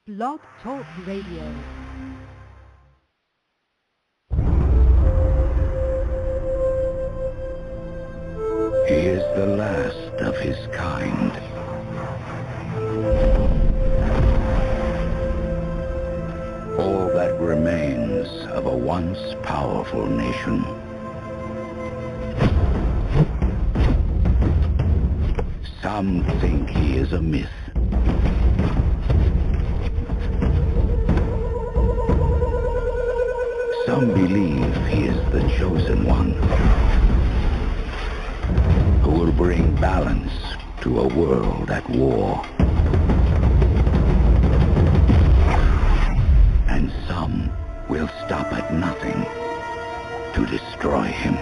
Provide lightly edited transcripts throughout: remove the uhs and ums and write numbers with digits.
Blog Talk Radio. He is the last of his kind. All that remains of a once powerful nation. Some think he is a myth. Some believe he is the chosen one, who will bring balance to a world at war. And some will stop at nothing to destroy him.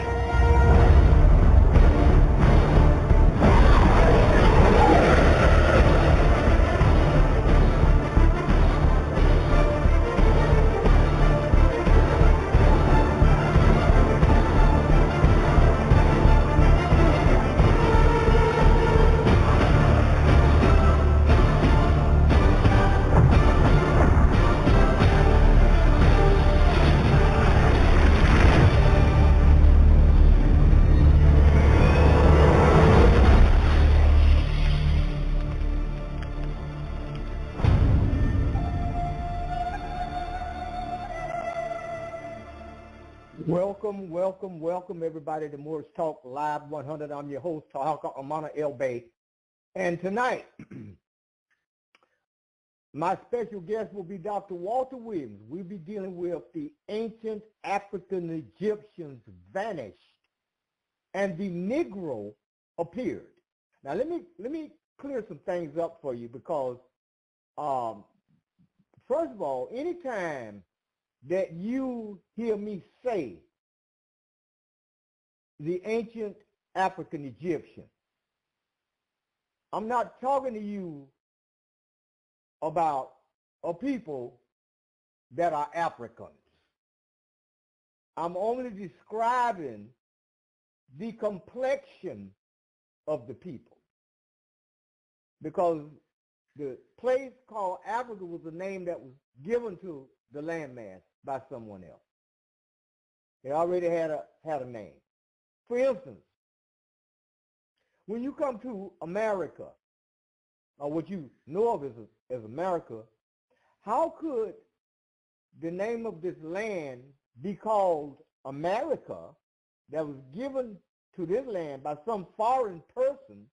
Welcome everybody to Moore's Talk Live 100. I'm your host, Tarhaka Amana El Bay. And tonight, my special guest will be Dr. Walter Williams. We'll be dealing with the ancient African Egyptians vanished and the Negro appeared. Now let me clear some things up for you because first of all, anytime that you hear me say the ancient African Egyptian, I'm not talking to you about a people that are Africans. I'm only describing the complexion of the people, because the place called Africa was a name that was given to the landmass by someone else. They already had a name. For instance, when you come to America, or what you know of as America, how could the name of this land be called America that was given to this land by some foreign person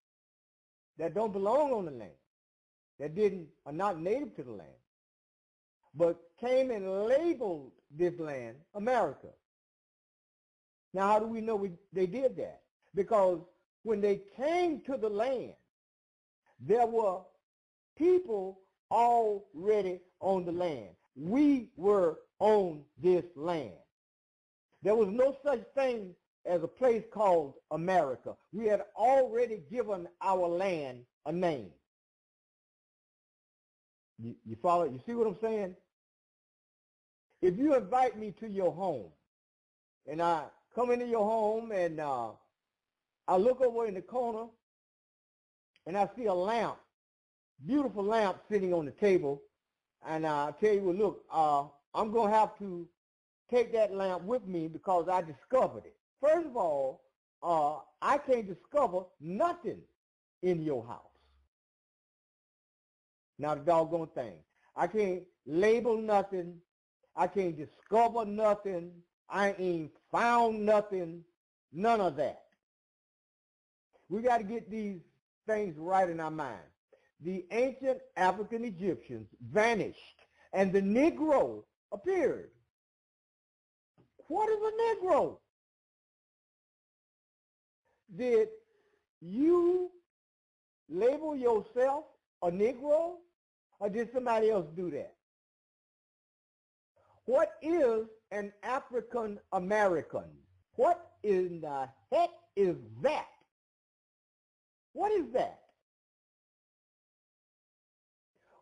that don't belong on the land, that are not native to the land, but came and labeled this land America? Now, how do we know they did that? Because when they came to the land, there were people already on the land. We were on this land. There was no such thing as a place called America. We had already given our land a name. You follow? You see what I'm saying? If you invite me to your home, and I come into your home and I look over in the corner and I see a lamp, beautiful lamp sitting on the table, and I tell you, well, look, I'm going to have to take that lamp with me because I discovered it. First of all, I can't discover nothing in your house. Not a doggone thing. I can't label nothing. I can't discover nothing. I ain't found nothing, none of that. We got to get these things right in our mind. The ancient African Egyptians vanished and the Negro appeared. What is a Negro? Did you label yourself a Negro, or did somebody else do that? What is an African American? What in the heck is that? What is that?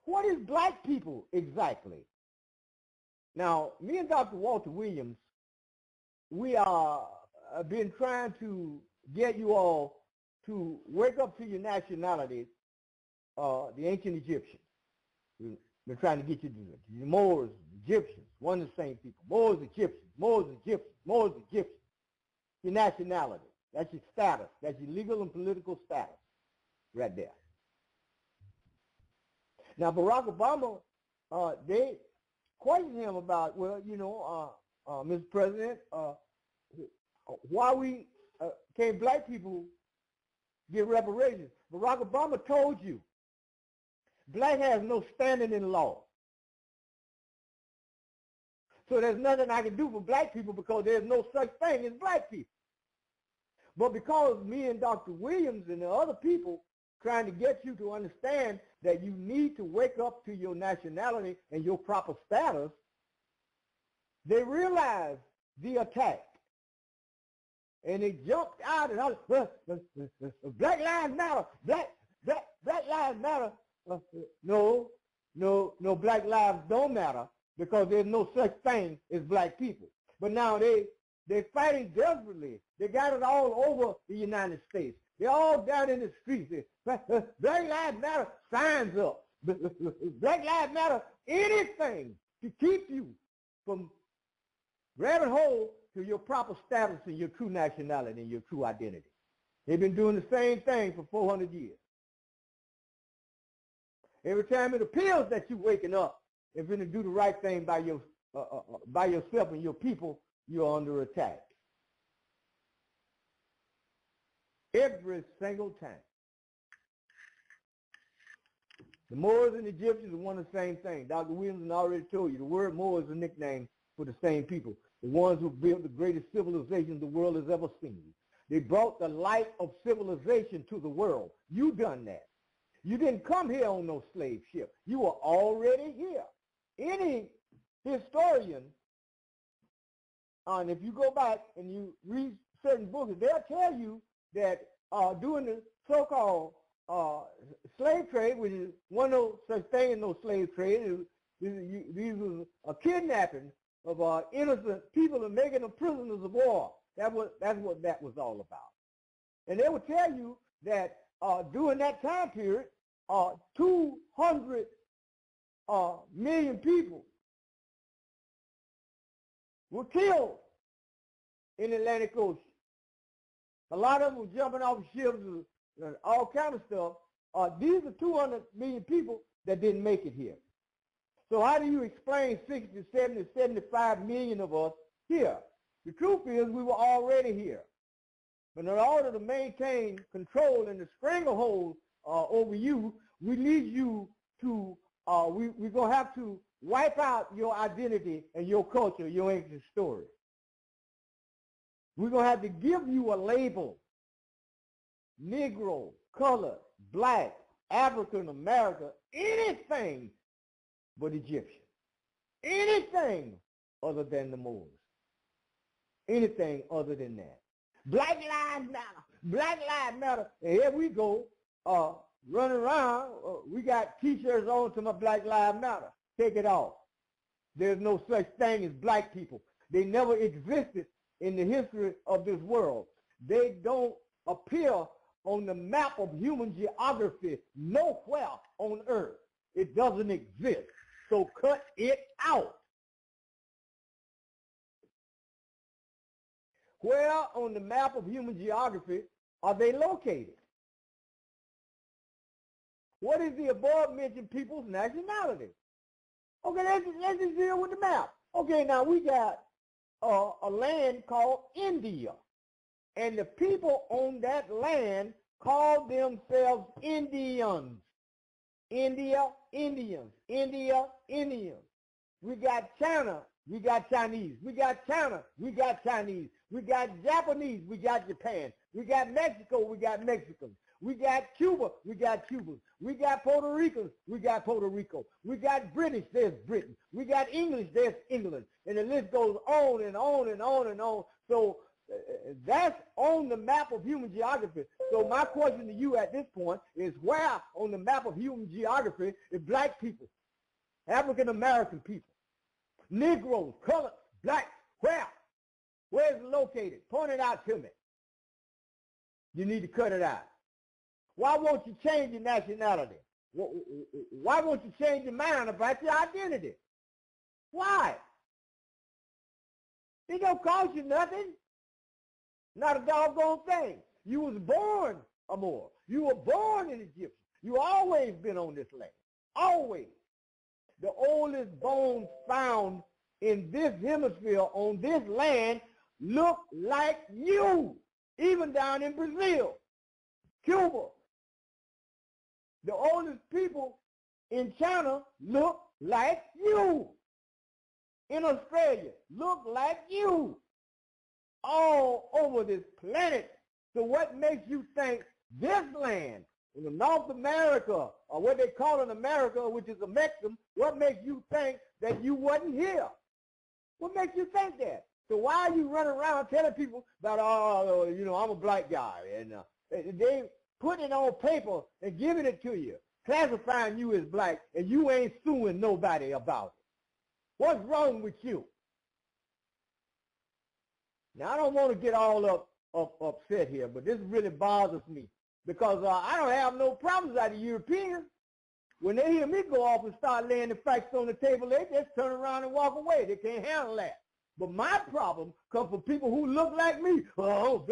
What is black people exactly? Now, me and Dr. Walter Williams we are been trying to get you all to wake up to your nationality, the ancient Egyptians. We've been trying to get you to do it. The Moors, Egyptians, one and the same people. Moors, Egyptians, Moors, Egyptians, Moors, Egyptians. Your nationality. That's your status. That's your legal and political status right there. Now, Barack Obama, they questioned him about, well, you know, Mr. President, why can't black people get reparations? Barack Obama told you, black has no standing in law. So there's nothing I can do for black people because there's no such thing as black people. But because me and Dr. Williams and the other people trying to get you to understand that you need to wake up to your nationality and your proper status, they realized the attack. And they jumped out and well, Black Lives Matter, Black Lives Matter. No, Black lives don't matter because there's no such thing as black people. But now they're fighting desperately. They got it all over the United States. They're all down in the streets. Black Lives Matter signs up. Black Lives Matter, anything to keep you from grabbing hold to your proper status and your true nationality and your true identity. They've been doing the same thing for 400 years. Every time it appears that you're waking up and going to do the right thing by yourself and your people, you're under attack. Every single time. The Moors and Egyptians are one and the same thing. Dr. Williams already told you the word Moor is a nickname for the same people, the ones who built the greatest civilization the world has ever seen. They brought the light of civilization to the world. You done that. You didn't come here on no slave ship. You were already here. Any historian, and if you go back and you read certain books, they'll tell you that during the so-called slave trade, which is one of such thing in those slave trade, these was a kidnapping of innocent people and making them prisoners of war. That's what that was all about. And they will tell you that during that time period, 200 million people were killed in the Atlantic Ocean. A lot of them were jumping off ships and all kind of stuff. These are 200 million people that didn't make it here. So how do you explain 60, 70, 75 million of us here? The truth is we were already here. But in order to maintain control and the stranglehold over you, we need you to, we're going to have to wipe out your identity and your culture, your ancient story. We're going to have to give you a label. Negro, colored, black, African American, anything but Egyptian. Anything other than the Moors. Anything other than that. Black Lives Matter. Black Lives Matter. And here we go, running around. We got T-shirts on to my Black Lives Matter. Take it off. There's no such thing as black people. They never existed in the history of this world. They don't appear on the map of human geography nowhere on earth. It doesn't exist. So cut it out. Where on the map of human geography are they located? What is the above mentioned people's nationality? Okay, let's just deal with the map. Okay, now we got a land called India. And the people on that land call themselves Indians. India, Indians. India, Indians. We got China, we got Chinese. We got China, we got Chinese. We got Japanese, we got Japan. We got Mexico, we got Mexicans. We got Cuba, we got Cubans. We got Puerto Ricans, we got Puerto Rico. We got British, there's Britain. We got English, there's England. And the list goes on and on and on and on. So that's on the map of human geography. So my question to you at this point is, where on the map of human geography is black people, African American people, Negroes, colored, blacks, where Where is it located? Point it out to me. You need to cut it out. Why won't you change your nationality? Why won't you change your mind about your identity? Why? It don't cost you nothing. Not a doggone thing. You was born a Moor. You were born an Egyptian. You always been on this land. Always. The oldest bones found in this hemisphere on this land look like you. Even down in Brazil, Cuba. The oldest people in China look like you. In Australia, look like you. All over this planet. So what makes you think this land, in North America, or what they call in America, which is a Mexican, what makes you think that you wasn't here? What makes you think that? So why are you running around telling people about, oh, you know, I'm a black guy, and they put it on paper and giving it to you, classifying you as black, and you ain't suing nobody about it? What's wrong with you? Now, I don't want to get all upset here, but this really bothers me because I don't have no problems out of Europeans. When they hear me go off and start laying the facts on the table, they just turn around and walk away. They can't handle that. But my problem comes from people who look like me. Oh,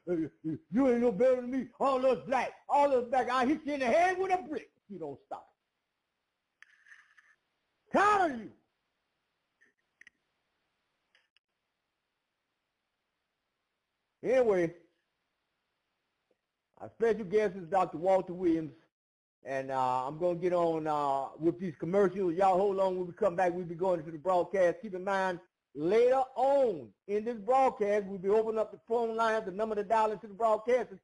you ain't no better than me. All those black, I'll hit you in the head with a brick if you don't stop. Tired of you. Anyway, our special guest is Dr. Walter Williams, and I'm going to get on with these commercials. Y'all hold on. When we come back, we'll be going into the broadcast. Keep in mind, later on in this broadcast, we'll be opening up the phone lines. The number to dial into the broadcast is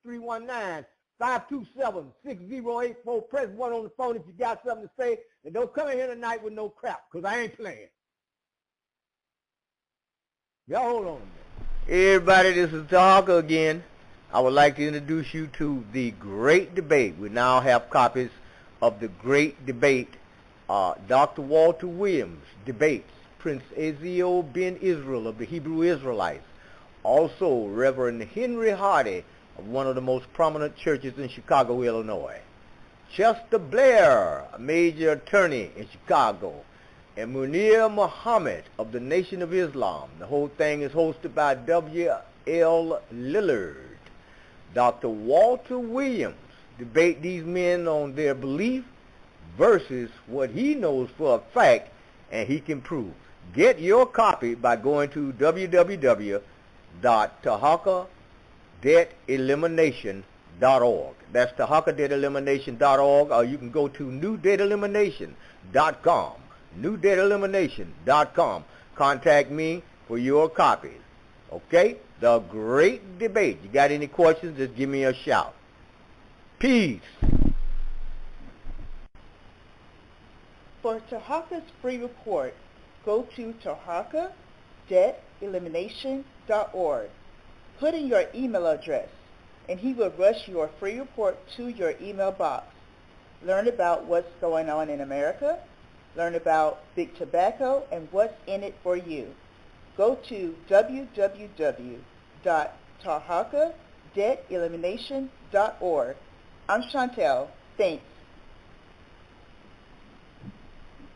319-527-6084. Press 1 on the phone if you got something to say. And don't come in here tonight with no crap, because I ain't playing. Y'all hold on a minute. Hey everybody, this is Tarhaka again. I would like to introduce you to the Great Debate. We now have copies of the Great Debate. Dr. Walter Williams debates Prince Ezekiel ben Israel of the Hebrew Israelites. Also, Reverend Henry Hardy of one of the most prominent churches in Chicago, Illinois. Chester Blair, a major attorney in Chicago. And Munir Muhammad of the Nation of Islam. The whole thing is hosted by W.L. Lillard. Dr. Walter Williams debate these men on their belief versus what he knows for a fact and he can prove. Get your copy by going to www.tarhakadebtelimination.org. That's tarhakadebtelimination.org, or you can go to newdataelimination.com. newdataelimination.com. Contact me for your copies. Okay? The Great Debate. You got any questions, just give me a shout. Peace. For Tarhaka's free report, go to tarhakadebtelimination.org. Put in your email address, and he will rush your free report to your email box. Learn about what's going on in America. Learn about big tobacco and what's in it for you. Go to www.tarhakadebtelimination.org. I'm Chantel. Thanks.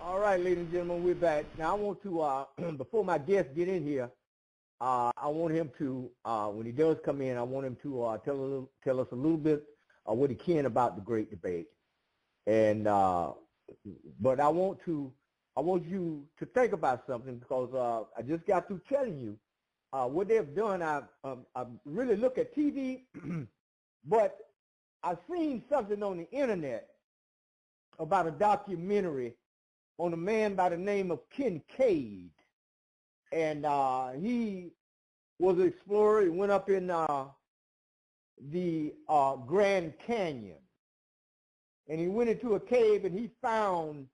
All right, ladies and gentlemen, we're back. Now, I want to, before my guests get in here, I want him to, when he does come in, I want him to tell us a little bit what he can about the Great Debate. And but I want you to think about something, because I just got through telling you what they've done. I really look at TV, but I've seen something on the internet about a documentary on a man by the name of Kincaid, and he was an explorer. He went up in the Grand Canyon. And he went into a cave and he found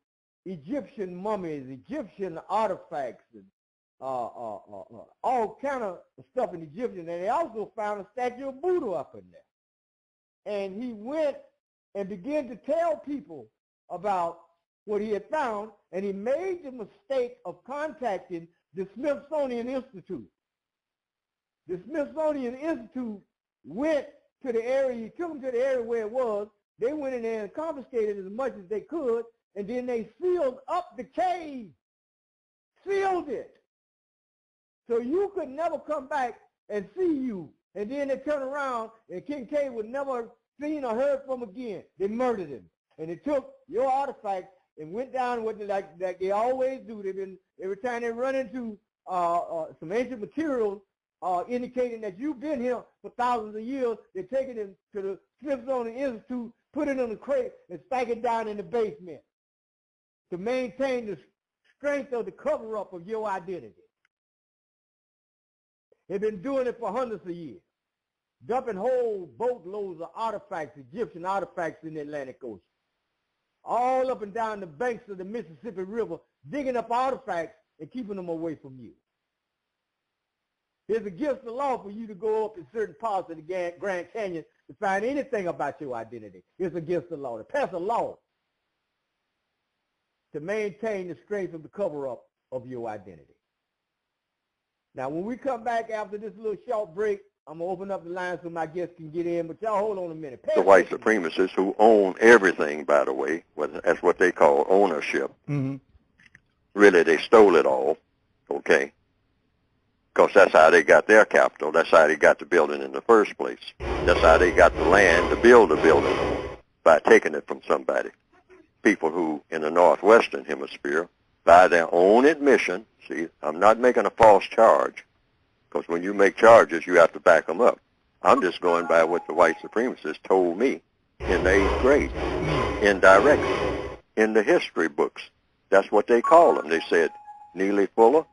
Egyptian mummies, Egyptian artifacts, and all kind of stuff in Egyptian. And he also found a statue of Buddha up in there. And he went and began to tell people about what he had found, and he made the mistake of contacting the Smithsonian Institute. the Smithsonian Institute went to the area, he took them to the area where it was. They went in there and confiscated as much as they could, and then they sealed up the cave. Sealed it. So you could never come back and see you. And then they turn around, and Kincaid was never seen or heard from again. They murdered him. And they took your artifacts and went down with it like they always do. They've been, every time they run into some ancient materials indicating that you've been here for thousands of years, they're taking it to the Smithsonian Institute, put it in a crate, and stack it down in the basement to maintain the strength of the cover-up of your identity. They've been doing it for hundreds of years, dumping whole boatloads of artifacts, Egyptian artifacts in the Atlantic Ocean, all up and down the banks of the Mississippi River, digging up artifacts and keeping them away from you. It's against the law for you to go up in certain parts of the Grand Canyon to find anything about your identity. It's against the law. To pass a law to maintain the strength of the cover-up of your identity. Now, when we come back after this little short break, I'm going to open up the line so my guests can get in, but y'all hold on a minute. The white supremacists who own everything, by the way, that's what they call ownership. Mm-hmm. Really, they stole it all, okay? Because that's how they got their capital. That's how they got the building in the first place. That's how they got the land to build the building, by taking it from somebody. People who, in the northwestern hemisphere, by their own admission, see, I'm not making a false charge, because when you make charges, you have to back them up. I'm just going by what the white supremacists told me in the 8th grade, indirectly, in the history books. That's what they call them. They said, Neely Fuller,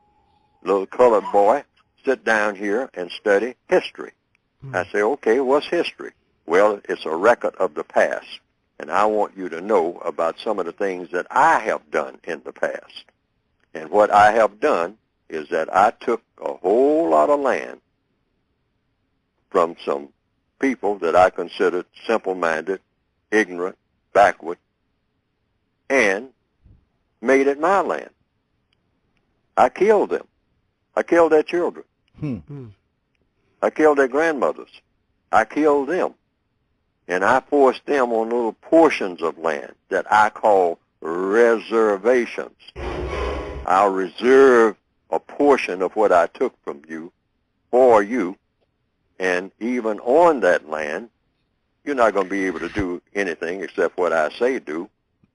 little colored boy, sit down here and study history. I say, okay, what's history? Well, it's a record of the past, and I want you to know about some of the things that I have done in the past. And what I have done is that I took a whole lot of land from some people that I considered simple-minded, ignorant, backward, and made it my land. I killed them. I killed their children. I killed their grandmothers. I killed them. And I forced them on little portions of land that I call reservations. I'll reserve a portion of what I took from you for you, and even on that land, you're not going to be able to do anything except what I say do,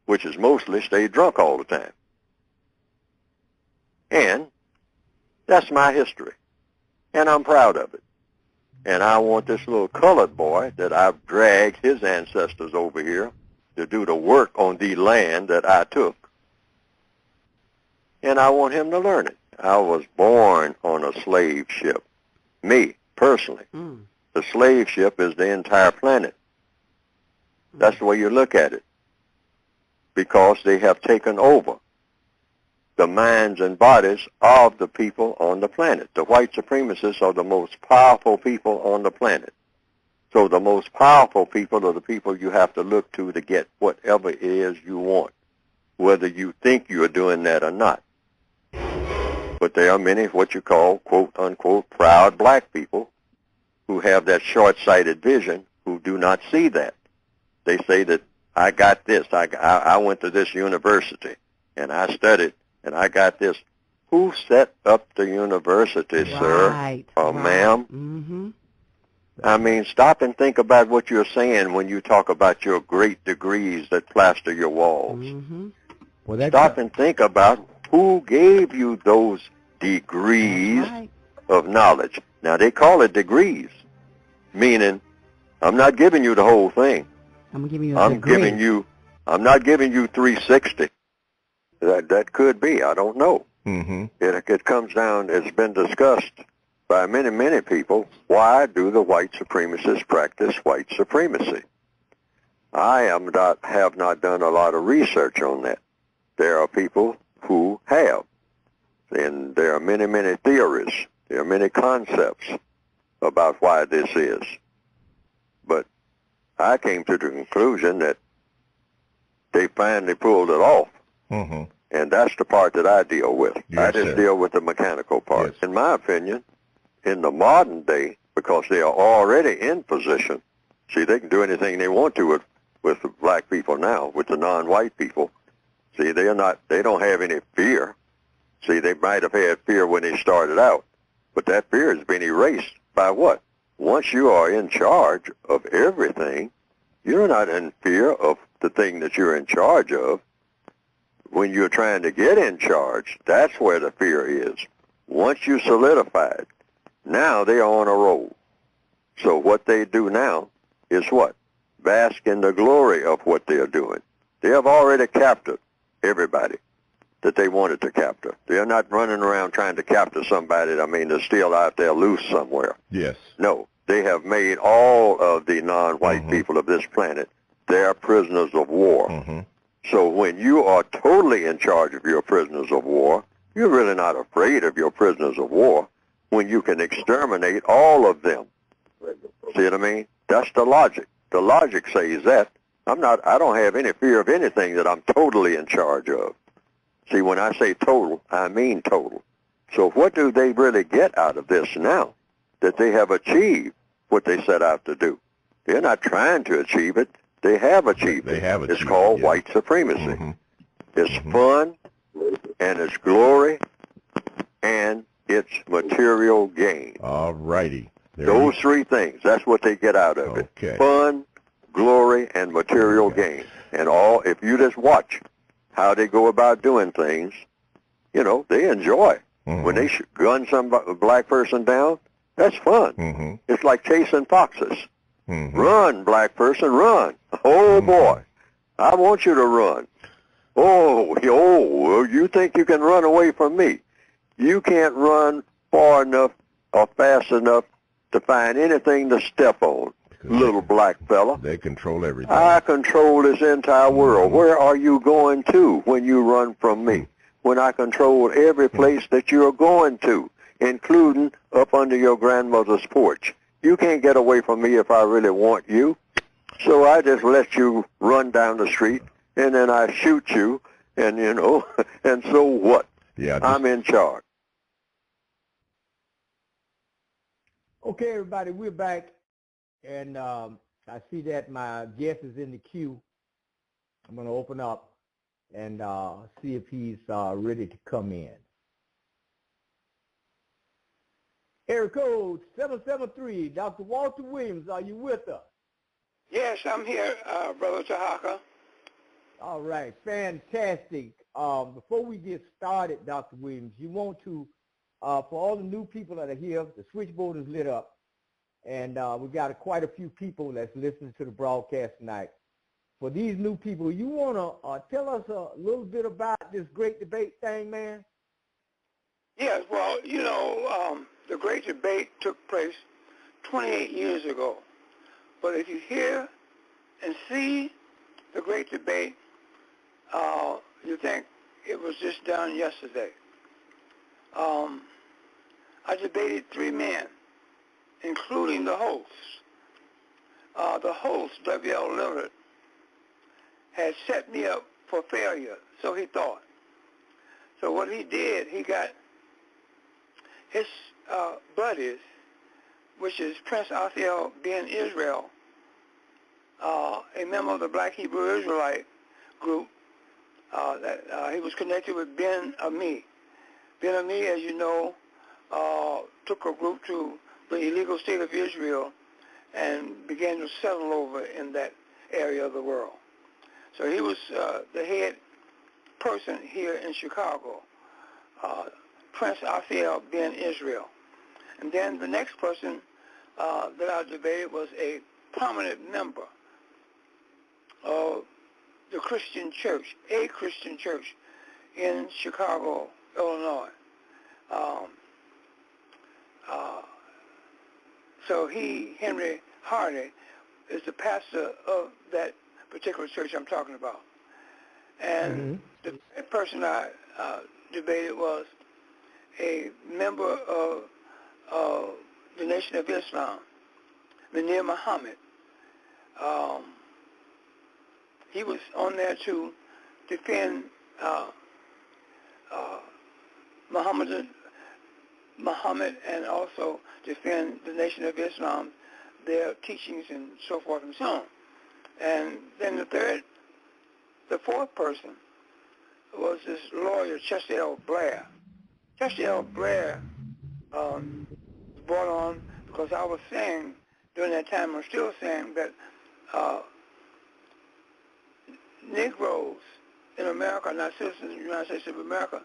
which is mostly stay drunk all the time. And that's my history, and I'm proud of it. And I want this little colored boy that I've dragged his ancestors over here to do the work on the land that I took. And I want him to learn it. I was born on a slave ship. Me, personally. The slave ship is the entire planet. That's the way you look at it. Because they have taken over the minds and bodies of the people on the planet. The white supremacists are the most powerful people on the planet. So the most powerful people are the people you have to look to get whatever it is you want, whether you think you're doing that or not. But there are many what you call, quote, unquote, proud black people who have that short-sighted vision who do not see that. They say that I got this, I went to this university, and I studied, and I got this. Who set up the university, sir or ma'am? I mean, stop and think about what you're saying when you talk about your great degrees that plaster your walls. Well, stop and think about who gave you those degrees of knowledge. Now, they call it degrees, meaning I'm not giving you the whole thing. I'm giving you a degree. I'm not giving you 360. That could be. I don't know. It comes down, it's been discussed by many, many people, why do the white supremacists practice white supremacy? I have not done a lot of research on that. There are people who have. And there are many, many theories. There are many concepts about why this is. But I came to the conclusion that they finally pulled it off. And that's the part that I deal with. I just deal with the mechanical part. In my opinion, in the modern day, because they are already in position, see, they can do anything they want to with the black people now, with the non-white people. See, they don't have any fear. See, they might have had fear when they started out, but that fear has been erased by what? Once you are in charge of everything, you're not in fear of the thing that you're in charge of. When you're trying to get in charge, that's where the fear is. Once you solidify it, now they are on a roll. So what they do now is what? Bask in the glory of what they are doing. They have already captured everybody that they wanted to capture. They are not running around trying to capture somebody, that's still out there loose somewhere. Yes. No, they have made all of the non-white people of this planet their prisoners of war. So when you are totally in charge of your prisoners of war, you're really not afraid of your prisoners of war when you can exterminate all of them. See what I mean? That's the logic. The logic says that. I don't have any fear of anything that I'm totally in charge of. See, when I say total, I mean total. So what do they really get out of this now? That they have achieved what they set out to do. They're not trying to achieve it. They have achieved it. It's called white supremacy. It's fun, and it's glory, and it's material gain. All righty. Those three things, that's what they get out of it. Fun, glory, and material gain. And if you just watch how they go about doing things, they enjoy. When they gun some black person down, that's fun. It's like chasing foxes. Run, black person, run. Oh, boy, I want you to run. Oh, you think you can run away from me? You can't run far enough or fast enough to find anything to step on, little black fella. They control everything. I control this entire world. Where are you going to when you run from me? When I control every place that you're going to, including up under your grandmother's porch. You can't get away from me if I really want you. So I just let you run down the street, and then I shoot you, and and so what? Yeah, I'm in charge. Okay, everybody, we're back, and I see that my guest is in the queue. I'm going to open up and see if he's ready to come in. Area code 773, Dr. Walter Williams, are you with us? Yes, I'm here, Brother Tarhaka. All right, fantastic. Before we get started, Dr. Williams, you want to, for all the new people that are here, the switchboard is lit up, and we've got quite a few people that's listening to the broadcast tonight. For these new people, you want to tell us a little bit about this great debate thing, man? Yes, well, the great debate took place 28 years ago. But if you hear and see the great debate, you think it was just done yesterday. I debated 3 men, including the host. The host, W.L. Leonard, had set me up for failure, so he thought. So what he did, he got his buddies, which is Prince Athiel Ben Israel, a member of the Black Hebrew Israelite group, he was connected with Ben Ami. Ben Ami, as you know, took a group to the illegal state of Israel and began to settle over in that area of the world. So he was the head person here in Chicago, Prince Athiel Ben Israel. And then the next person that I debated was a prominent member of the Christian church, a Christian church in Chicago, Illinois. So Henry Hardy, is the pastor of that particular church I'm talking about. And the person I debated was a member of the Nation of Islam, Munir Muhammad. He was on there to defend Muhammad and also defend the Nation of Islam, their teachings and so forth and so on. And then the fourth person was this lawyer, Chester L. Blair. Chester L. Blair was brought on because I was saying during that time, I'm still saying that Negroes in America are not citizens of the United States of America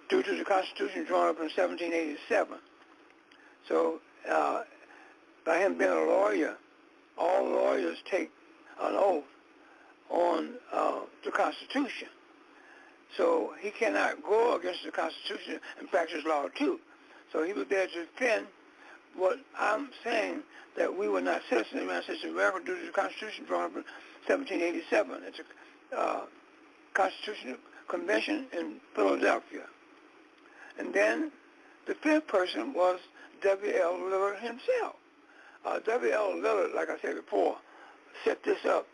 due to the Constitution drawn up in 1787. So by him being a lawyer, all lawyers take an oath on the Constitution. So he cannot go against the Constitution and practice law too. So he was there to defend what I'm saying, that we were not citizens of the United States of America due to the Constitution drawn up in 1787. It's a Constitutional Convention in Philadelphia. And then the fifth person was W.L. Lillard himself. W.L. Lillard, like I said before, set this up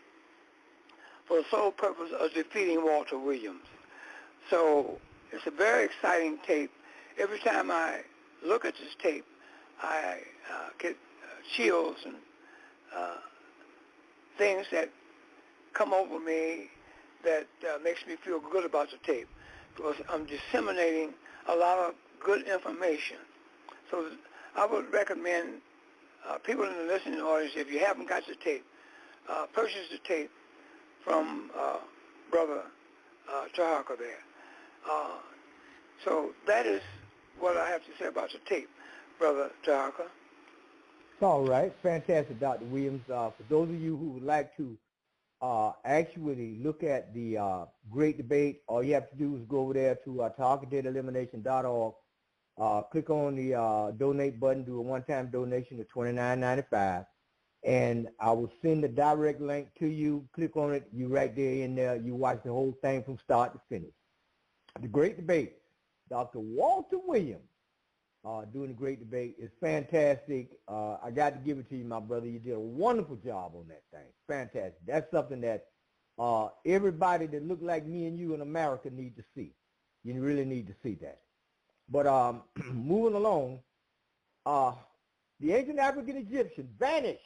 for the sole purpose of defeating Walter Williams. So it's a very exciting tape. Every time I look at this tape, I get chills and things that come over me that makes me feel good about the tape, because I'm disseminating a lot of good information. So I would recommend people in the listening audience, if you haven't got the tape, purchase the tape from Brother Tarhaka there. So that is what I have to say about the tape, Brother Tarhaka. All right. Fantastic, Dr. Williams. For those of you who would like to actually look at the great debate, all you have to do is go over there to tarhakadataelimination.org. Click on the donate button, do a one-time donation of $29.95, and I will send the direct link to you. Click on it. You right there in there. You watch the whole thing from start to finish. The great debate. Dr. Walter Williams doing the great debate is fantastic. I got to give it to you, my brother. You did a wonderful job on that thing. Fantastic. That's something that everybody that look like me and you in America need to see. You really need to see that. But moving along, the ancient African Egyptian vanished,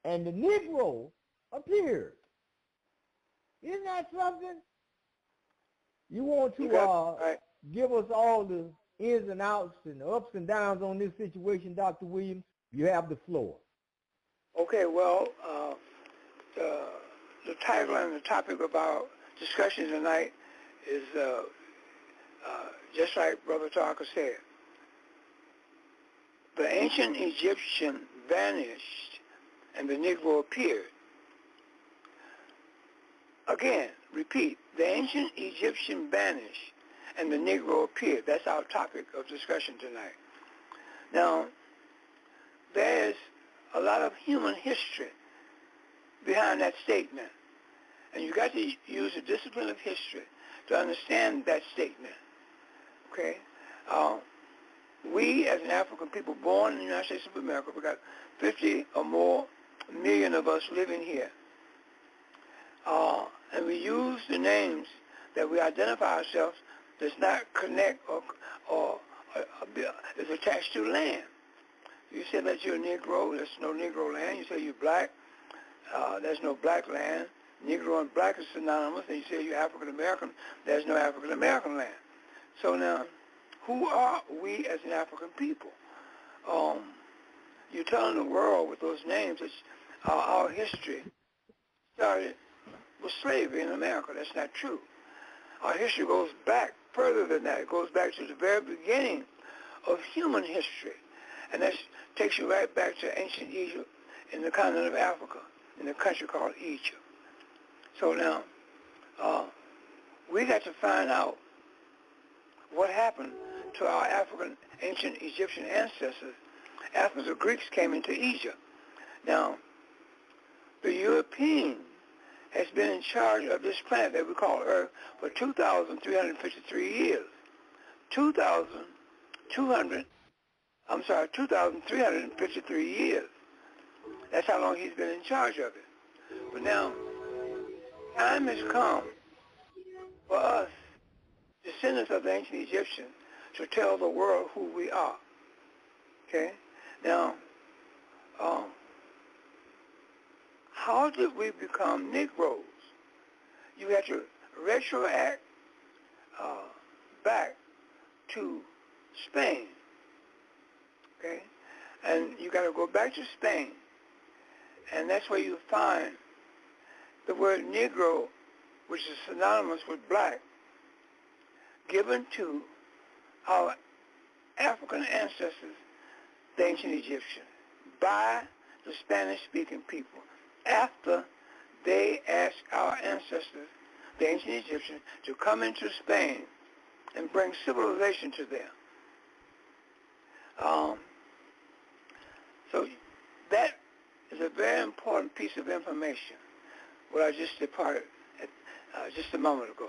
and the Negro appeared. Isn't that something? You want to give us all the ins and outs and the ups and downs on this situation, Dr. Williams? You have the floor. Okay, well, the title and the topic of our discussion tonight is just like Brother Tarhaka said. The ancient Egyptian vanished and the Negro appeared. Again, repeat, the ancient Egyptian vanished and the Negro appeared. That's our topic of discussion tonight. Now, there's a lot of human history behind that statement, and you got to use the discipline of history to understand that statement. Okay? We, as an African people born in the United States of America, we got 50 or more million of us living here. And we use the names that we identify ourselves does not connect or is attached to land. You say that you're a Negro, there's no Negro land. You say you're black, there's no black land. Negro and black is synonymous. And you say you're African American, there's no African American land. So now, who are we as an African people? You're telling the world with those names that our history started with slavery in America. That's not true. Our history goes back further than that. It goes back to the very beginning of human history. And that takes you right back to ancient Egypt in the continent of Africa, in a country called Egypt. So now, we got to find out what happened to our African ancient Egyptian ancestors after the Greeks came into Egypt. Now, the European has been in charge of this planet that we call Earth for 2,353 years. 2,353 years. That's how long he's been in charge of it. But now, time has come for us, descendants of the ancient Egyptians, to tell the world who we are. Okay? Now, how did we become Negroes? You have to retroact back to Spain. Okay? And you got to go back to Spain. And that's where you find the word Negro, which is synonymous with black, given to our African ancestors, the ancient Egyptians, by the Spanish-speaking people, after they asked our ancestors, the ancient Egyptians, to come into Spain and bring civilization to them. So that is a very important piece of information, what I just departed at, just a moment ago,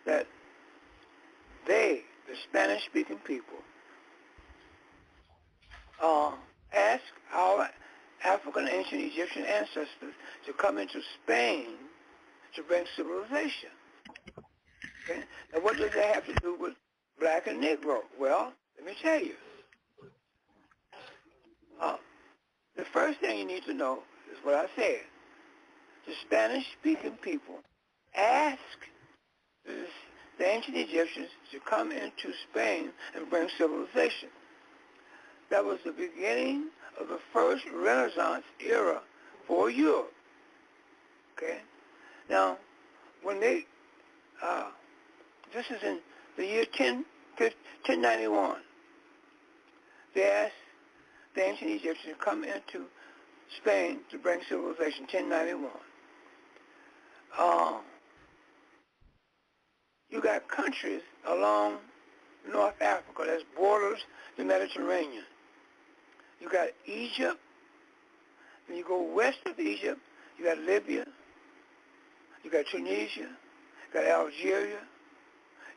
that they, the Spanish-speaking people, asked our African ancient Egyptian ancestors to come into Spain to bring civilization. Okay? Now what does that have to do with black and Negro? Well, let me tell you. The first thing you need to know is what I said. The Spanish-speaking people asked the ancient Egyptians to come into Spain and bring civilization. That was the beginning of the first Renaissance era for Europe. Okay? Now, when they, this is in the year 1091, they asked the ancient Egyptians to come into Spain to bring civilization, 1091. You got countries along North Africa that borders the Mediterranean. You got Egypt, and you go west of Egypt, you got Libya, you got Tunisia, you got Algeria,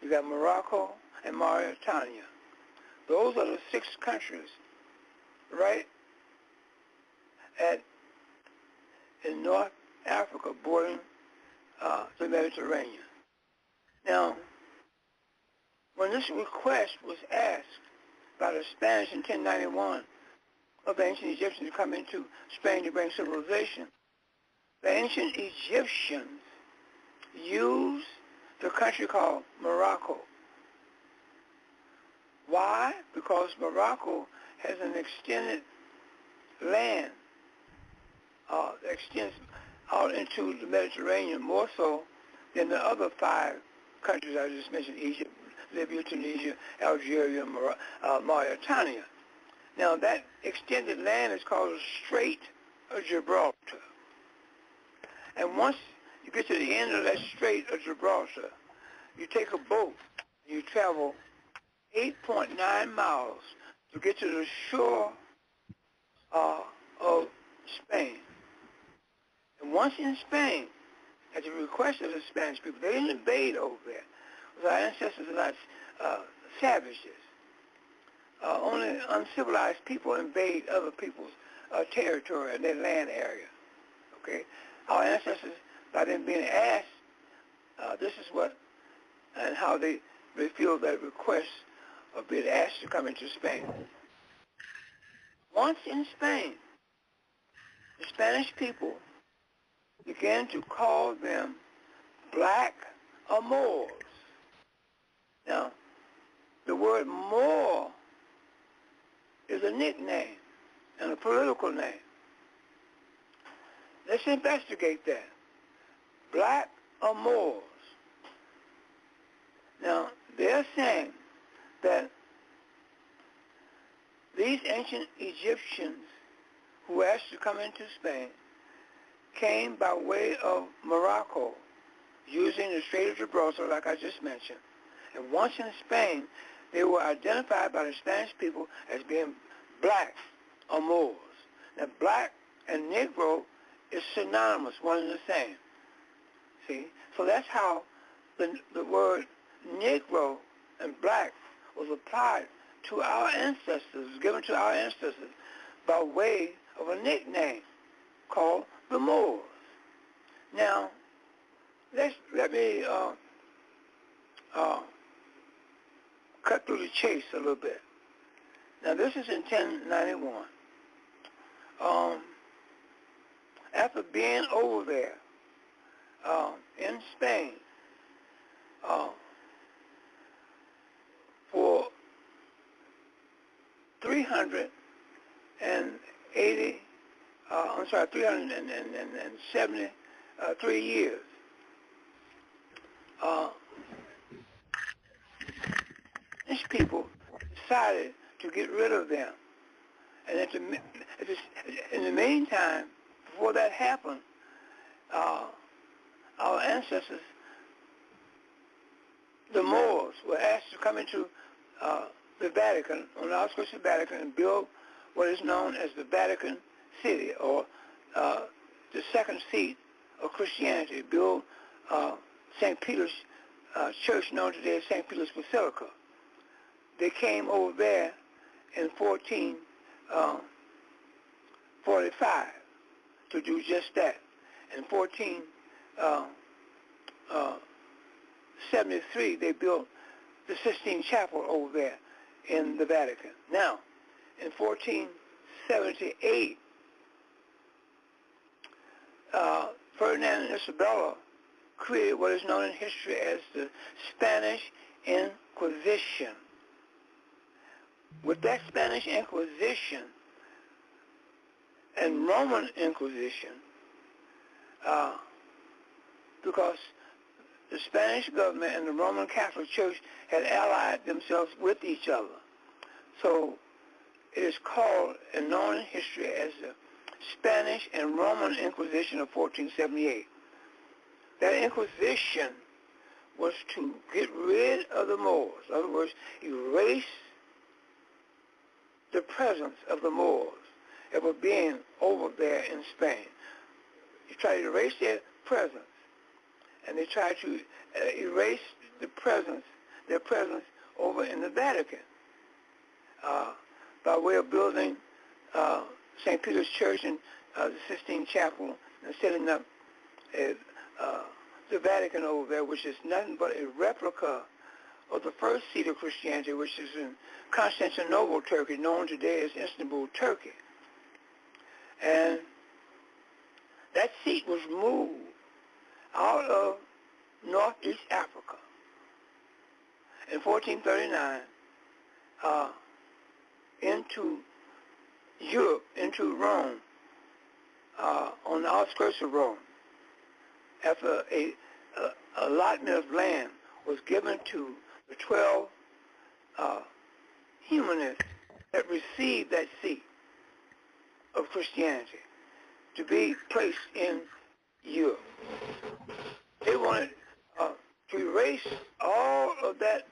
you got Morocco, and Mauritania. Those are the 6 countries, right, in North Africa bordering the Mediterranean. Now, when this request was asked by the Spanish in 1091 of the ancient Egyptians to come into Spain to bring civilization, the ancient Egyptians used the country called Morocco. Why? Because Morocco has an extended land that extends out into the Mediterranean more so than the other 5 countries I just mentioned, Egypt, Libya, Tunisia, Algeria, Mauritania. Now that extended land is called the Strait of Gibraltar. And once you get to the end of that Strait of Gibraltar, you take a boat, you travel 8.9 miles to get to the shore of Spain. And once in Spain, at the request of the Spanish people, they didn't invade over there. Because our ancestors are not savages. Only uncivilized people invade other people's territory and their land area. Okay? Our ancestors, by them being asked, this is what and how they feel that request of being asked to come into Spain. Once in Spain, the Spanish people began to call them black or Moors. Now, the word Moor is a nickname and a political name. Let's investigate that. Black or Moors. Now, they're saying that these ancient Egyptians who asked to come into Spain came by way of Morocco, using the Strait of Gibraltar, like I just mentioned. And once in Spain, they were identified by the Spanish people as being black or Moors. Now, black and Negro is synonymous, one and the same. See? So that's how the word Negro and black was applied to our ancestors, given to our ancestors by way of a nickname called the Moors. Now, let me cut through the chase a little bit. Now, this is in 1091. After being over there in Spain for 373 years, these people decided to get rid of them. And in the meantime, before that happened, our ancestors, the Moors, were asked to come into the Vatican, on the outskirts of the Vatican, and build what is known as the Vatican City, or the second seat of Christianity, build St. Peter's Church, known today as St. Peter's Basilica. They came over there in 1445 to do just that. In 1473, they built the Sistine Chapel over there in the Vatican. Now, in 1478, Ferdinand and Isabella created what is known in history as the Spanish Inquisition. With that Spanish Inquisition and Roman Inquisition, because the Spanish government and the Roman Catholic Church had allied themselves with each other. So it is called and known in history as the Spanish and Roman Inquisition of 1478. That Inquisition was to get rid of the Moors. In other words, erase the presence of the Moors that were being over there in Spain. You try to erase their presence, and they try to erase their presence over in the Vatican by way of building St. Peter's Church and the Sistine Chapel and setting up the Vatican over there, which is nothing but a replica of the first seat of Christianity, which is in Constantinople, Turkey, known today as Istanbul, Turkey. And that seat was moved out of Northeast Africa in 1439 into Europe, into Rome, on the outskirts of Rome, after a allotment of land was given to the 12 humanists that received that seat of Christianity to be placed in Europe. They wanted to erase all of that,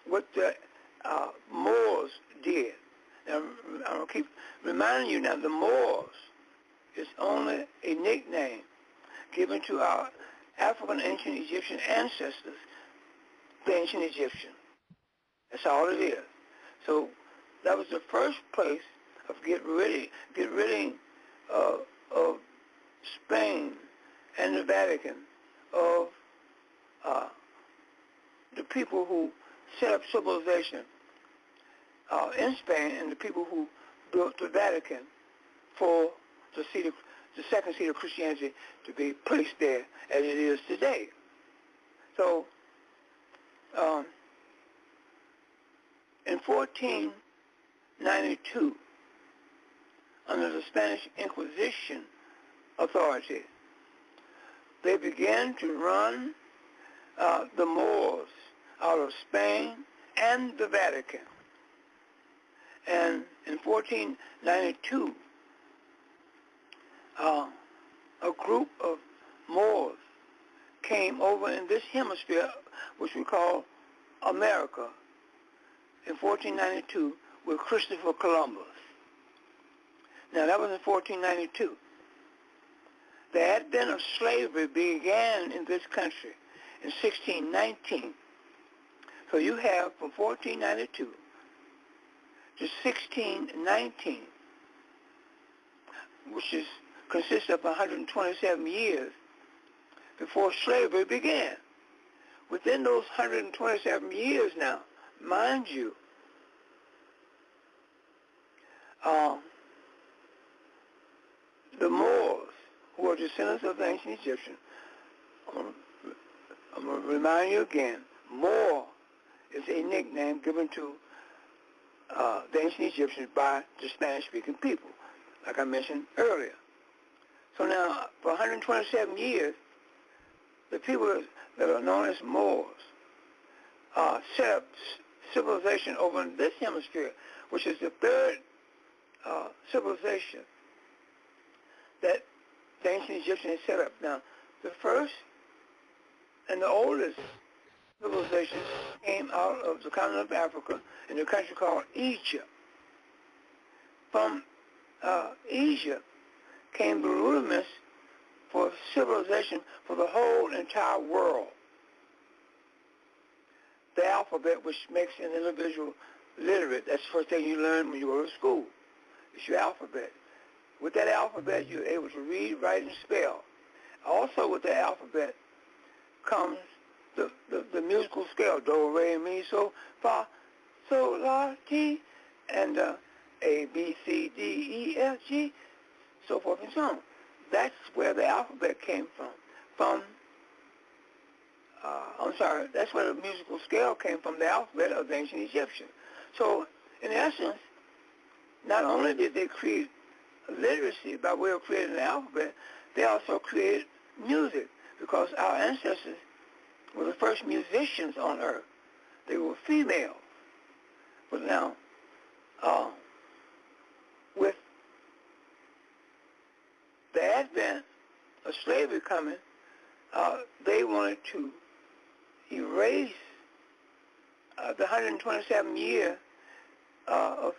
what the Moors did. Now, I'm going to keep reminding you now, the Moors is only a nickname given to our African ancient Egyptian ancestors, the ancient Egyptian. That's all it is. So that was the first place of get rid of Spain and the Vatican, of the people who set up civilization in Spain and the people who built the Vatican for the second seat of Christianity to be placed there as it is today. So in 1492, under the Spanish Inquisition authority, they began to run the Moors out of Spain and the Vatican. And in 1492, a group of Moors came over in this hemisphere, which we call America, in 1492 with Christopher Columbus. Now, that was in 1492. The advent of slavery began in this country in 1619. So you have from 1492 to 1619, which consists of 127 years before slavery began. Within those 127 years now, mind you, the Moors, who are descendants of the ancient Egyptians, I'm going to remind you again, Moor is a nickname given to the ancient Egyptians by the Spanish-speaking people, like I mentioned earlier. So now, for 127 years, the people that are known as Moors set up civilization over in this hemisphere, which is the third civilization that the ancient Egyptians had set up. Now, the first and the oldest civilization came out of the continent of Africa in a country called Egypt. From Egypt came the rudiments for civilization for the whole entire world. The alphabet, which makes an individual literate, that's the first thing you learn when you go to school. It's your alphabet. With that alphabet, you're able to read, write, and spell. Also with the alphabet comes the musical scale, do, re, mi, so, fa, so, la, ti, and A, B, C, D, E, F, G, so forth and so on. That's where the alphabet came from. That's where the musical scale came from, the alphabet of the ancient Egyptians. So, in essence, not only did they create literacy by way of creating the alphabet, they also created music, because our ancestors were the first musicians on earth. They were female. But now, with the advent of slavery coming, they wanted to erase the 127 years of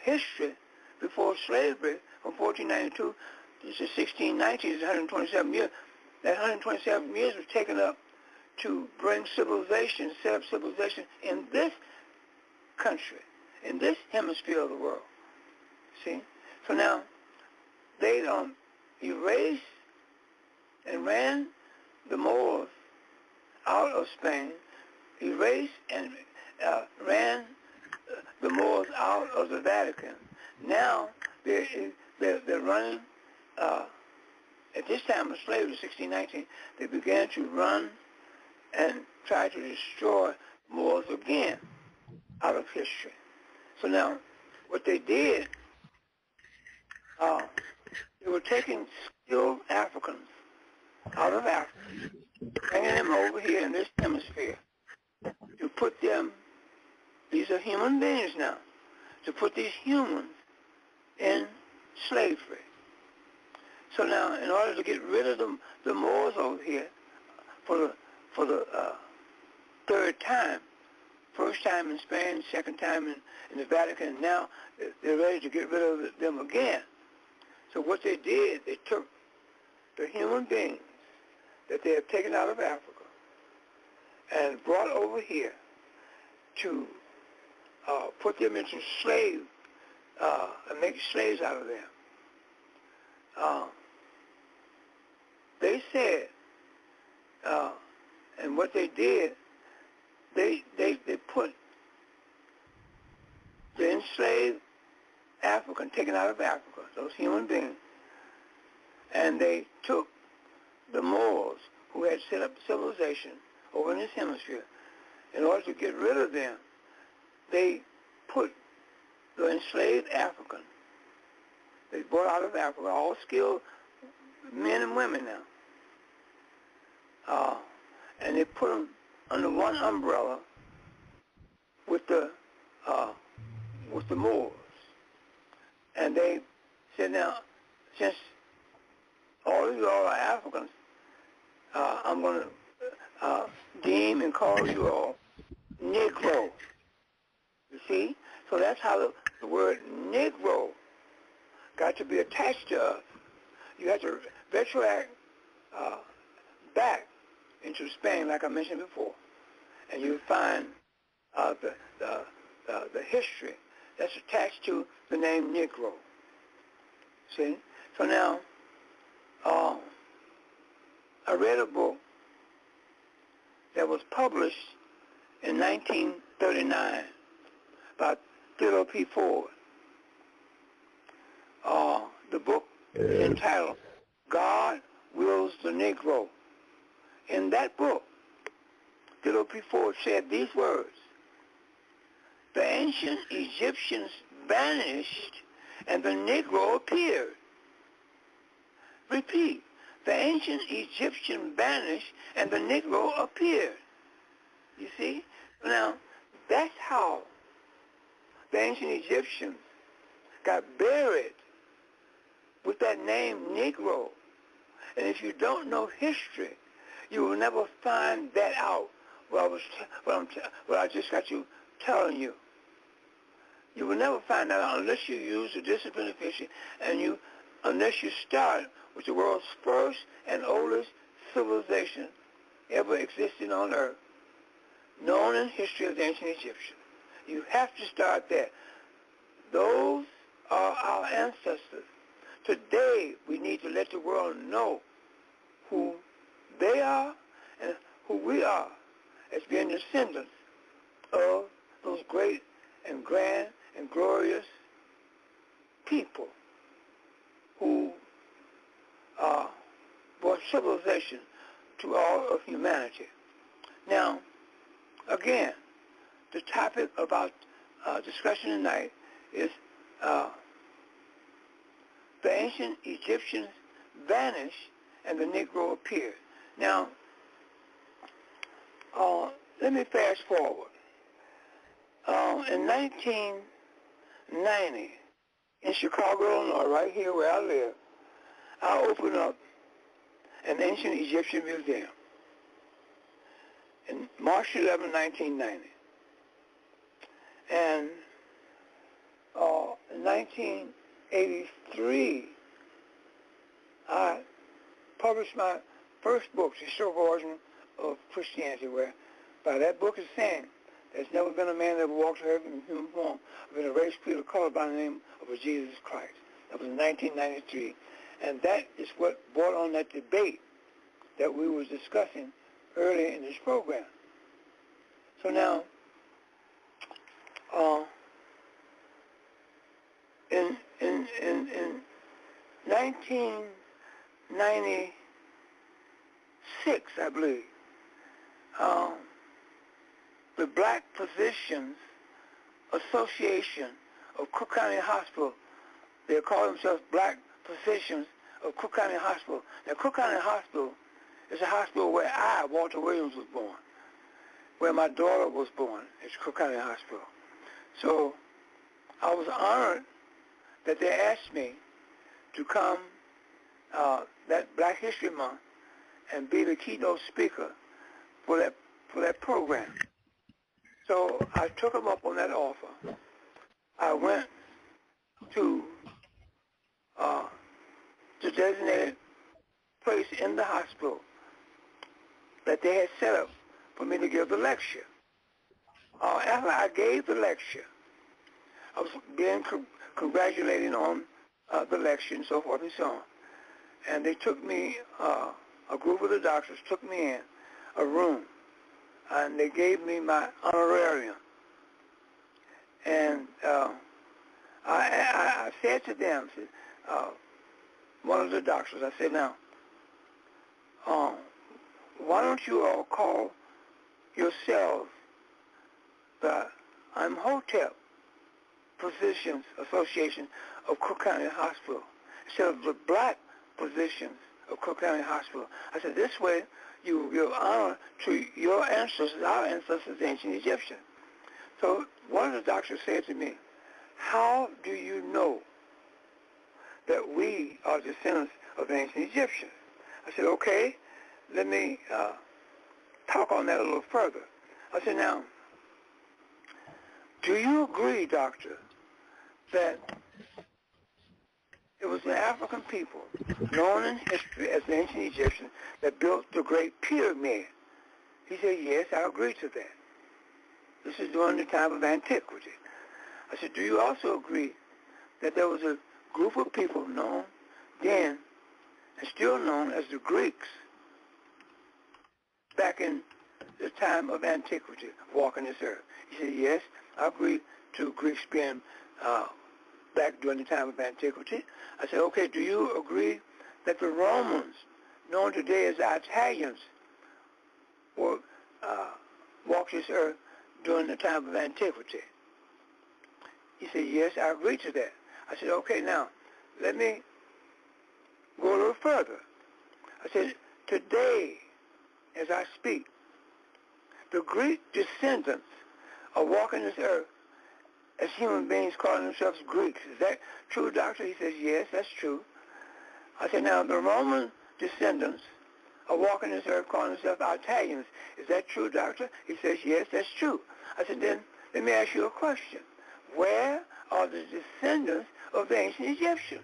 history before slavery from 1492 to 1619 is 127 years. That 127 years was taken up to bring civilization, set up civilization in this country, in this hemisphere of the world. See? So now, they erased and ran the Moors out of Spain, erased and ran the Moors out of the Vatican. Now, they're running, at this time of slavery, 1619, they began to run and try to destroy Moors again out of history. So now, what they did, they were taking skilled Africans out of Africa, bringing them over here in this hemisphere to put them, these are human beings now, to put these humans in slavery. So now, in order to get rid of the Moors over here for the third time, first time in Spain, second time in the Vatican, and now they're ready to get rid of them again. So what they did, they took the human beings that they had taken out of Africa and brought over here to put them into slave, and make slaves out of them. They said, and what they did, they put the enslaved African taken out of Africa, those human beings, and they took the Moors who had set up civilization over in this hemisphere. In order to get rid of them, they put the enslaved African, they brought out of Africa, all skilled men and women now, and they put them under one umbrella with the Moors. And they said, now, since all of you all are Africans, I'm going to deem and call you all Negro. You see? So that's how the word Negro got to be attached to us. You have to retroact back into Spain, like I mentioned before, and you find the history that's attached to the name Negro. See? So now, I read a book that was published in 19 39 by Theodore P. Ford. The book is entitled God Wills the Negro. In that book, Theodore P. Ford said these words: the ancient Egyptians vanished and the Negro appeared. Repeat, the ancient Egyptian vanished and the Negro appeared. You see? Now, that's how the ancient Egyptians got buried with that name Negro. And if you don't know history, you will never find that out. What I just got you telling you. You will never find that out unless you use the discipline of history and unless you start with the world's first and oldest civilization ever existing on earth, known in history as the ancient Egyptians. You have to start there. Those are our ancestors. Today, we need to let the world know who they are and who we are as being descendants of those great and grand and glorious people who brought civilization to all of humanity. Now, again, the topic of our discussion tonight is the ancient Egyptians vanished and the Negro appeared. Now, let me fast forward. In 1990, in Chicago, Illinois, right here where I live, I opened up an ancient Egyptian museum in March 11, 1990. And in 1983, I published my first book, The Historical Origin of Christianity, where by that book is saying there's never been a man that ever walked the earth in human form of a race, creed, or color by the name of a Jesus Christ. That was in 1993. And that is what brought on that debate that we were discussing earlier in this program. So now, in 1996, I believe, the Black Physicians Association of Cook County Hospital, they call themselves Black Physicians of Cook County Hospital. Now, Cook County Hospital is a hospital where I, Walter Williams, was born, where my daughter was born. It's Cook County Hospital. So I was honored that they asked me to come that Black History Month and be the keynote speaker for that program. So I took them up on that offer. I went to the designated place in the hospital that they had set up for me to give the lecture. After I gave the lecture, I was being congratulated on the lecture and so forth and so on. And they took me, a group of the doctors took me in a room, and they gave me my honorarium. And I said to them, one of the doctors, I said, now, why don't you all call yourselves the Imhotep Physicians Association of Cook County Hospital instead of the Black Physicians of Cook County Hospital? I said, this way you give honor to your ancestors, our ancestors, the ancient Egyptians. So one of the doctors said to me, how do you know that we are descendants of the ancient Egyptians? I said, okay, let me talk on that a little further. I said, now, do you agree, doctor, that it was the African people, known in history as the ancient Egyptians, that built the Great Pyramid? He said, yes, I agree to that. This is during the time of antiquity. I said, do you also agree that there was a group of people known then and still known as the Greeks back in the the time of antiquity, walking this earth? He said, yes, I agree to Greeks being back during the time of antiquity. I said, okay, do you agree that the Romans, known today as the Italians, will walk this earth during the time of antiquity? He said, yes, I agree to that. I said, okay, now, let me go a little further. I said, today, as I speak, the Greek descendants are walking this earth as human beings calling themselves Greeks. Is that true, doctor? He says, yes, that's true. I said, now, the Roman descendants are walking this earth calling themselves Italians. Is that true, doctor? He says, yes, that's true. I said, then let me ask you a question. Where are the descendants of the ancient Egyptians?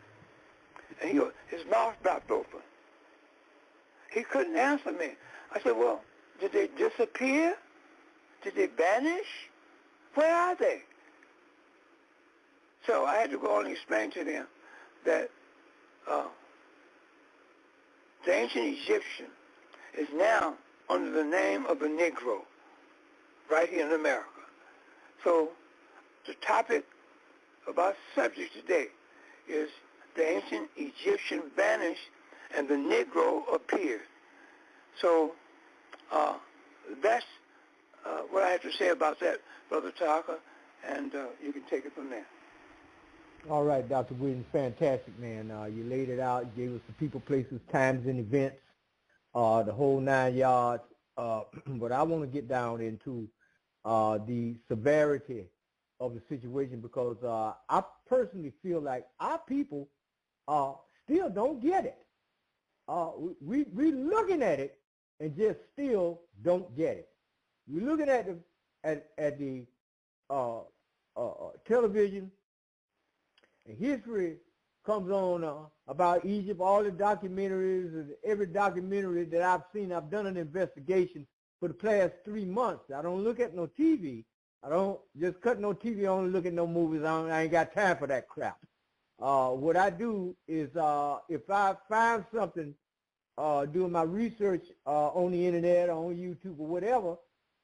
And his mouth dropped open. He couldn't answer me. I said, well, did they disappear? Did they vanish? Where are they? So I had to go on and explain to them that the ancient Egyptian is now under the name of the Negro right here in America. So the topic of our subject today is the ancient Egyptian vanished and the Negro appeared. So that's what I have to say about that, Brother Tarhaka, and you can take it from there. All right, Dr. Williams, fantastic, man. You laid it out. You gave us the people, places, times, and events, the whole 9 yards. But I want to get down into the severity of the situation because I personally feel like our people still don't get it. We're looking at it and just still don't get it. We're looking at the television, and history comes on about Egypt, all the documentaries, and every documentary that I've seen. I've done an investigation for the past 3 months. I don't look at no TV. I don't just cut no TV on and look at no movies. I ain't got time for that crap. What I do is if I find something doing my research on the internet or on YouTube or whatever,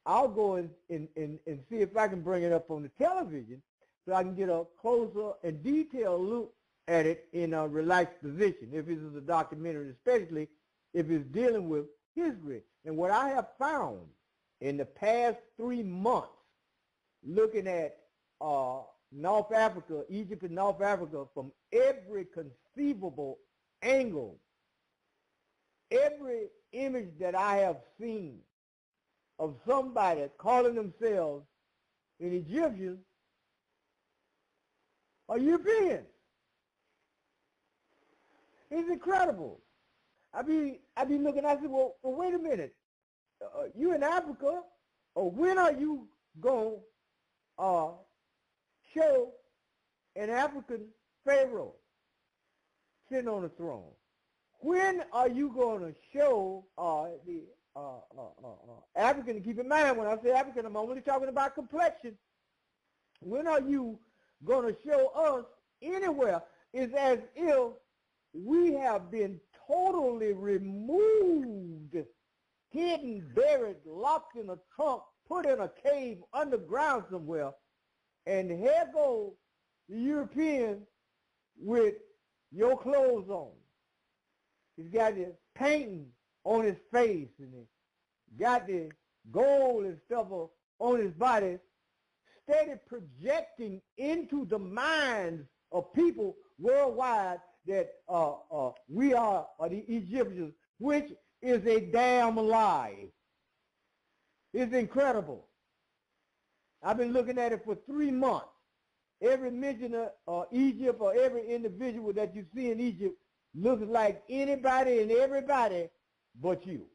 I'll go and see if I can bring it up on the television so I can get a closer and detailed look at it in a relaxed position, if it is a documentary, especially if it's dealing with history. And what I have found in the past 3 months, looking at North Africa, Egypt and North Africa from every conceivable angle, every image that I have seen of somebody calling themselves an Egyptian are Europeans. It's incredible. I be looking, I said, well wait a minute. You in Africa, or when are you going to show an African pharaoh sitting on the throne? When are you going to show the African? Keep in mind, when I say African, I'm only talking about complexion. When are you going to show us anywhere? It's as if we have been totally removed, hidden, buried, locked in a trunk, put in a cave underground somewhere, and here goes the European with your clothes on. He's got the painting on his face, and he got the gold and stuff on his body, steady projecting into the minds of people worldwide that we are the Egyptians, which is a damn lie. It's incredible. I've been looking at it for 3 months. Every mention of Egypt or every individual that you see in Egypt looks like anybody and everybody but you.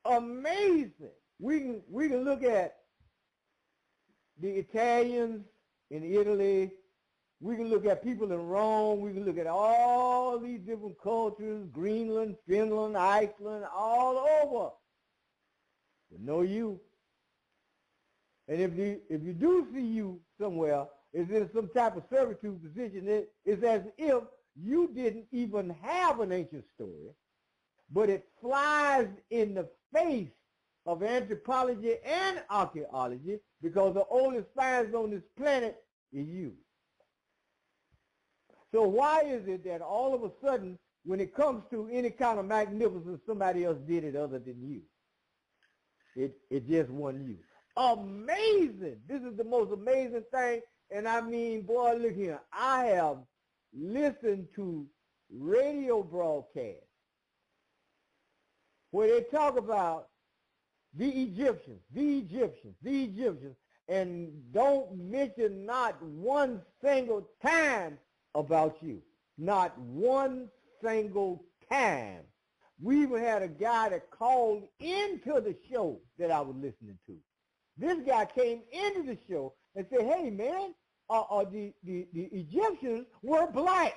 Amazing. We can look at the Italians in Italy. We can look at people in Rome. We can look at all these different cultures, Greenland, Finland, Iceland, all over. But no you. And if you do see you somewhere, it's in some type of servitude position. It's as if you didn't even have an ancient story, but it flies in the face of anthropology and archaeology, because the oldest finds on this planet is you. So why is it that all of a sudden, when it comes to any kind of magnificence, somebody else did it other than you? It just wasn't you. Amazing. This is the most amazing thing. And I mean, boy, look here. I have listened to radio broadcasts where they talk about the Egyptians, and don't mention not one single time about you. Not one single time. We even had a guy that called into the show that I was listening to. This guy came into the show and said, hey, man, the Egyptians were black.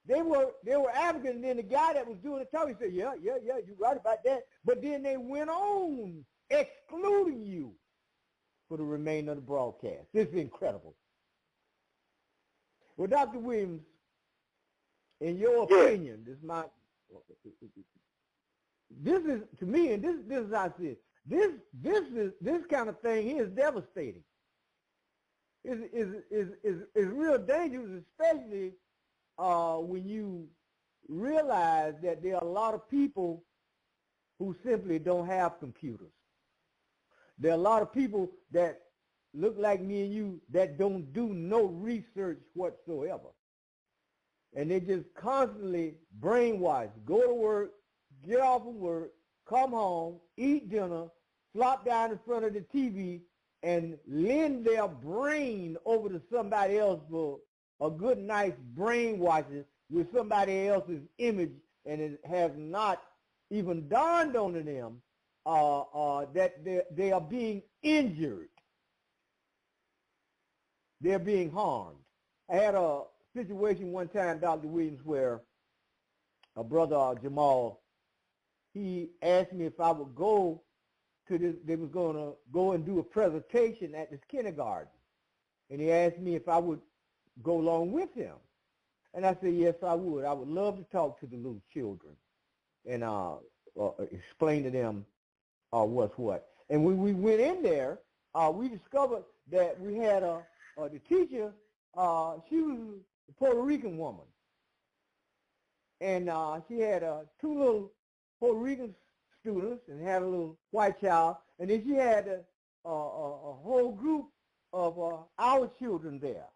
They were African, and then the guy that was doing the talking said, yeah, you're right about that. But then they went on excluding you for the remainder of the broadcast. This is incredible. Well, Dr. Williams, in your opinion, this is to me, and this is how I see it. This kind of thing is devastating. Is real dangerous, especially when you realize that there are a lot of people who simply don't have computers. There are a lot of people that look like me and you that don't do no research whatsoever. And they just constantly brainwashed. Go to work, get off of work, come home, eat dinner, flop down in front of the TV, and lend their brain over to somebody else for a good night's brainwashing with somebody else's image, and it has not even dawned on them that they are being injured. They're being harmed. I had a situation one time, Dr. Williams, where a brother, Jamal, he asked me if I would go to this, they was going to go and do a presentation at this kindergarten. And he asked me if I would go along with him. And I said, yes, I would. I would love to talk to the little children and explain to them what's what. And when we went in there, we discovered that we had the teacher, she was a Puerto Rican woman. And she had two little Puerto Rican students and had a little white child. And then she had a whole group of our children there.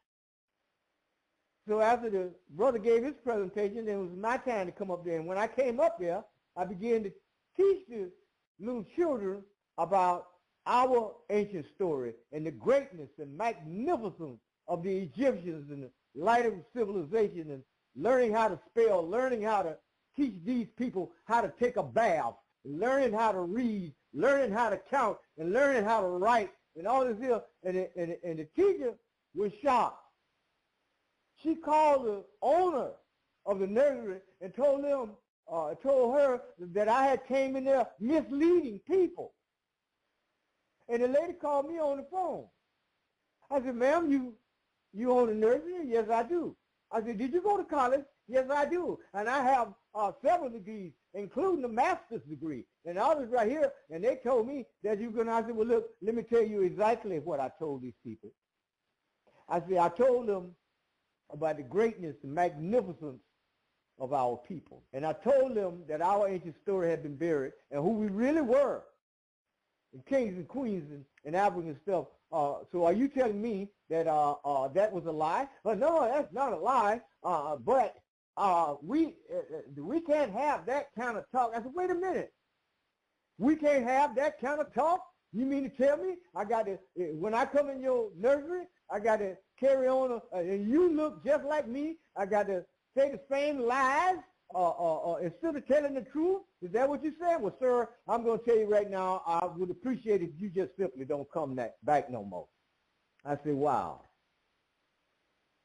So after the brother gave his presentation, it was my time to come up there. And when I came up there, I began to teach the little children about our ancient story and the greatness and magnificence of the Egyptians and the light of civilization, and learning how to spell, learning how to teach these people how to take a bath, learning how to read, learning how to count, and learning how to write, and all this here. And the teacher was shocked. She called the owner of the nursery and told her that I had came in there misleading people. And the lady called me on the phone. I said, ma'am, you own the nursery? Yes, I do. I said, did you go to college? Yes, I do. And I have several degrees, including a master's degree. And I was right here, and they told me that you're going to, I said, well, look, let me tell you exactly what I told these people. I said, I told them about the greatness and magnificence of our people. And I told them that our ancient story had been buried and who we really were, and kings and queens and African and stuff. So are you telling me that that was a lie? No, that's not a lie. But we can't have that kind of talk. I said, wait a minute. We can't have that kind of talk? You mean to tell me I got to, when I come in your nursery, I got to carry on, and you look just like me, I got to say the same lies instead of telling the truth? Is that what you're saying? Well, sir, I'm going to tell you right now, I would appreciate it if you just simply don't come back no more. I said, wow.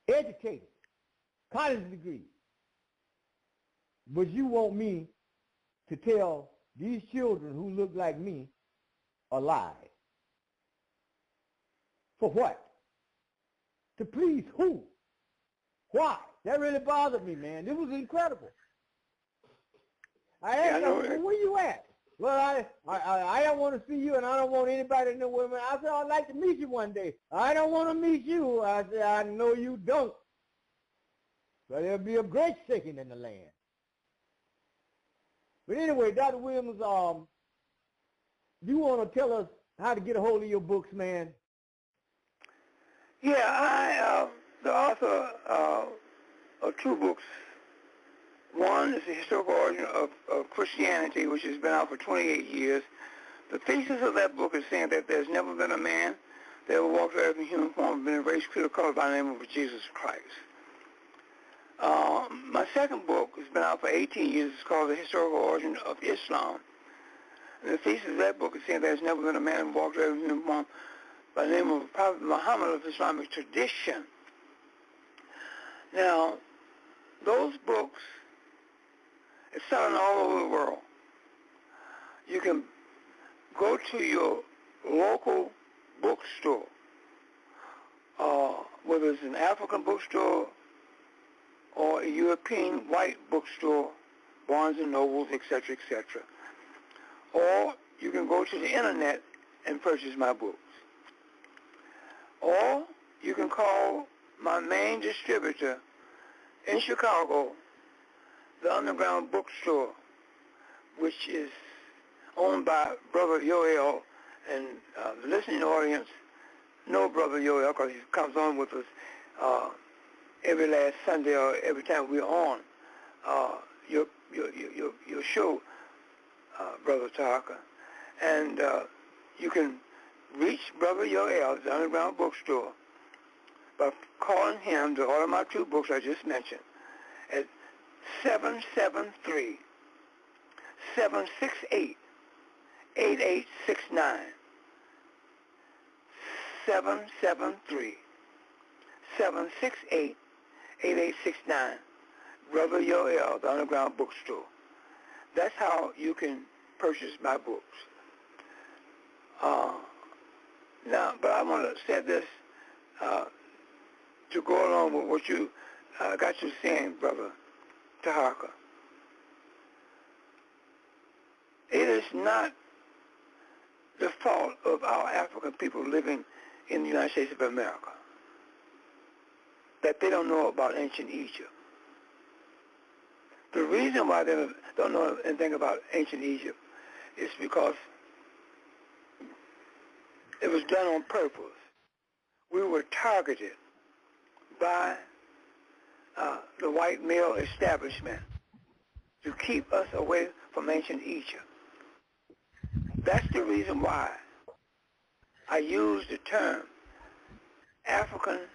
Educated, college degree. But you want me to tell these children who look like me a lie. For what? To please who? Why? That really bothered me, man. It was incredible. I asked them, well, where you at? Well, I don't want to see you, and I don't want anybody to know women. I said, I'd like to meet you one day. I don't want to meet you. I said, I know you don't. But there'll be a great shaking in the land. But anyway, Dr. Williams, you want to tell us how to get a hold of your books, man? Yeah, I the author of two books. One is The Historical Origin of Christianity, which has been out for 28 years. The thesis of that book is saying that there's never been a man that ever walked the earth in human form and been a race, creed, or color by the name of Jesus Christ. My second book has been out for 18 years. It's called The Historical Origin of Islam. And the thesis of that book is saying there's never been a man who walked the earth in human form by the name of Prophet Muhammad of Islamic tradition. Now, those books, it's selling all over the world. You can go to your local bookstore, whether it's an African bookstore or a European white bookstore, Barnes & Nobles, etc., etc. Or you can go to the internet and purchase my books. Or you can call my main distributor in Chicago, the Underground Bookstore, which is owned by Brother Yoel, and the listening audience know Brother Yoel because he comes on with us every last Sunday or every time we're on your show, Brother Tarhaka. And you can reach Brother Yoel, the Underground Bookstore, by calling him to order my two books I just mentioned at 773-768-8869. 773-768-8869. Brother Yoel, the Underground Bookstore. That's how you can purchase my books. Now, but I want to say this to go along with what you got you saying, Brother Tarhaka. It is not the fault of our African people living in the United States of America that they don't know about ancient Egypt. The reason why they don't know anything about ancient Egypt is because it was done on purpose. We were targeted by the white male establishment to keep us away from ancient Egypt. That's the reason why I use the term African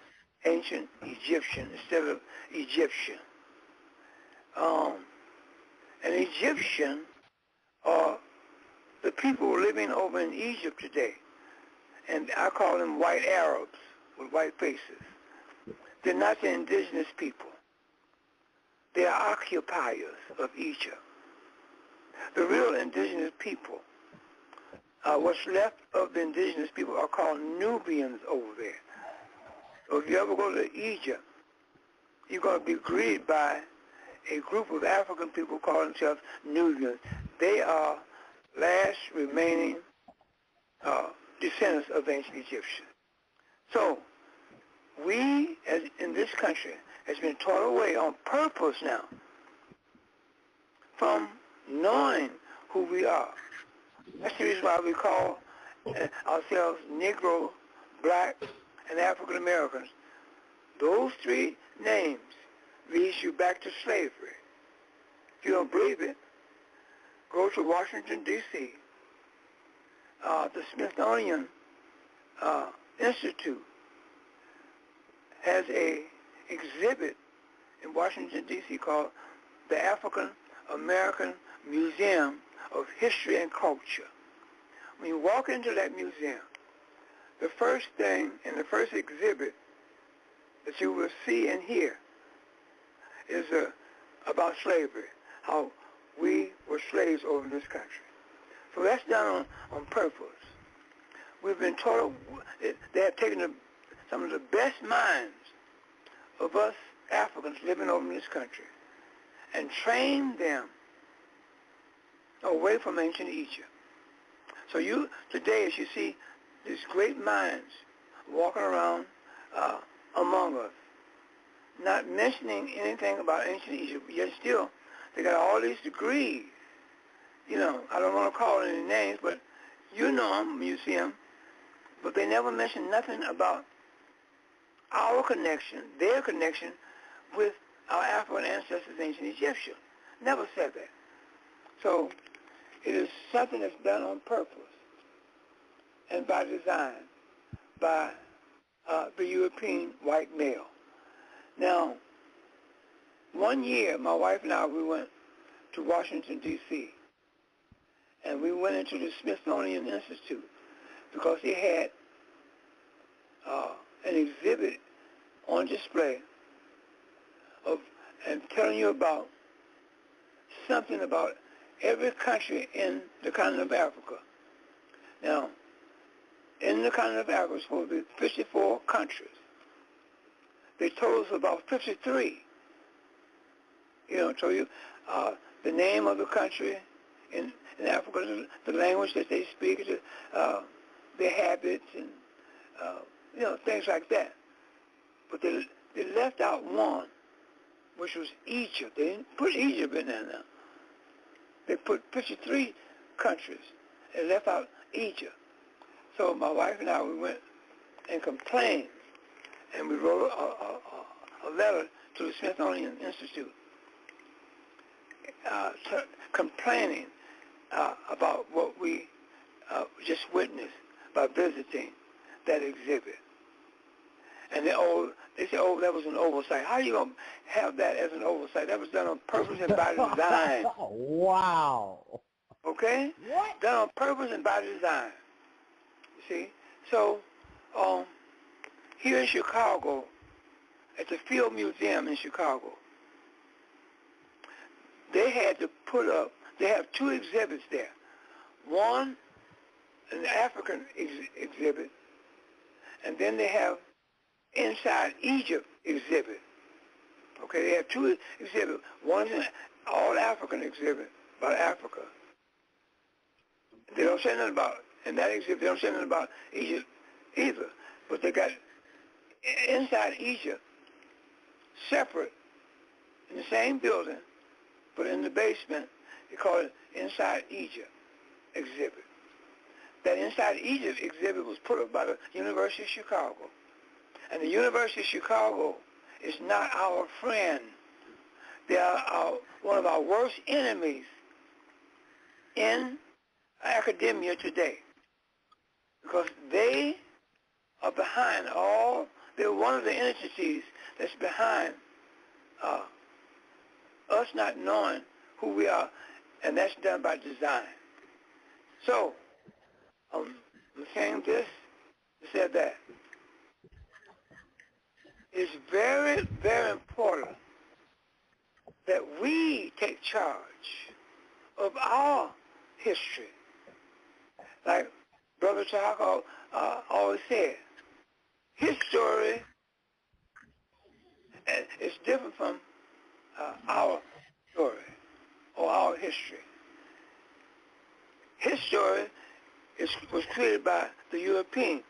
ancient Egyptian instead of Egyptian. An Egyptian are the people living over in Egypt today, and I call them white Arabs with white faces. They're not the indigenous people. They are occupiers of Egypt. The real indigenous people, what's left of the indigenous people, are called Nubians over there. So if you ever go to Egypt, you're going to be greeted by a group of African people calling themselves Nubians. They are last remaining descendants of the ancient Egyptians. So we, as in this country, has been taught away on purpose now from knowing who we are. That's the reason why we call ourselves Negro, Black, and African Americans. Those three names leads you back to slavery. If you don't believe it, go to Washington, D.C. The Smithsonian Institute has a exhibit in Washington, D.C. called the African American Museum of History and Culture. When you walk into that museum, the first thing in the first exhibit that you will see and hear is about slavery, how we were slaves over in this country. So that's done on purpose. We've been taught, they have taken some of the best minds of us Africans living over in this country and trained them away from ancient Egypt. So you, today, as you see these great minds walking around among us, not mentioning anything about ancient Egypt, yet still they got all these degrees. You know, I don't want to call any names, but you know them when you see them. But they never mention nothing about our connection, their connection with our African ancestors, ancient Egyptians. Never said that. So it is something that's done on purpose and by design by the European white male. Now, one year, my wife and I, we went to Washington, D.C., and we went into the Smithsonian Institute because they had an exhibit on display of, and telling you about something about every country in the continent of Africa. Now, in the continent of Africa, it's supposed to be 54 countries. They told us about 53. You know, told you the name of the country in Africa, the language that they speak, their habits, and you know, things like that. But they left out one, which was Egypt. They didn't put Egypt in there now. They put 53 countries and left out Egypt. So my wife and I, we went and complained, and we wrote a letter to the Smithsonian Institute complaining about what we just witnessed by visiting that exhibit. And they said, oh, that was an oversight. How are you going to have that as an oversight? That was done on purpose and by design. Wow. Okay? What? Done on purpose and by design. You see? So, here in Chicago, at the Field Museum in Chicago, they had to put up, they have two exhibits there. One, an African exhibit, and then they have Inside Egypt exhibit. Okay, they have two exhibits. One is an all-African exhibit about Africa. They don't say nothing about, in that exhibit, they don't say nothing about Egypt either. But they got Inside Egypt separate in the same building, but in the basement, they call it Inside Egypt exhibit. That Inside Egypt exhibit was put up by the University of Chicago. And the University of Chicago is not our friend. They are one of our worst enemies in academia today, because they are behind all, they're one of the entities that's behind us not knowing who we are, and that's done by design. So, I'm saying this to say that it's very, very important that we take charge of our history. Like Brother Tarhaka always said, his story is different from our story or our history. His story was created by the European.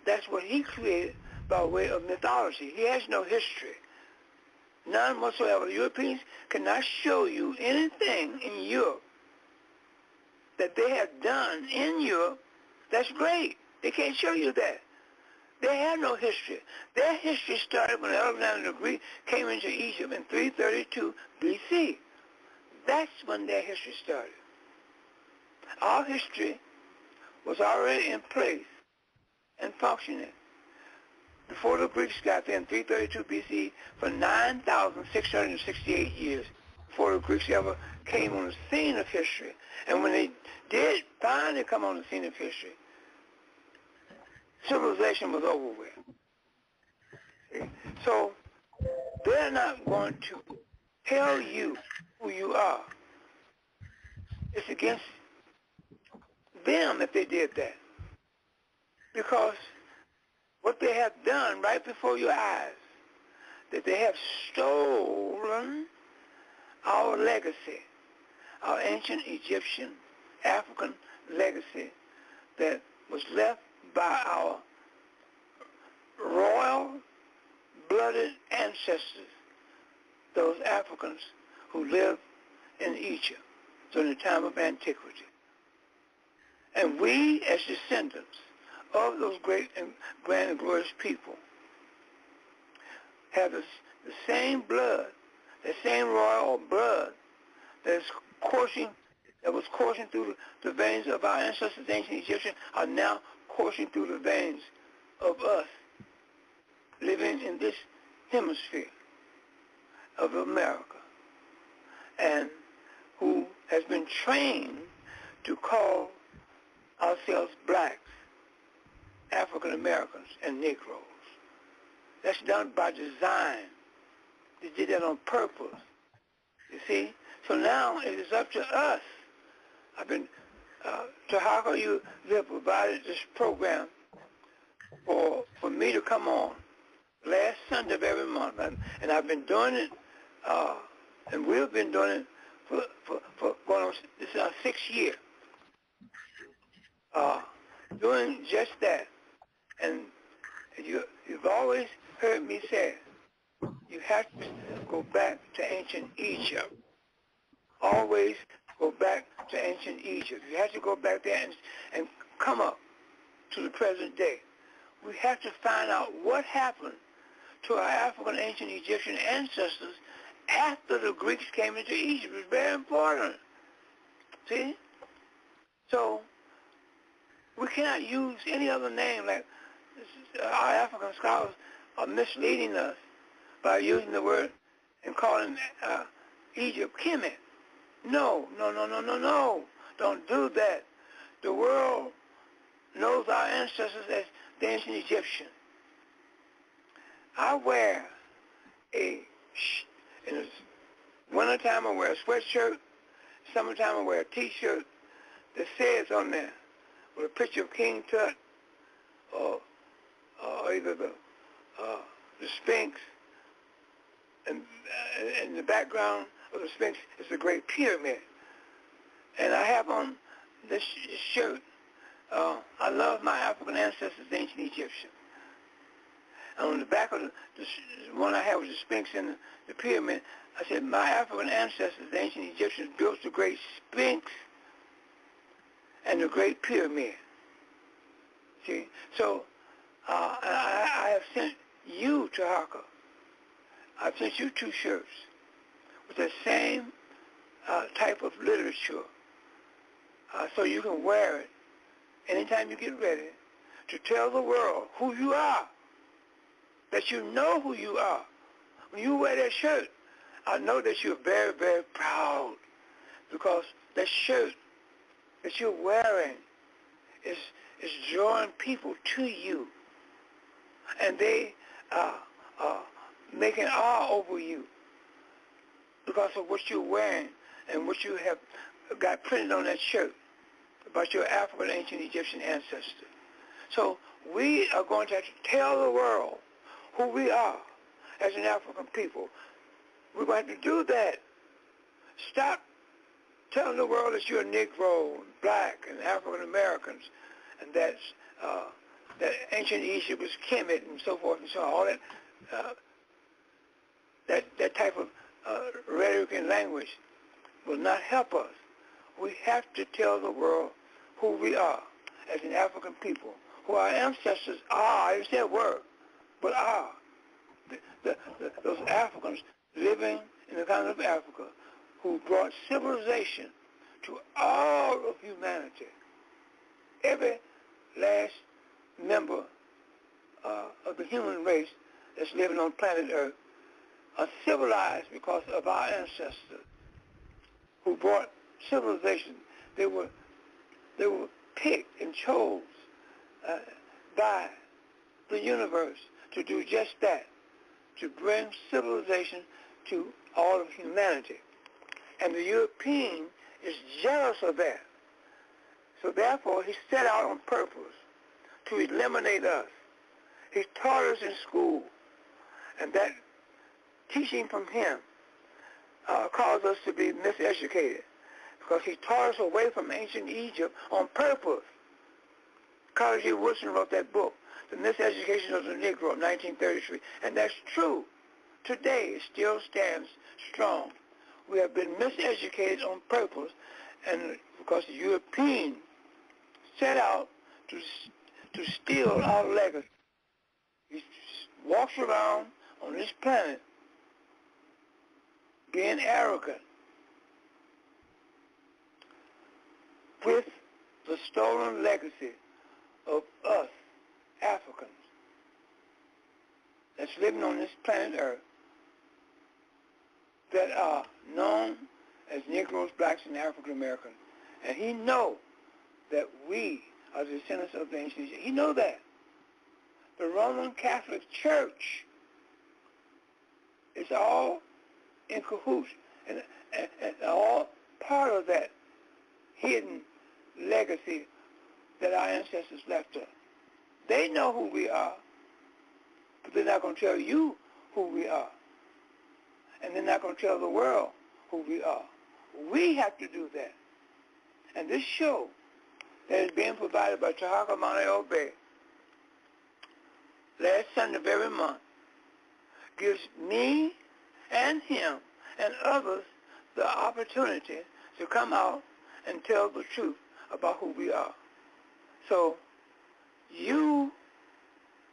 That's what he created by way of mythology. He has no history, none whatsoever. The Europeans cannot show you anything in Europe that they have done in Europe that's great. They can't show you that. They have no history. Their history started when Alexander the Greek came into Egypt in 332 BC. That's when their history started. Our history was already in place and functioning before the Greeks got there in 332 BC for 9,668 years, before the Greeks ever came on the scene of history. And when they did finally come on the scene of history, civilization was over with. See? So they're not going to tell you who you are. It's against them if they did that. Because what they have done right before your eyes, that they have stolen our legacy, our ancient Egyptian, African legacy that was left by our royal-blooded ancestors, those Africans who lived in Egypt during the time of antiquity. And we, as descendants of those great and grand and glorious people, have the same blood, the same royal blood that was coursing through the veins of our ancestors, the ancient Egyptians, are now coursing through the veins of us living in this hemisphere of America, and who has been trained to call ourselves blacks, African Americans, and Negroes. That's done by design. They did that on purpose. You see? So now it is up to us. Tarhaka, you have provided this program for me to come on last Sunday of every month. And I've been doing it, and we've been doing it for going on, this is our 6th year, doing just that. And you've always heard me say, you have to go back to ancient Egypt. Always go back to ancient Egypt. You have to go back there and come up to the present day. We have to find out what happened to our African ancient Egyptian ancestors after the Greeks came into Egypt. It's very important. See? So we cannot use any other name. Like our African scholars are misleading us by using the word and calling Egypt Kemet. No. Don't do that. The world knows our ancestors as the ancient Egyptians. I wear in the wintertime I wear a sweatshirt, summertime I wear a t-shirt that says on there with a picture of King Tut or either the Sphinx, and in the background of the Sphinx is the Great Pyramid. And I have on this shirt, I love my African ancestors, the ancient Egyptians. And on the back of the one I have with the Sphinx and the pyramid, I said, my African ancestors, the ancient Egyptians, built the Great Sphinx and the Great Pyramid. See? So I have sent you, Tarhaka, I've sent you 2 shirts with the same type of literature, so you can wear it anytime you get ready to tell the world who you are, that you know who you are. When you wear that shirt, I know that you're very, very proud, because that shirt that you're wearing is drawing people to you, and they are making awe over you because of what you're wearing and what you have got printed on that shirt about your African ancient Egyptian ancestors. So we are going to have to tell the world who we are as an African people. We're going to have to do that. Stop telling the world that you're a Negro, and black, and African Americans, and that ancient Egypt was Kemet and so forth and so on. All that type of rhetoric and language will not help us. We have to tell the world who we are as an African people, who our ancestors are. I didn't say a word, but are. Those Africans living in the continent of Africa who brought civilization to all of humanity. Every last member of the human race that's living on planet Earth are civilized because of our ancestors who brought civilization. They were picked and chose by the universe to do just that, to bring civilization to all of humanity. And the European is jealous of that. So therefore, he set out on purpose to eliminate us. He taught us in school, and that teaching from him caused us to be miseducated. because he taught us away from ancient Egypt on purpose. Carter G. Woodson wrote that book, The Miseducation of the Negro, 1933, and that's true. Today, it still stands strong. We have been miseducated on purpose, and because the Europeans set out to steal our legacy. He walks around on this planet being arrogant with the stolen legacy of us, Africans, that's living on this planet Earth, that are known as Negroes, Blacks, and African Americans. And he knows that we are the descendants of the ancient Egypt. He knows that. The Roman Catholic Church is all in cahoots and all part of that hidden legacy that our ancestors left us. They know who we are, but they're not going to tell you who we are. And they're not going to tell the world who we are. We have to do that. And this show that is being provided by Tarhaka Bay last Sunday of every month gives me and him and others the opportunity to come out and tell the truth about who we are. So you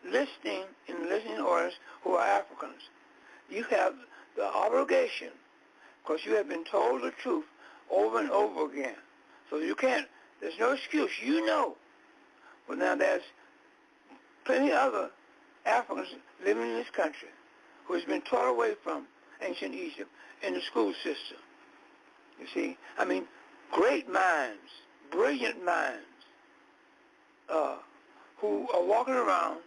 listening in the listening audience who are Africans, you have the obligation, because you have been told the truth over and over again. So you can't, there's no excuse, you know. But now there's plenty of other Africans living in this country who has been taught away from ancient Egypt in the school system. You see, I mean, great minds, brilliant minds, who are walking around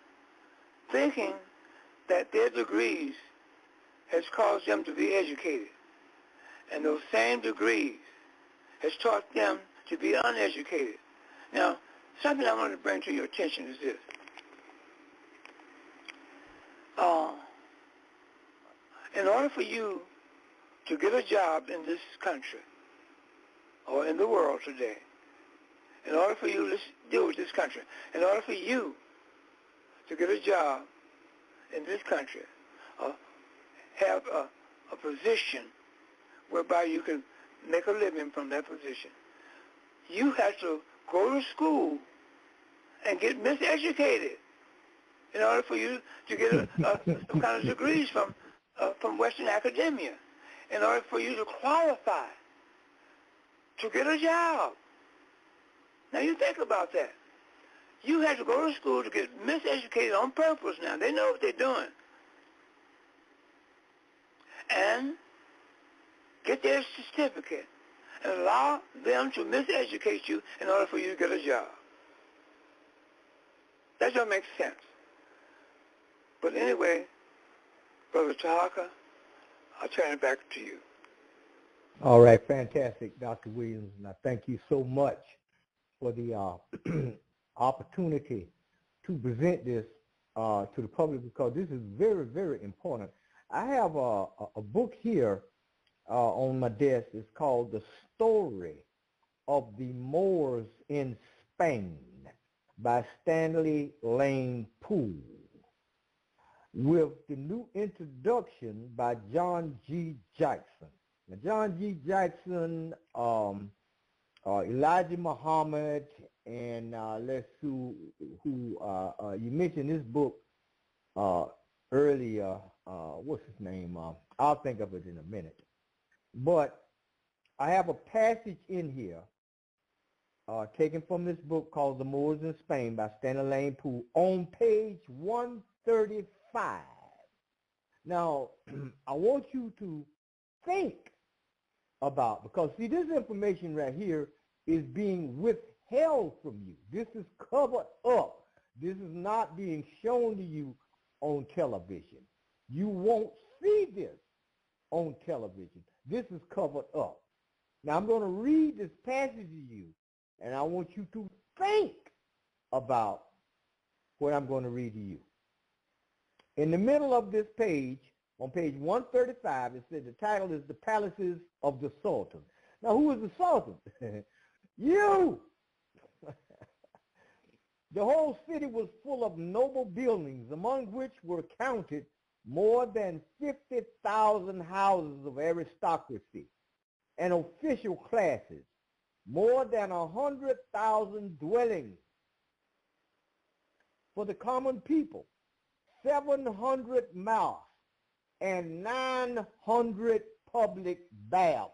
thinking that their degrees has caused them to be educated. And those same degrees has taught them to be uneducated. Now, something I want to bring to your attention is this. In order for you to get a job in this country or in the world today, in order for you to deal with this country, in order for you to get a job in this country, have a position whereby you can make a living from that position, you have to go to school and get miseducated in order for you to get some kind of degrees from Western academia, in order for you to qualify to get a job. Now you think about that. You have to go to school to get miseducated on purpose now. They know what they're doing. And get their certificate and allow them to miseducate you in order for you to get a job. That don't make sense. But anyway, Brother Tarhaka, I'll turn it back to you. All right, fantastic, Dr. Williams. And I thank you so much for the opportunity to present this to the public, because this is very, very important. I have a book here on my desk. It's called The Story of the Moors in Spain by Stanley Lane Poole, with the new introduction by John G. Jackson. Now, John G. Jackson, Elijah Muhammad, and let's see who you mentioned this book earlier. What's his name? I'll think of it in a minute. But I have a passage in here taken from this book called The Moors in Spain by Stanley Lane Poole on page 135. Now, I want you to think about, because see, this information right here is being withheld from you. This is covered up. This is not being shown to you on television. You won't see this on television. This is covered up. Now I'm going to read this passage to you, and I want you to think about what I'm going to read to you. In the middle of this page, on page 135, it says the title is The Palaces of the Sultan. Now, who is the Sultan? You! The whole city was full of noble buildings, among which were counted more than 50,000 houses of aristocracy and official classes, more than 100,000 dwellings for the common people, 700 mosques, and 900 public baths.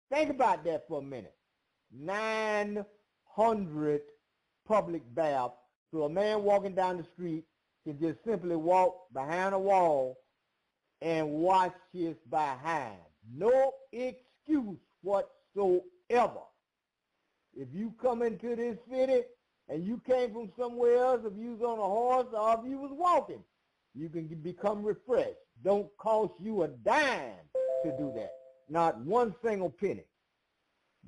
Think about that for a minute. 900 public baths. So a man walking down the street can just simply walk behind a wall and wash his behind. No excuse whatsoever. If you come into this city and you came from somewhere else, if you was on a horse or if you was walking, you can become refreshed. Don't cost you a dime to do that. Not one single penny.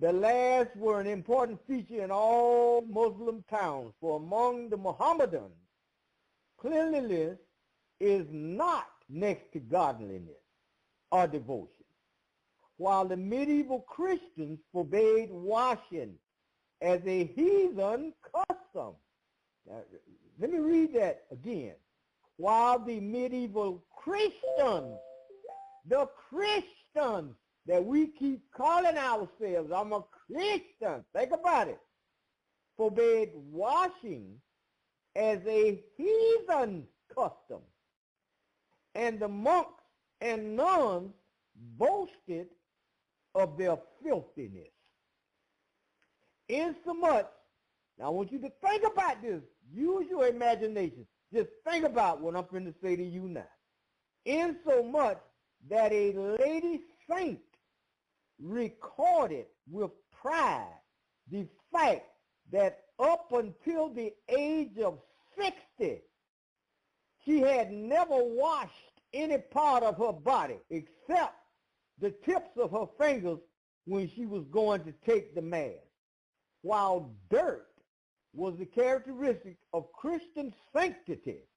The last were an important feature in all Muslim towns, for among the Mohammedans, cleanliness is not next to godliness or devotion, while the medieval Christians forbade washing as a heathen custom. Now, let me read that again. While the medieval Christians, the Christians that we keep calling ourselves, I'm a Christian, think about it, forbade washing as a heathen custom. And the monks and nuns boasted of their filthiness. Insomuch, now I want you to think about this. Use your imagination. Just think about what I'm going to say to you now. Insomuch that a lady saint recorded with pride the fact that up until the age of 60, she had never washed any part of her body except the tips of her fingers when she was going to take the Mass. While dirt was the characteristic of Christian sanctity,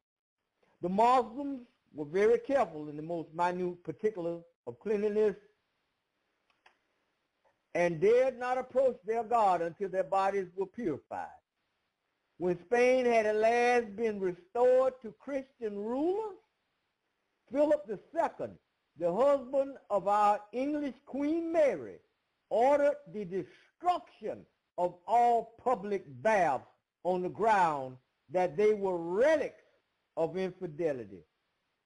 the Muslims were very careful in the most minute particulars of cleanliness and dared not approach their God until their bodies were purified. When Spain had at last been restored to Christian rulers, Philip II, the husband of our English Queen Mary, ordered the destruction of all public baths on the ground that they were relics of infidelity.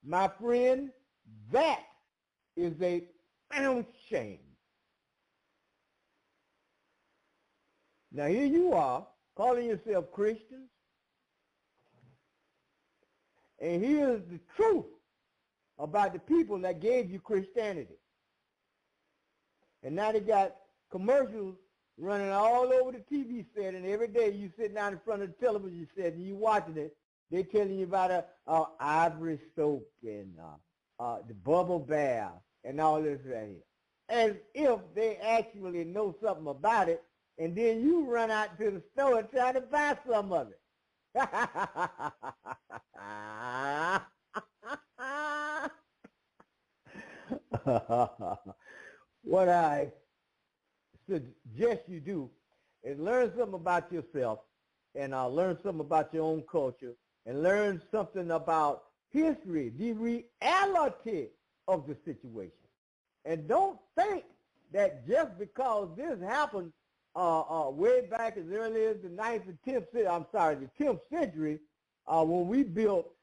My friend, that is a shame. Now here you are, calling yourself Christians, and here's the truth about the people that gave you Christianity. And now they got commercials running all over the TV set, and every day you sit down in front of the television set and you watching it, they're telling you about ivory soap and the bubble bath and all this right here. As if they actually know something about it, and then you run out to the store and try to buy some of it. What I suggest you do is learn something about yourself and learn something about your own culture and learn something about history, the reality of the situation. And don't think that just because this happened way back as early as the 9th and 10th century, the 10th century, when we built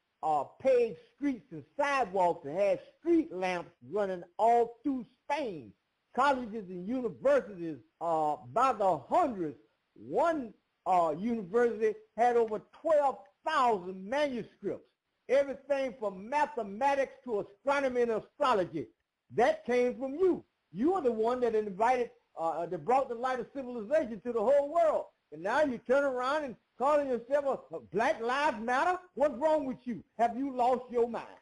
paved streets and sidewalks and had street lamps running all through Spain. Colleges and universities by the hundreds. One university had over 12,000 manuscripts. Everything from mathematics to astronomy and astrology. That came from you. You are the one that invited, that brought the light of civilization to the whole world. And now you turn around and calling yourself a Black Lives Matter? What's wrong with you? Have you lost your mind?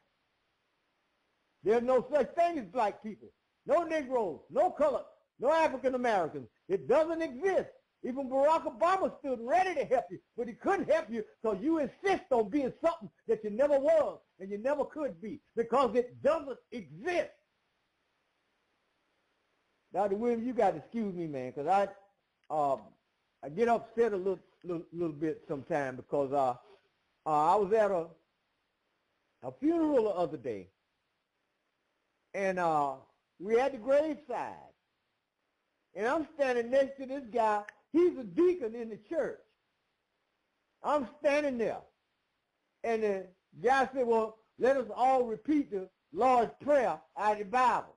There's no such thing as black people. No Negroes, no color, no African Americans. It doesn't exist. Even Barack Obama stood ready to help you, but he couldn't help you because you insist on being something that you never was and you never could be because it doesn't exist. Dr. Williams, you got to excuse me, man, because I get upset a little bit sometimes because I was at a funeral the other day, and we at the graveside, and I'm standing next to this guy. He's a deacon in the church. I'm standing there, and the guy said, well, let us all repeat the Lord's Prayer out of the Bible.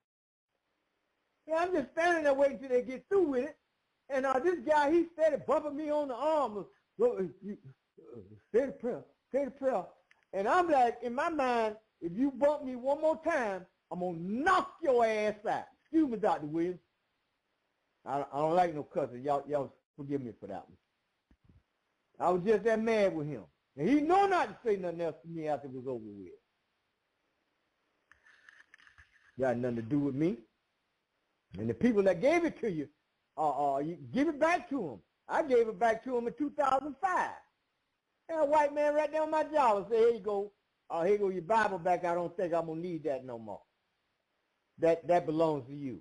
Yeah, I'm just standing there waiting till they get through with it, and this guy, he started bumping me on the arm. Say the prayer, say the prayer. And I'm like, in my mind, if you bump me one more time, I'm going to knock your ass out. Excuse me, Dr. Williams. I don't like no cussing. Y'all forgive me for that one. I was just that mad with him. And he know not to say nothing else to me after it was over with. Got nothing to do with me. And the people that gave it to you, you give it back to them. I gave it back to them in 2005. And a white man right there on my job and said, here you go your Bible back. I don't think I'm going to need that no more. That belongs to you.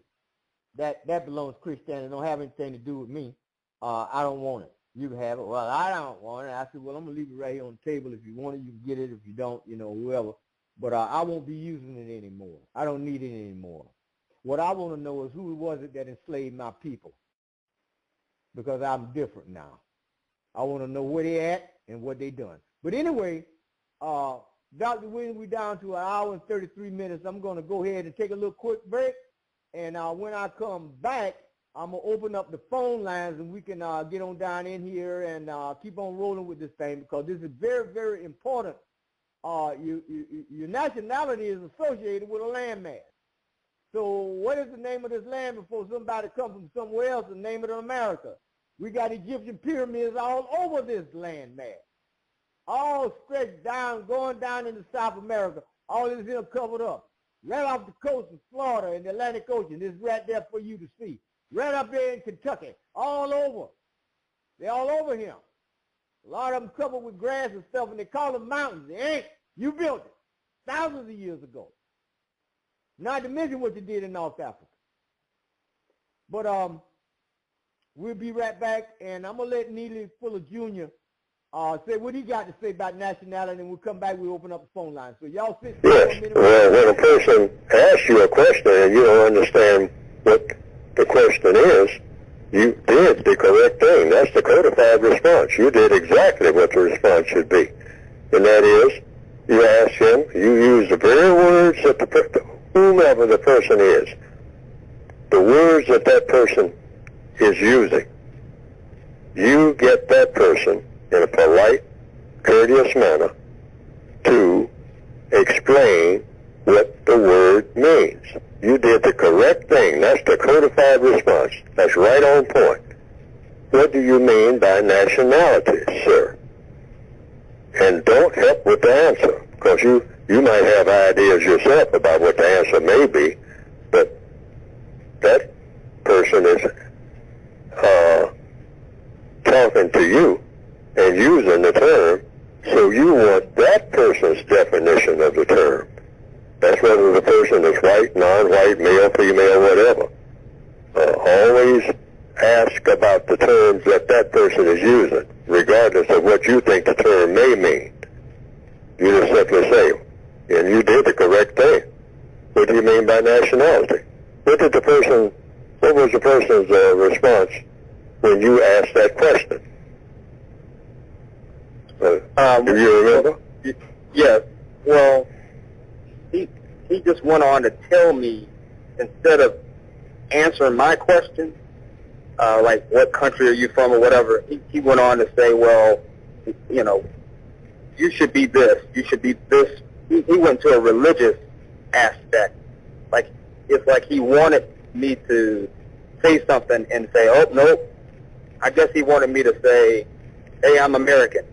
That belongs to Christianity. It don't have anything to do with me. I don't want it. You can have it. Well, I don't want it. I said, well, I'm going to leave it right here on the table. If you want it, you can get it. If you don't, whoever. But I won't be using it anymore. I don't need it anymore. What I want to know is who was it that enslaved my people? Because I'm different now. I want to know where they at and what they done. But anyway, Dr. Williams, we're down to an hour and 33 minutes. I'm going to go ahead and take a little quick break. And when I come back, I'm going to open up the phone lines and we can get on down in here and keep on rolling with this thing because this is very, very important. Your nationality is associated with a landmass. So what is the name of this land before somebody comes from somewhere else and name it America? We got Egyptian pyramids all over this landmass, all stretched down, going down into South America. All this here covered up. Right off the coast of Florida and the Atlantic Ocean. This is right there for you to see. Right up there in Kentucky, all over. They're all over here. A lot of them covered with grass and stuff, and they call them mountains. They ain't. You built it thousands of years ago. Not to mention what you did in North Africa. But we'll be right back, and I'm going to let Neely Fuller Jr. Say what he got to say about nationality, and we'll come back, we'll open up the phone line. So y'all sit for a minute. Well, when a person asks you a question and you don't understand what the question is, you did the correct thing. That's the codified response. You did exactly what the response should be. And that is, you ask him, you use the very words that whomever the person is, the words that that person is using, you get that person in a polite, courteous manner to explain what the word means. You did the correct thing. That's the codified response. That's right on point. What do you mean by nationality, sir? And don't help with the answer, because you might have ideas yourself about what the answer may be, but that person is talking to you and using the term, so you want that person's definition of the term. That's whether the person is white, non-white, male, female, whatever. Always ask about the terms that that person is using, regardless of what you think the term may mean. You just simply say, and you did the correct thing. What do you mean by nationality? What was the person's response when you asked that question? Do you remember? Yes. Well, he just went on to tell me, instead of answering my question, like what country are you from or whatever, he went on to say, well, you should be this, you should be this. He went to a religious aspect. Like, it's like he wanted me to say something and say, oh, nope. I guess he wanted me to say, hey, I'm American.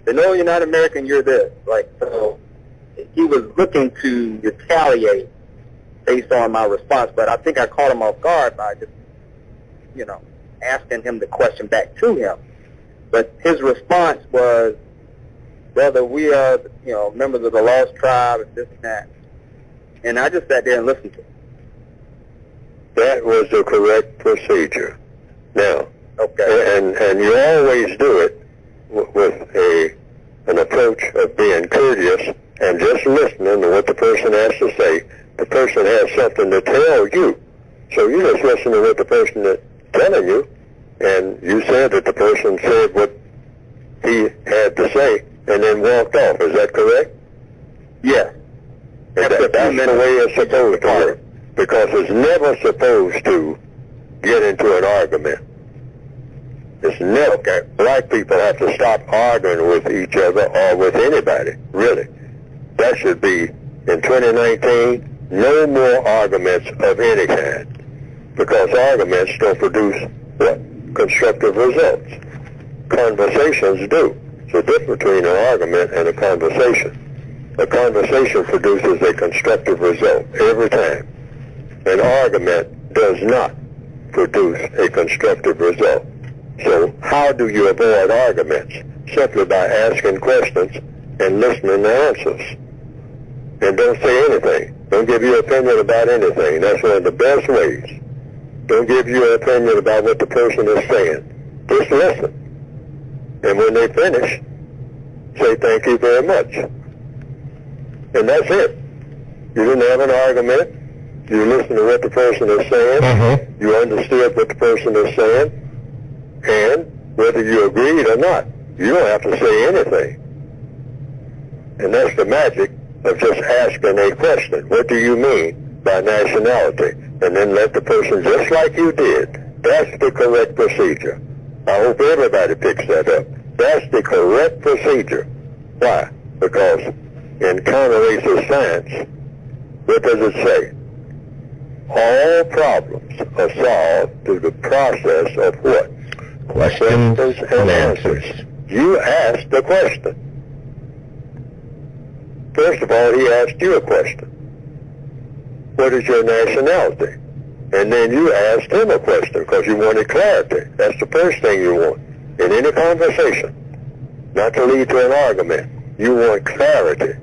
Say, no, you're not American, you're this. Like, so he was looking to retaliate based on my response, but I think I caught him off guard by just, asking him the question back to him. But his response was, brother, we are, members of the lost tribe and this and that. And I just sat there and listened to him. that was the correct procedure. Now, okay, and you always do it with an approach of being courteous and just listening to what the person has to say. The person has something to tell you, so you just listen to what the person is telling you, and you said that the person said what he had to say and then walked off. Is that correct? Yes. That's the way it's supposed to work, because it's never supposed to get into an argument. It's never. Okay. Black people have to stop arguing with each other or with anybody, really. That should be, in 2019, no more arguments of any kind, because arguments don't produce what? Constructive results. Conversations do. It's the difference between an argument and a conversation. A conversation produces a constructive result every time. An argument does not produce a constructive result. So how do you avoid arguments? Simply by asking questions and listening to answers. And don't say anything. Don't give your opinion about anything. That's one of the best ways. Don't give your opinion about what the person is saying. Just listen. And when they finish, say thank you very much. And that's it. You didn't have an argument. You listened to what the person is saying. You understood what the person is saying. And whether you agreed or not, you don't have to say anything. And that's the magic of just asking a question. What do you mean by nationality? And then let the person, just like you did. That's the correct procedure. I hope everybody picks that up. That's the correct procedure. Why? Because in counter-racist science, what does it say? All problems are solved through the process of what? Questions and answers. You asked the question. First of all, he asked you a question. What is your nationality? And then you asked him a question because you wanted clarity. That's the first thing you want in any conversation. Not to lead to an argument. You want clarity.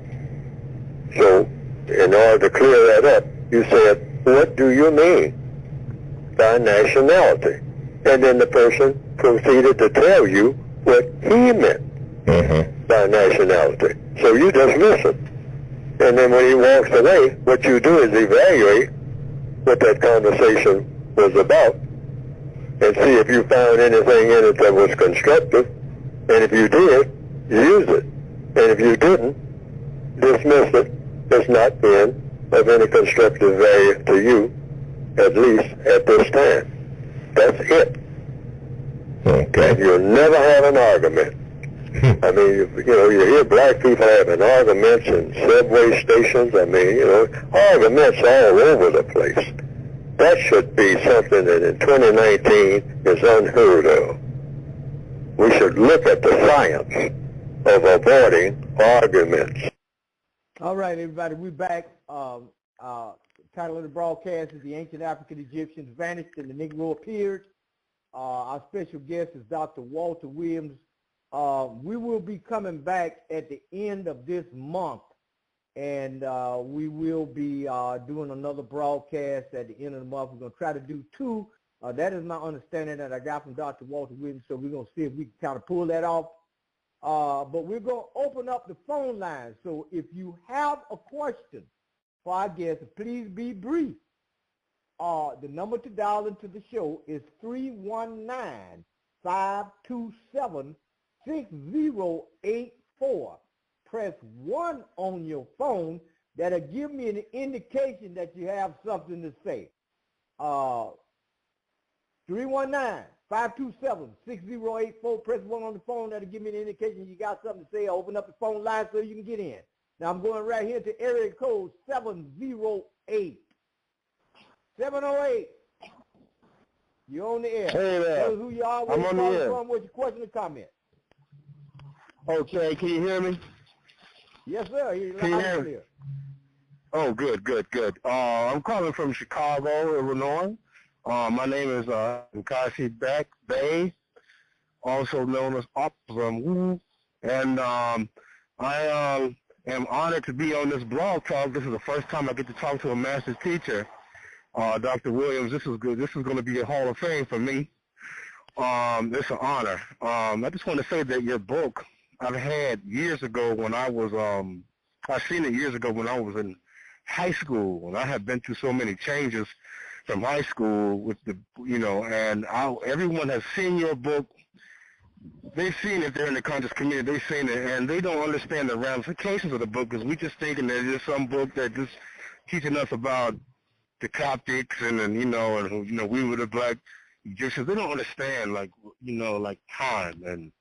So, in order to clear that up, you said, what do you mean by nationality? And then the person proceeded to tell you what he meant by nationality. So you just listen. And then when he walks away, what you do is evaluate what that conversation was about and see if you found anything in it that was constructive. And if you did, use it. And if you didn't, dismiss it as not being of any constructive value to you, at least at this time. That's it. Okay. And you'll never have an argument. I mean, you hear black people having arguments in subway stations. I mean, arguments all over the place. That should be something that in 2019 is unheard of. We should look at the science of avoiding arguments. All right, everybody, we're back. Title of the broadcast is The Ancient African Egyptians Vanished and the Negro Appeared. Our special guest is Dr. Walter Williams. We will be coming back at the end of this month, and we will be doing another broadcast at the end of the month. We're going to try to do two. That is my understanding that I got from Dr. Walter Williams, so we're going to see if we can kind of pull that off. But we're going to open up the phone line. So if you have a question for our guest, please be brief. The number to dial into the show is 319-527-6084. Press 1 on your phone. That'll give me an indication that you have something to say. 319-527-6084. Press 1 on the phone. That'll give me an indication you got something to say. I'll open up the phone line so you can get in. Now I'm going right here to area code 708. 708. You're on the air. Hey there. Tell us who you are, where you're calling from, what's your question or comment. Okay, can you hear me? Yes, sir. Can you hear me? Oh, good. I'm calling from Chicago, Illinois. My name is Nkashi Bay, also known as Optum. And I am honored to be on this blog talk. This is the first time I get to talk to a master teacher. Dr. Williams. This is good. This is going to be a Hall of Fame for me. It's an honor. I just want to say that your book I've had years ago when I was, I seen it years ago when I was in high school, and I have been through so many changes from high school with the, and everyone has seen your book. They've seen it. They're in the conscious community. They've seen it, and they don't understand the ramifications of the book because we just thinking that it's some book that just teaching us about the Coptics and we were the black Egyptians. They don't understand like time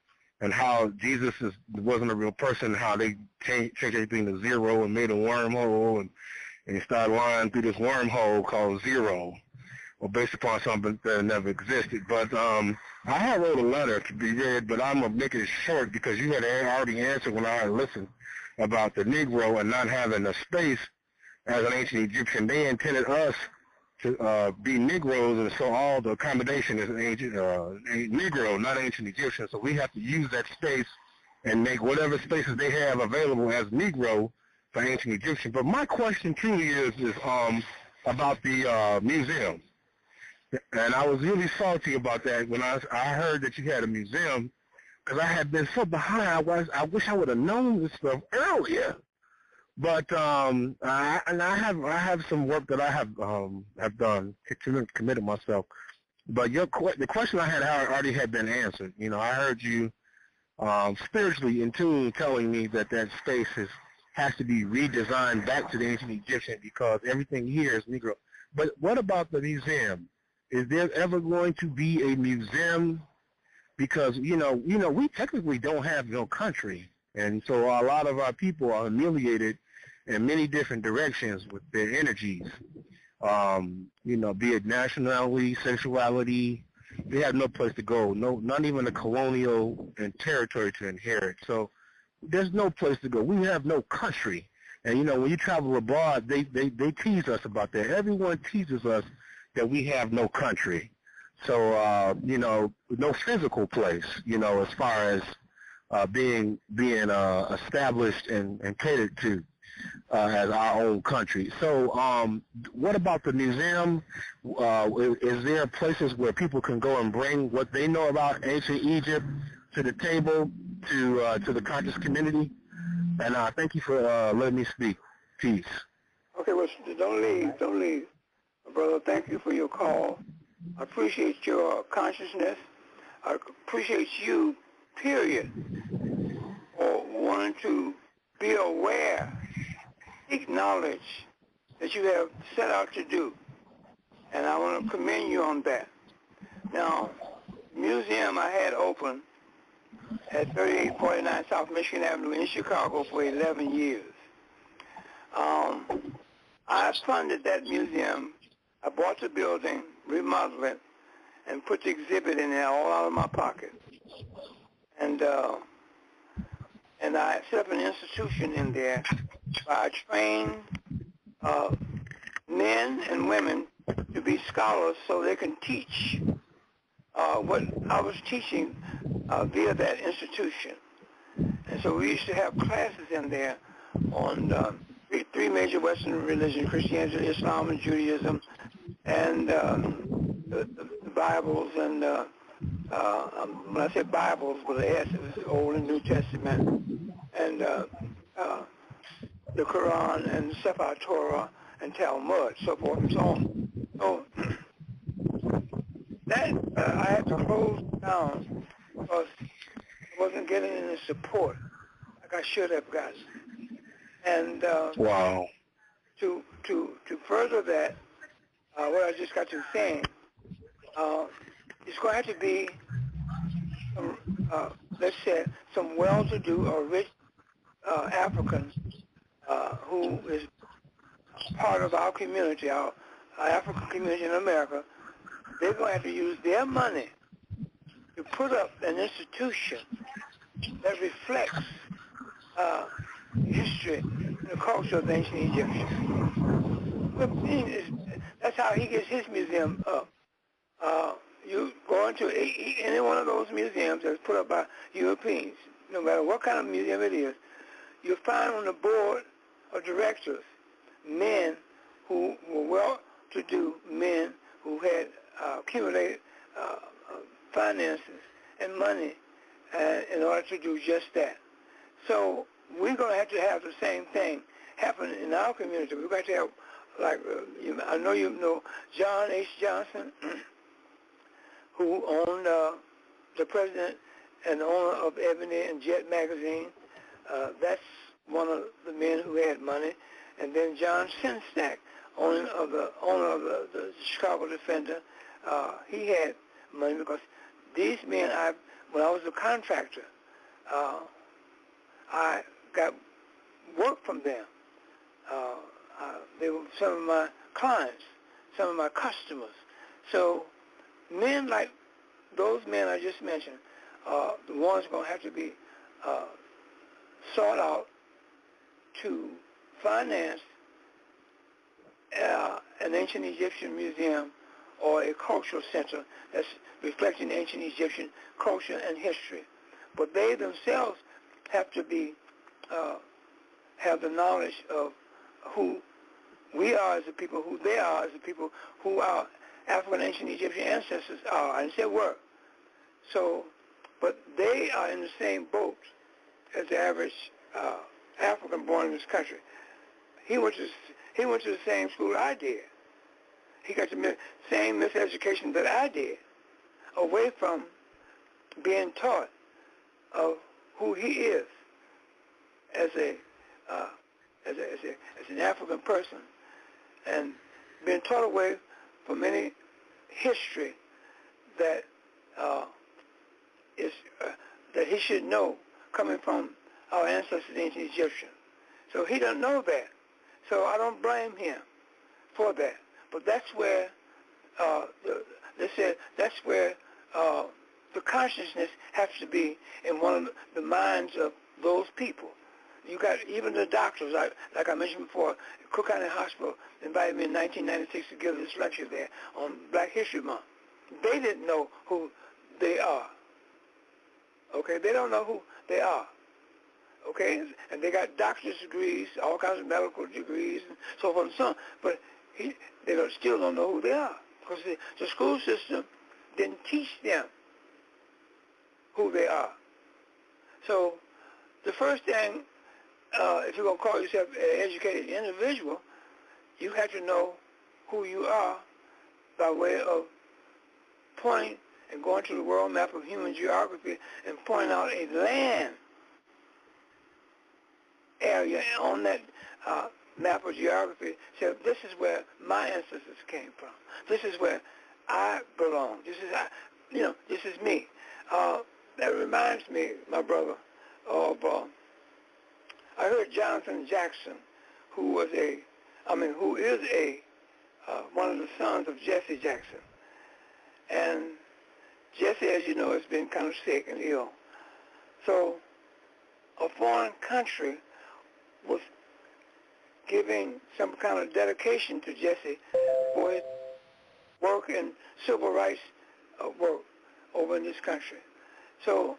and how Jesus wasn't a real person. How they changed everything to zero and made a wormhole and he started lying through this wormhole called zero, or based upon something that never existed. But I had wrote a letter to be read, but I'm gonna make it short because you had already answered when I listened about the Negro and not having a space as an ancient Egyptian. They intended us to be Negroes, and so all the accommodation is ancient Negro, not ancient Egyptian. So we have to use that space and make whatever spaces they have available as Negro for ancient Egyptian. But my question truly is about the museum. And I was really salty about that when I heard that you had a museum, because I had been so behind. I wish I would have known this stuff earlier. But I have some work that I have done, committed myself. But the question I had already had been answered. I heard you spiritually in tune telling me that space has to be redesigned back to the ancient Egyptian because everything here is Negro. But what about the museum? Is there ever going to be a museum? Because we technically don't have no country, and so a lot of our people are humiliated in many different directions with their energies. Be it nationality, sexuality, they have no place to go. No, not even a colonial and territory to inherit. So there's no place to go. We have no country. And when you travel abroad, they tease us about that. Everyone teases us that we have no country. So no physical place. As far as being established and catered to as our own country. So what about the museum? Is there places where people can go and bring what they know about ancient Egypt to the table, to the conscious community? And thank you for letting me speak. Peace. Okay, well, don't leave. Brother, thank you for your call. I appreciate your consciousness. I appreciate you, period, for wanting to be aware, seek knowledge that you have set out to do. And I want to commend you on that. Now, the museum I had open at 3849 South Michigan Avenue in Chicago for 11 years. I funded that museum. I bought the building, remodeled it, and put the exhibit in there all out of my pocket. And I set up an institution in there where I train men and women to be scholars so they can teach what I was teaching via that institution. And so we used to have classes in there on three major Western religions, Christianity, Islam, and Judaism, and the Bibles, and when I say Bibles, with the S, it was Old and New Testament, and the Quran, and Sefer Torah, and Talmud, so forth and so on. So that I had to close down because I wasn't getting any support like I should have gotten. And wow. To further that, what I just got to saying, it's going to have to be some, let's say, some well-to-do or rich African who is part of our community, our African community in America. They're going to have to use their money to put up an institution that reflects history and the culture of the ancient Egyptians. That's how he gets his museum up. You go into any one of those museums that's put up by Europeans, no matter what kind of museum it is, you'll find on the board of directors men who were well-to-do men who had accumulated finances and money in order to do just that. So we're going to have the same thing happen in our community. We're going to have, like, I know you know John H. Johnson, who owned the president and owner of Ebony and Jet magazine. That's one of the men who had money. And then John Senstack, owner of the Chicago Defender, he had money because these men, when I was a contractor, I got work from them. They were some of my clients, some of my customers. So men like those men I just mentioned, the ones going to have to be sought out to finance an ancient Egyptian museum or a cultural center that's reflecting ancient Egyptian culture and history. But they themselves have to be have the knowledge of who we are as a people, who they are as a people, who our African ancient Egyptian ancestors are. I didn't say were. So, but they are in the same boat as the average African born in this country. He went to the same school I did. He got the same miseducation that I did, away from being taught of who he is as an African person, and being taught away from any history that that he should know coming from our ancestors, the ancient Egyptians. So he doesn't know that. So I don't blame him for that. But that's where they said that's where the consciousness has to be in one of the minds of those people. You got even the doctors, like I mentioned before, Cook County Hospital invited me in 1996 to give this lecture there on Black History Month. They didn't know who they are. Okay, they don't know who they are. Okay, and they got doctor's degrees, all kinds of medical degrees, and so forth and so on. But they still don't know who they are because the school system didn't teach them who they are. So the first thing, if you're going to call yourself an educated individual, you have to know who you are by way of pointing and going to the world map of human geography and pointing out a land area on that map of geography. So this is where my ancestors came from. This is where I belong. This is me. That reminds me, my brother, of I heard Jonathan Jackson, who is one of the sons of Jesse Jackson. And Jesse, as you know, has been kind of sick and ill. So a foreign country was giving some kind of dedication to Jesse for his work in civil rights work over in this country. So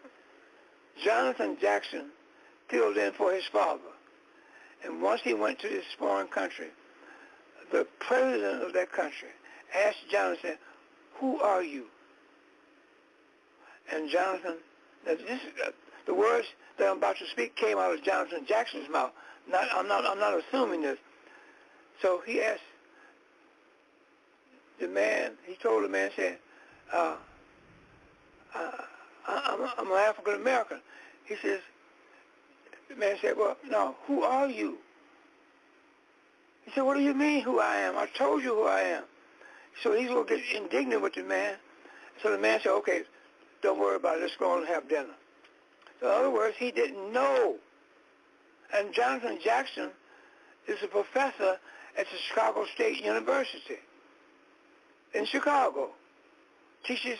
Jonathan Jackson filled in for his father. And once he went to this foreign country, the president of that country asked Jonathan, "Who are you?" And Jonathan, the words that I'm about to speak came out of Jonathan Jackson's mouth. I'm not assuming this. So he asked the man. He told the man, said, "I'm an African American." He says, the man said, "Well, no, who are you?" He said, "What do you mean who I am? I told you who I am." So he's going to get indignant with the man. So the man said, "Okay, don't worry about it. Let's go and have dinner." So in other words, he didn't know. And Jonathan Jackson is a professor at the Chicago State University in Chicago. Teaches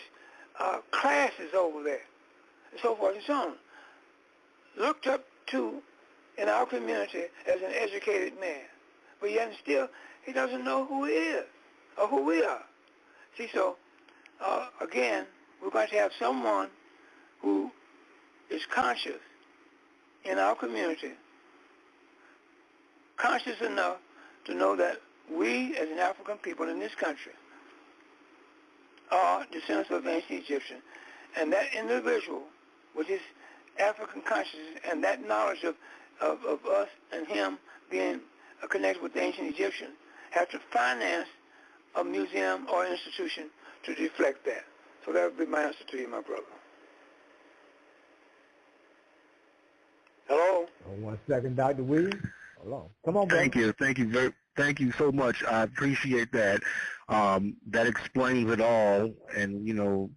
classes over there, and so forth and so on. Looked up to in our community as an educated man. But yet still, he doesn't know who he is or who we are. See, so, again, we're going to have someone who is conscious in our community, conscious enough to know that we as an African people in this country are descendants of ancient Egyptians, and that individual with his African consciousness and that knowledge of us and him being connected with the ancient Egyptians have to finance a museum or institution to reflect that. So that would be my answer to you, my brother. Hello? Oh, 1 second, Dr. Williams. Hold on. Come on, brother. Thank you so much. I appreciate that. That explains it all. And you know,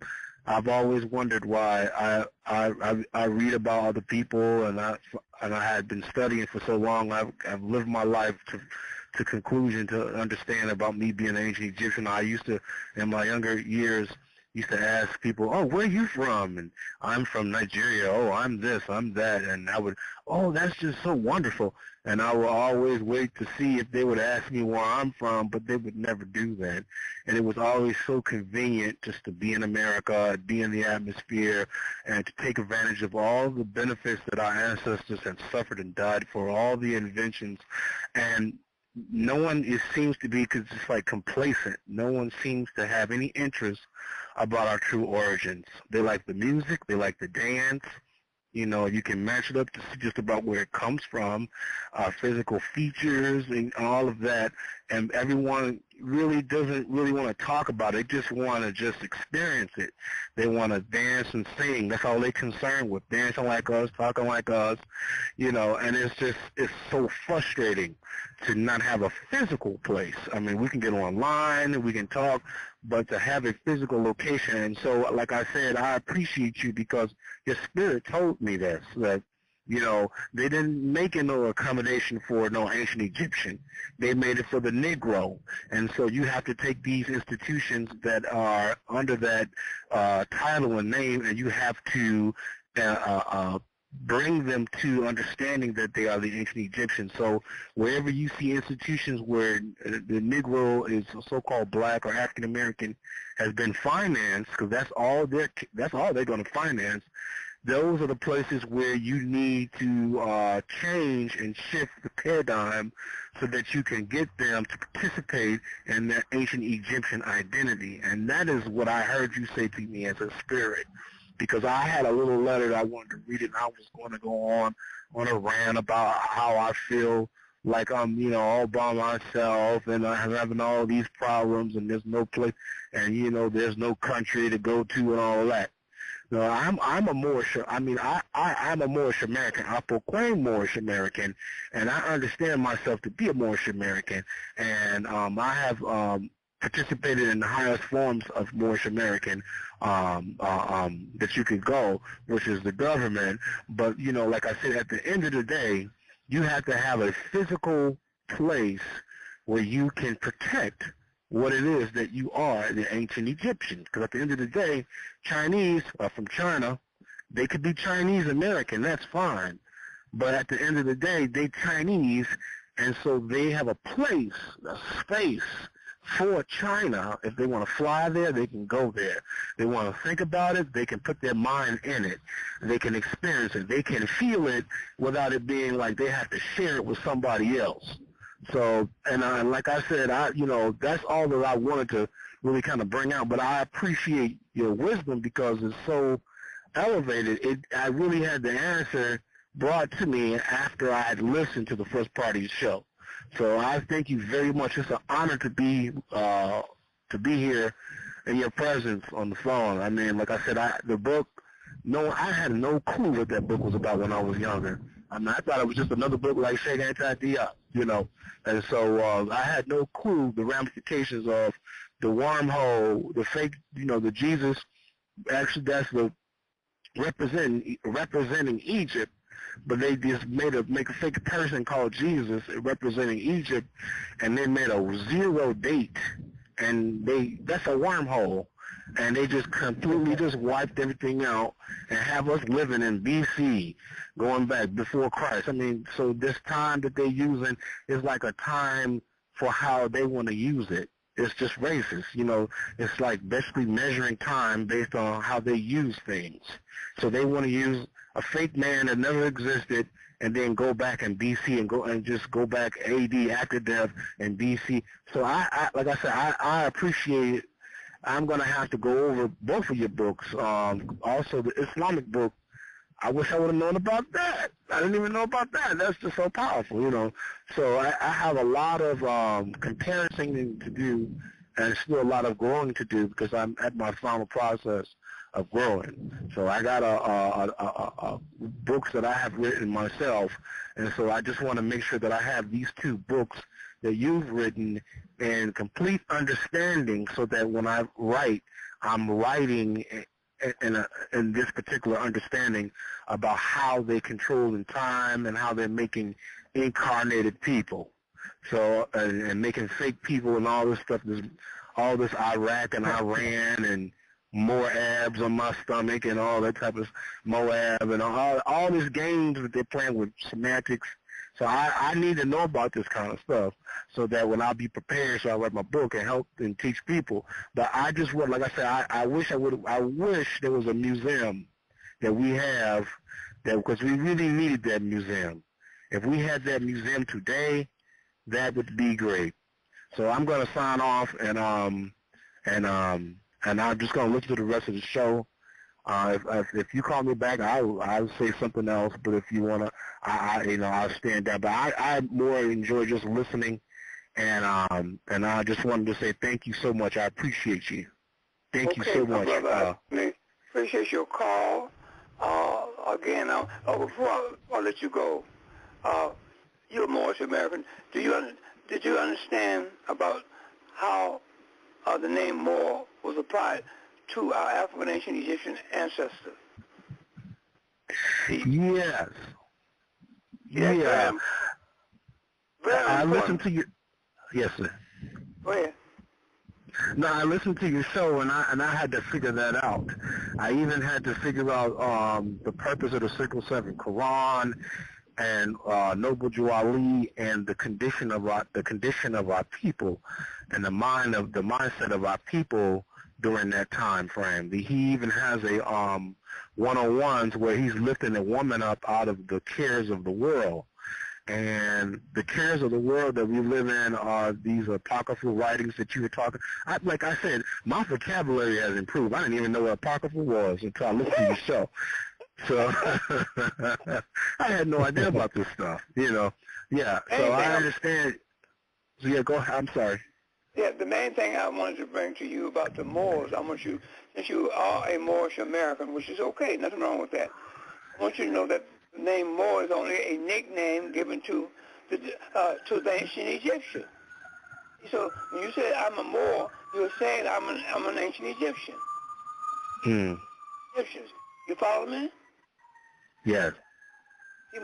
I've always wondered why I read about other people, and I had been studying for so long. I've lived my life to conclusion to understand about me being an ancient Egyptian. I used to, in my younger years, used to ask people, oh, where are you from? And I'm from Nigeria. Oh, I'm this, I'm that. And I would, oh, that's just so wonderful. And I would always wait to see if they would ask me where I'm from, but they would never do that. And it was always so convenient just to be in America, be in the atmosphere, and to take advantage of all the benefits that our ancestors had suffered and died for, all the inventions. And no one seems to be just like complacent. No one seems to have any interest about our true origins. They like the music, they like the dance. You know, you can match it up to see just about where it comes from, physical features and all of that. And everyone really doesn't really want to talk about it. They just want to just experience it. They want to dance and sing. That's all they're concerned with, dancing like us, talking like us, you know, and it's so frustrating to not have a physical place. I mean, we can get online and we can talk, but to have a physical location. And so, like I said, I appreciate you because your spirit told me this, that, you know, they didn't make no accommodation for no ancient Egyptian. They made it for the Negro. And so you have to take these institutions that are under that title and name, and you have to bring them to understanding that they are the ancient Egyptians. So wherever you see institutions where the Negro is so-called black or African American has been financed, because that's all they're going to finance, those are the places where you need to change and shift the paradigm so that you can get them to participate in their ancient Egyptian identity. And that is what I heard you say to me as a spirit, because I had a little letter that I wanted to read it, and I was going to go on a rant about how I feel like I'm, you know, all by myself and I'm having all these problems and there's no place, and, you know, there's no country to go to and all that. No, I'm a Moorish. I mean, I'm a Moorish American. I proclaim Moorish American, and I understand myself to be a Moorish American. And I have participated in the highest forms of Moorish American that you could go, which is the government. But, you know, like I said, at the end of the day, you have to have a physical place where you can protect what it is that you are, the ancient Egyptians. Because at the end of the day, Chinese are from China. They could be Chinese American, that's fine. But at the end of the day, they Chinese, and so they have a place, a space for China. If they want to fly there, they can go there. They want to think about it, they can put their mind in it. They can experience it. They can feel it without it being like they have to share it with somebody else. So, and like I said, you know, that's all that I wanted to really kind of bring out. But I appreciate your wisdom because it's so elevated. I really had the answer brought to me after I had listened to the first part of your show. So I thank you very much. It's an honor to be here in your presence on the phone. I mean, like I said, the book. No, I had no clue what that book was about when I was younger. I mean, I thought it was just another book like Sheikh Anti-Diop, you know. And so I had no clue the ramifications of the wormhole, the fake, you know, the Jesus. Actually, that's the representing Egypt, but they just make a fake person called Jesus representing Egypt, and they made a 0 date, and that's a wormhole. And they just completely just wiped everything out and have us living in B.C., going back before Christ. I mean, so this time that they're using is like a time for how they want to use it. It's just racist, you know. It's like basically measuring time based on how they use things. So they want to use a fake man that never existed and then go back in BC and just go back AD after death in BC. So I like I said, I appreciate it. I'm gonna have to go over both of your books. Also the Islamic book. I wish I would have known about that. I didn't even know about that. That's just so powerful, you know. So I have a lot of comparison to do, and still a lot of growing to do because I'm at my final process of growing. So I got a books that I have written myself, and so I just want to make sure that I have these two books that you've written in complete understanding, so that when I write, I'm writing in this particular understanding about how they control in time and how they're making incarnated people. So, and making fake people and all this stuff, all this Iraq and Iran and Moabs on my stomach and all that type of Moab and all these games that they're playing with semantics. So I need to know about this kind of stuff so that when I'll be prepared, so I write my book and help and teach people. But I just would, like I said, I wish there was a museum that we have, that because we really needed that museum. If we had that museum today, that would be great. So I'm going to sign off, and I'm just going to listen to the rest of the show. If you call me back, I'll say something else. But if you wanna, I'll stand down. But I more enjoy just listening, and I just wanted to say thank you so much. I appreciate you. Thank you so much. Brother, I appreciate your call. Again, before I let you go, you're a Moorish American. Did you understand about how the name Moor was applied to our African ancient Egyptian ancestors? Yes. Yeah. I listened to you. Yes, sir. Go ahead. No, I listened to your show, and I had to figure that out. I even had to figure out the purpose of the 607 Quran and Noble Juali and the condition of our people and the mindset of our people during that time frame. He even has a 101s where he's lifting a woman up out of the cares of the world. And the cares of the world that we live in are these apocryphal writings that you were talking. Like I said, my vocabulary has improved. I didn't even know what apocryphal was until I listened to your show. So I had no idea about this stuff, you know. Yeah, so I understand. So yeah, go ahead. I'm sorry. Yeah, the main thing I wanted to bring to you about the Moors, I want you, since you are a Moorish American, which is okay, nothing wrong with that, I want you to know that the name Moor is only a nickname given to the ancient Egyptian. So when you say I'm a Moor, you're saying I'm an ancient Egyptian. Egyptians. You follow me? Yes. See,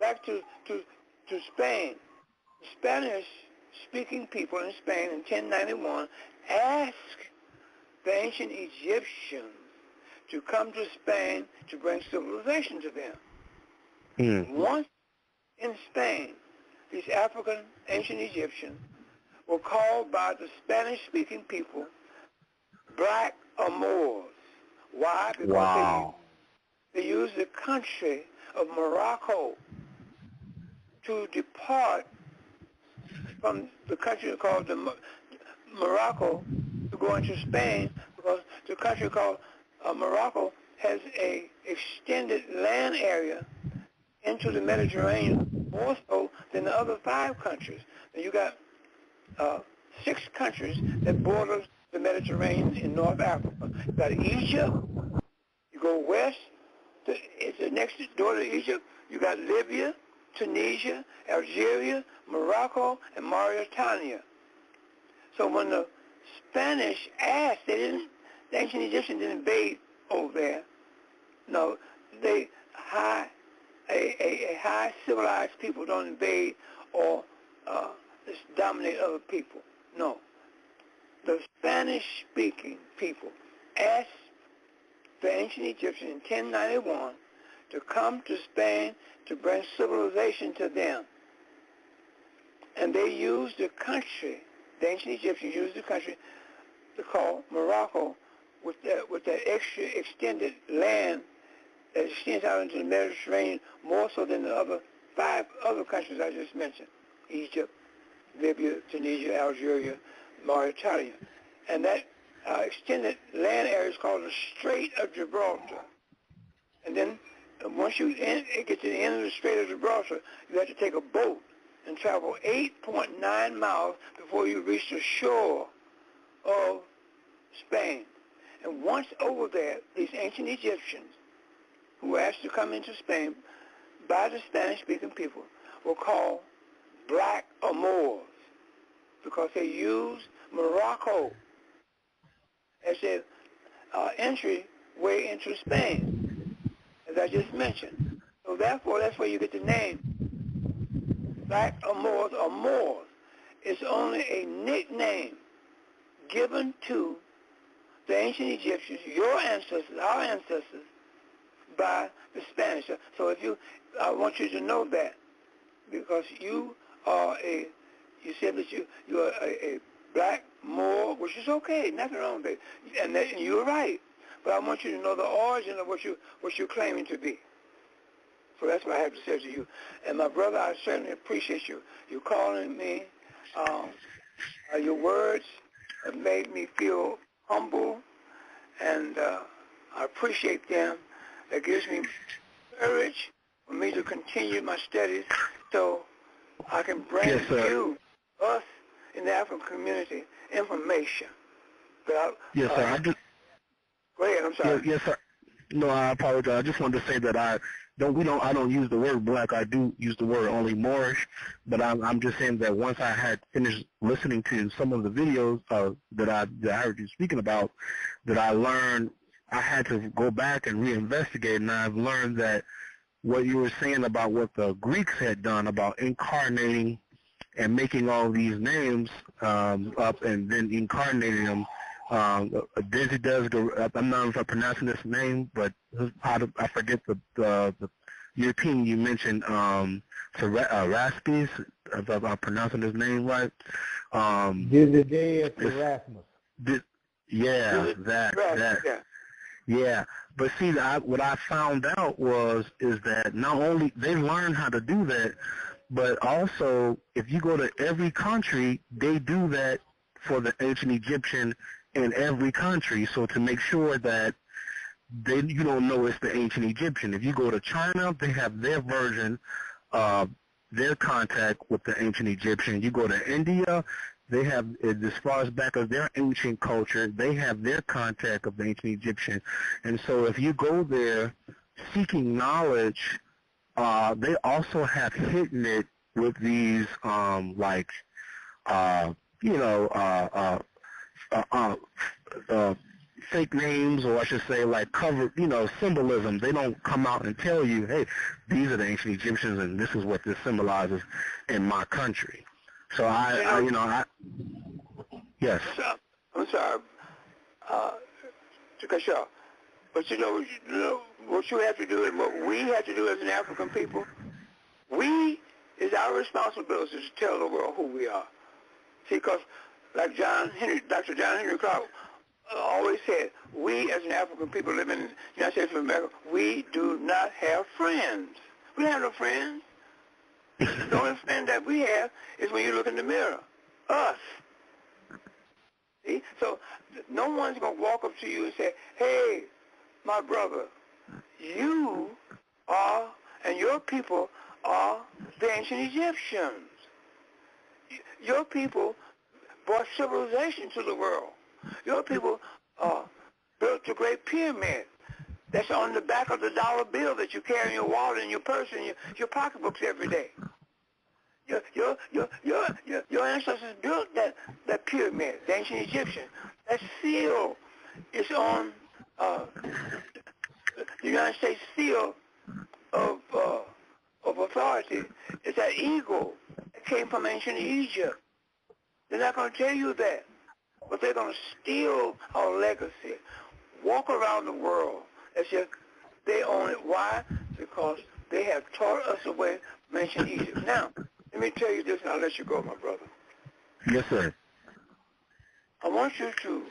back to Spain. Spanish-speaking people in Spain in 1091 asked the ancient Egyptians to come to Spain to bring civilization to them. Once in Spain, these African ancient Egyptians were called by the Spanish-speaking people black or Moors. Why? Because they used the country of Morocco to depart from the country called Morocco to go into Spain, because the country called Morocco has a extended land area into the Mediterranean, more so than the other 5 countries. And you got 6 countries that border the Mediterranean in North Africa. You got Egypt. You go west, it's the next door to Egypt. You got Libya, Tunisia, Algeria, Morocco, and Mauritania. So when the Spanish asked, the ancient Egyptians didn't invade over there. No, a high civilized people don't invade or just dominate other people. No. The Spanish-speaking people asked the ancient Egyptians in 1091 to come to Spain to bring civilization to them. And they used the country, the ancient Egyptians used the country to call Morocco, with that extra extended land that extends out into the Mediterranean more so than the other 5 other countries I just mentioned: Egypt, Libya, Tunisia, Algeria, Mauritania. And that extended land area is called the Strait of Gibraltar. And then once you get to the end of the Strait of Gibraltar, you have to take a boat and travel 8.9 miles before you reach the shore of Spain. And once over there, these ancient Egyptians who were asked to come into Spain by the Spanish-speaking people were called black or Moors because they used Morocco as their entry way into Spain, as I just mentioned. So therefore, that's where you get the name black or Moors or Moors. It's only a nickname given to the ancient Egyptians, your ancestors, our ancestors, by the Spanish. So I want you to know that, because you said that you are a black Moor, which is okay, nothing wrong with it, and you're right. But I want you to know the origin of what you're claiming to be. So that's what I have to say to you. And my brother, I certainly appreciate you calling me. Your words have made me feel humble, and I appreciate them. That gives me courage for me to continue my studies so I can bring us in the African community, information. Yes, sir. Go ahead, I'm sorry. Yes, sir. No, I apologize. I just wanted to say that I don't use the word black. I do use the word only Moorish, but I'm just saying that once I had finished listening to some of the videos that I heard you speaking about, that I learned I had to go back and reinvestigate, and I've learned that what you were saying about what the Greeks had done about incarnating and making all these names up and then incarnating them. I'm not sure if I'm pronouncing this name, but I forget the European you mentioned, Raspis, if I'm pronouncing his name right. Erasmus. Yeah, but see, what I found out is that not only they learned how to do that, but also if you go to every country, they do that for the ancient Egyptian in every country. So to make sure that you don't know it's the ancient Egyptian. If you go to China, they have their version of their contact with the ancient Egyptian. You go to India, they have, as far as back as their ancient culture, they have their contact of the ancient Egyptian. And so if you go there seeking knowledge, they also have hidden it with these, fake names, or I should say like covered, symbolism. They don't come out and tell you, hey, these are the ancient Egyptians and this is what this symbolizes in my country. So yes. I'm sorry to cut you off, but you know what you have to do and what we have to do as an African people. It's our responsibility to tell the world who we are. See, because like Dr. John Henry Clark always said, we as an African people living in the United States of America, we do not have friends. We don't have no friends. The only friend that we have is when you look in the mirror, us. See? So no one's going to walk up to you and say, hey, my brother, you are, and your people are the ancient Egyptians. Your people brought civilization to the world. Your people built the Great Pyramid. That's on the back of the dollar bill that you carry in your wallet, in your purse, and your pocketbooks every day. Your ancestors built that pyramid, the ancient Egyptian. That seal is on the United States seal of authority. It's that eagle that came from ancient Egypt. They're not going to tell you that, but they're going to steal our legacy, walk around the world as if they own it. Why? Because they have taught us away from ancient Egypt. Now, let me tell you this, and I'll let you go, my brother. Yes, sir. I want you to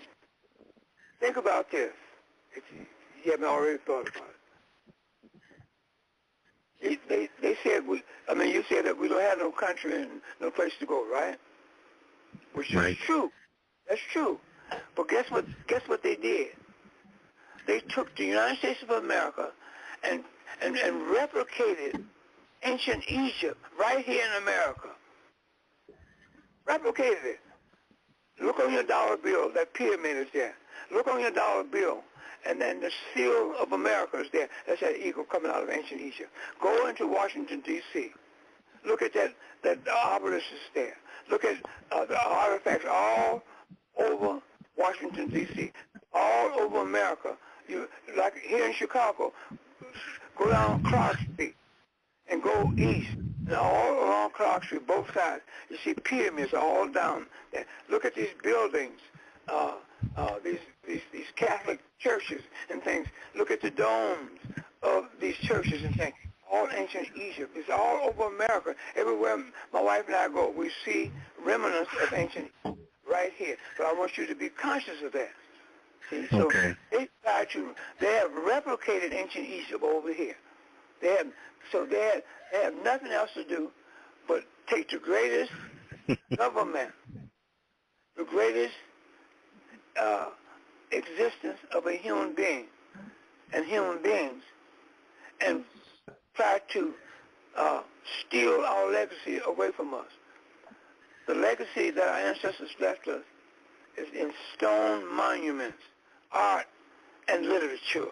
Think about this. If you haven't already thought about it. They said you said that we don't have no country and no place to go, right? Which is true. That's true. But guess what they did? They took the United States of America and replicated ancient Egypt right here in America. Replicated it. Look on your dollar bill, that pyramid is there. Look on your dollar bill, and then the seal of America is there. That's that eagle coming out of ancient Egypt. Go into Washington, D.C. Look at that obelisk is there. Look at the artifacts all over Washington, D.C., all over America. Like here in Chicago, go down Clark Street and go east. And all along Clark Street, both sides, you see pyramids all down there. Look at these buildings, these Catholic churches and things. Look at the domes of these churches and things. All ancient Egypt. It's all over America. Everywhere my wife and I go, we see remnants of ancient Egypt right here. So I want you to be conscious of that. See? So they have replicated ancient Egypt over here. They have nothing else to do but take the greatest government, the greatest existence of a human being and human beings, and try to steal our legacy away from us. The legacy that our ancestors left us is in stone monuments, art, and literature.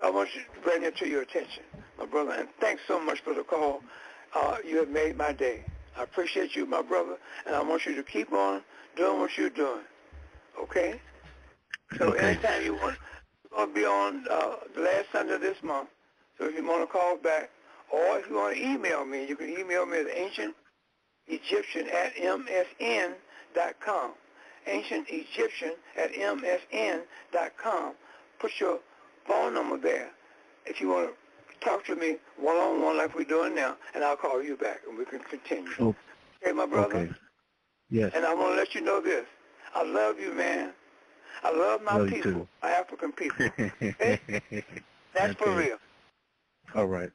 I want you to bring it to your attention, my brother, and thanks so much for the call. You have made my day. I appreciate you, my brother, and I want you to keep on doing what you're doing, okay? So anytime you want, we're going to be on the last Sunday of this month, so if you want to call back, or if you want to email me, you can email me at ancientegyptian@msn.com, ancientegyptian@msn.com. Put your phone number there if you want to talk to me one-on-one like we're doing now, and I'll call you back, and we can continue. Okay, my brother? Okay. Yes. And I want to let you know this. I love you, man. I love my people, my African people. Okay? That's for real. All right.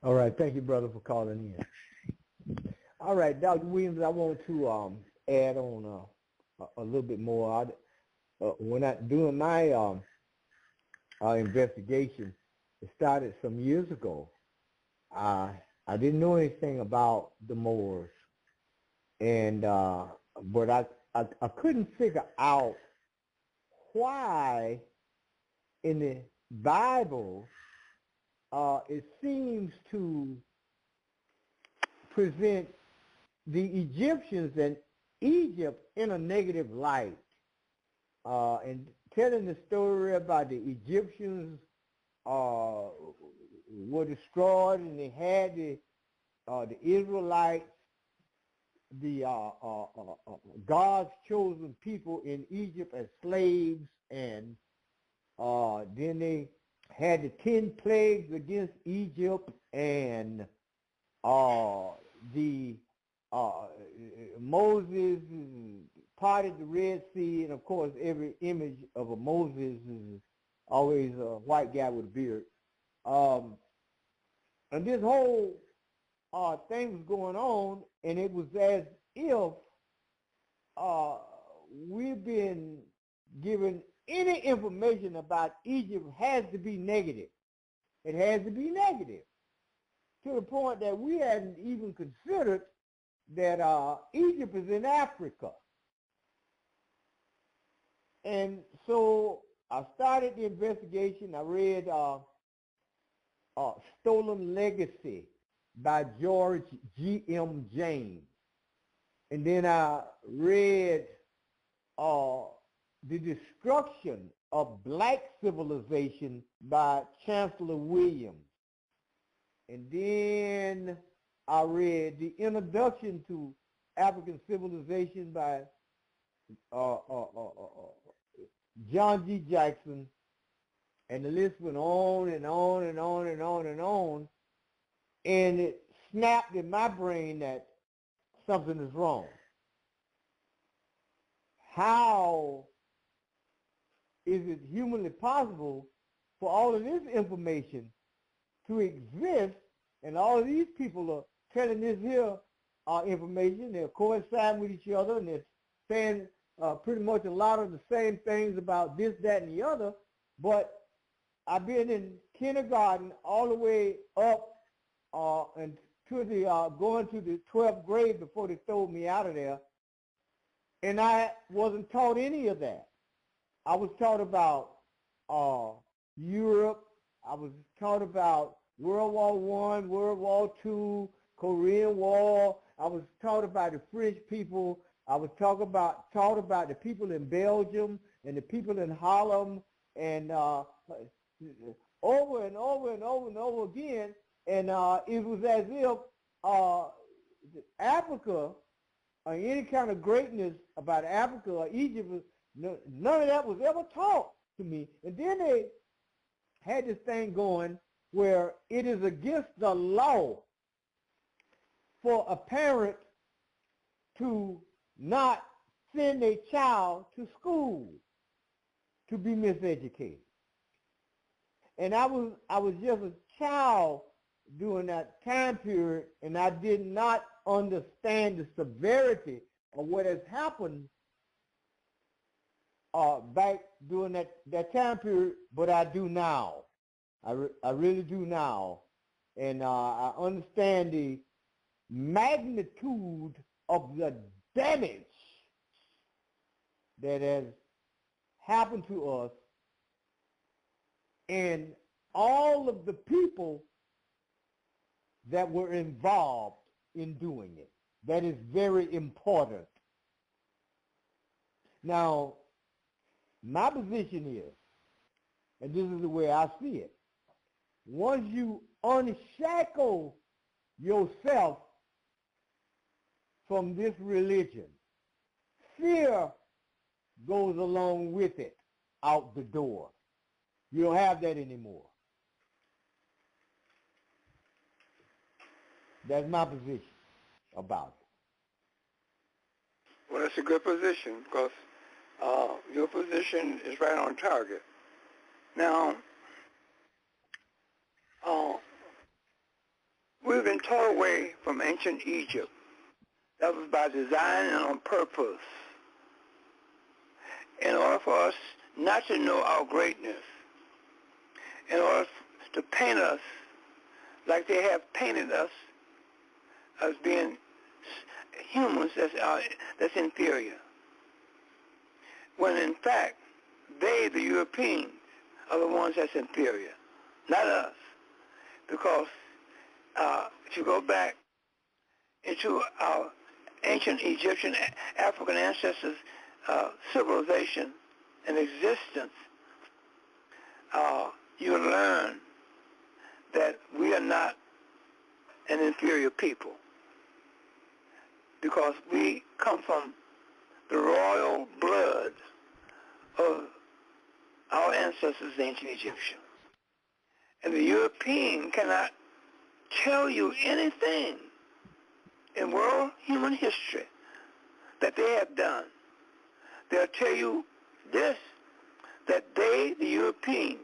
All right. Thank you, brother, for calling in. All right, Dr. Williams, I want to add on a little bit more. When I doing my investigation, it started some years ago. I didn't know anything about the Moors, and but I couldn't figure out why in the Bible it seems to present the Egyptians and Egypt in a negative light, and telling the story about the Egyptians were destroyed, and they had the Israelites, the God's chosen people in Egypt as slaves, and then they had the 10 plagues against Egypt, and Moses parted the Red Sea, and of course every image of a Moses is always a white guy with a beard. And this whole thing was going on, and it was as if we've been given any information about Egypt has to be negative. It has to be negative, to the point that we hadn't even considered that Egypt is in Africa. And so I started the investigation. I read Stolen Legacy by George G.M. James. And then I read The Destruction of Black Civilization by Chancellor Williams. And then I read The Introduction to African Civilization by John G. Jackson, and the list went on and on and on and on and on, and it snapped in my brain that something is wrong. How is it humanly possible for all of this information to exist, and all of these people are telling this here information, they're coinciding with each other, and they're saying pretty much a lot of the same things about this, that, and the other, but I've been in kindergarten all the way up and to the going to the 12th grade before they threw me out of there, and I wasn't taught any of that. I was taught about Europe. I was taught about World War I, World War II, Korean War. I was taught about the French people. I was taught about the people in Belgium and the people in Holland, and over and over and over and over again. And it was as if Africa, or any kind of greatness about Africa or Egypt, none of that was ever taught to me. And then they had this thing going where it is against the law for a parent to not send a child to school to be miseducated. And I was just a child during that time period, and I did not understand the severity of what has happened back during that time period, but I do now. I really do now. And I understand the magnitude of the damage that has happened to us and all of the people that were involved in doing it. That is very important. Now, my position is, and this is the way I see it, once you unshackle yourself from this religion, fear goes along with it out the door. You don't have that anymore. That's my position about it. Well, that's a good position, because your position is right on target. Now, we've been taught away from ancient Egypt. That was by design and on purpose, in order for us not to know our greatness, in order to paint us like they have painted us as being humans that's inferior. When in fact, they, the Europeans, are the ones that's inferior, not us. Because if you go back into our ancient Egyptian, African ancestors' civilization and existence, you learn that we are not an inferior people, because we come from the royal blood of our ancestors, the ancient Egyptians. And the European cannot tell you anything in world human history that they have done. They'll tell you this, that they, the Europeans,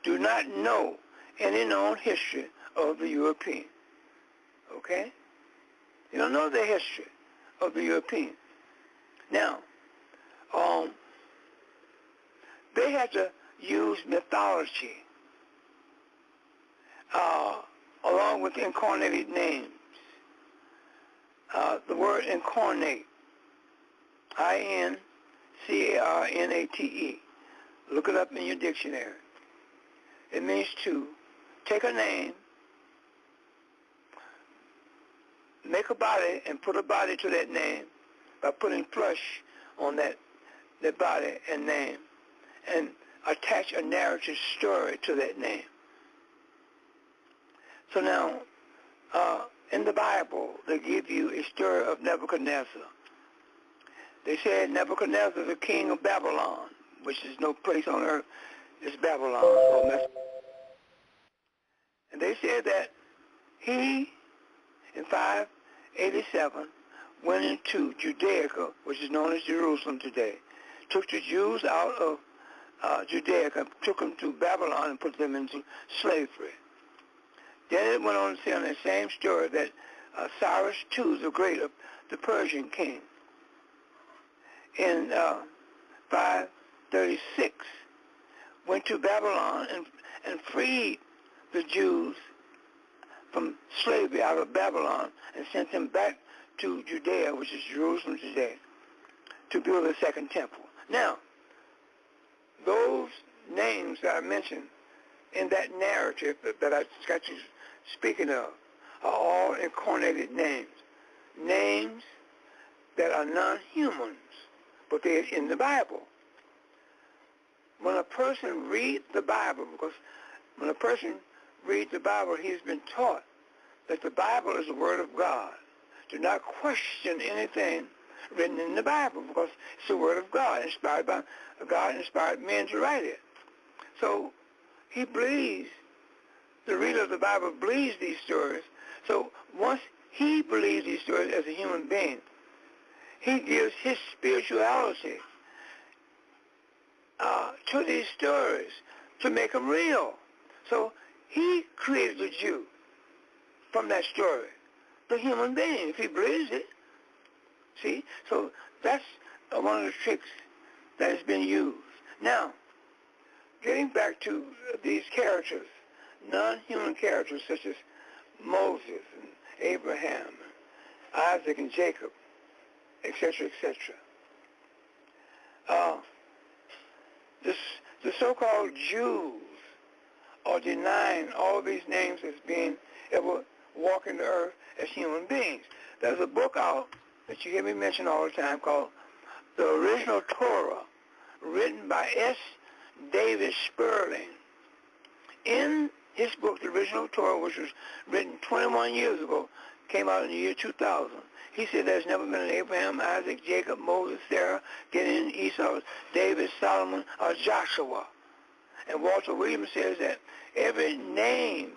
do not know any known history of the European. Okay? You don't know the history of the Europeans. Now, they had to use mythology along with incarnated names. The word incarnate, I-N-C-A-R-N-A-T-E. Look it up in your dictionary. It means to take a name, make a body, and put a body to that name by putting flesh on that body and name, and attach a narrative story to that name. So now, in the Bible, they give you a story of Nebuchadnezzar. They said Nebuchadnezzar, the king of Babylon, which is no place on earth, it's Babylon. And they said that he, in 587, went into Judea, which is known as Jerusalem today, took the Jews out of Judea, took them to Babylon and put them into slavery. Then it went on to say on that same story that Cyrus II the Great, the Persian king, in 536, went to Babylon and freed the Jews from slavery out of Babylon and sent them back to Judea, which is Jerusalem today, to build a second temple. Now, those names that I mentioned in that narrative that I got you speaking of are all incarnated names. Names that are non-humans, but they're in the Bible. When a person reads the Bible, because when a person reads the Bible, he's been taught that the Bible is the Word of God. Do not question anything written in the Bible, because it's the Word of God, inspired by God, inspired men to write it. So he believes, the reader of the Bible believes these stories. So once he believes these stories as a human being, he gives his spirituality to these stories to make them real. So he created the Jew from that story, the human being, if he believes it. See? So that's one of the tricks that has been used. Now, getting back to these characters, non-human characters such as Moses and Abraham, Isaac and Jacob, etc., etc. The so-called Jews are denying all these names as being ever walking the earth as human beings. There's a book out that you hear me mention all the time called The Original Torah, written by S. David Sperling. In his book, The Original Torah, which was written 21 years ago, came out in the year 2000, he said there's never been an Abraham, Isaac, Jacob, Moses, Sarah, Gideon, Esau, David, Solomon, or Joshua. And Walter Williams says that every name,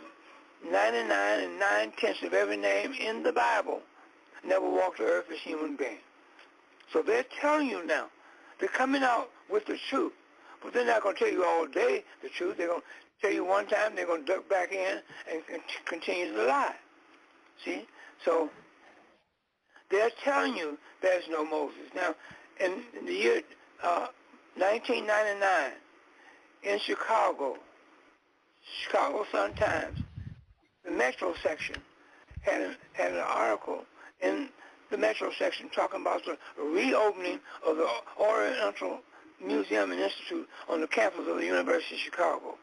99 and 9/10 of every name in the Bible, never walked the earth as human beings. So they're telling you now, they're coming out with the truth, but they're not going to tell you all day the truth. They're going to tell you one time, they're going to duck back in and continue to lie. See? So they're telling you there's no Moses. Now, in the year 1999, in Chicago Sun-Times, the Metro section had an article in the Metro section talking about the reopening of the Oriental Museum and Institute on the campus of the University of Chicago.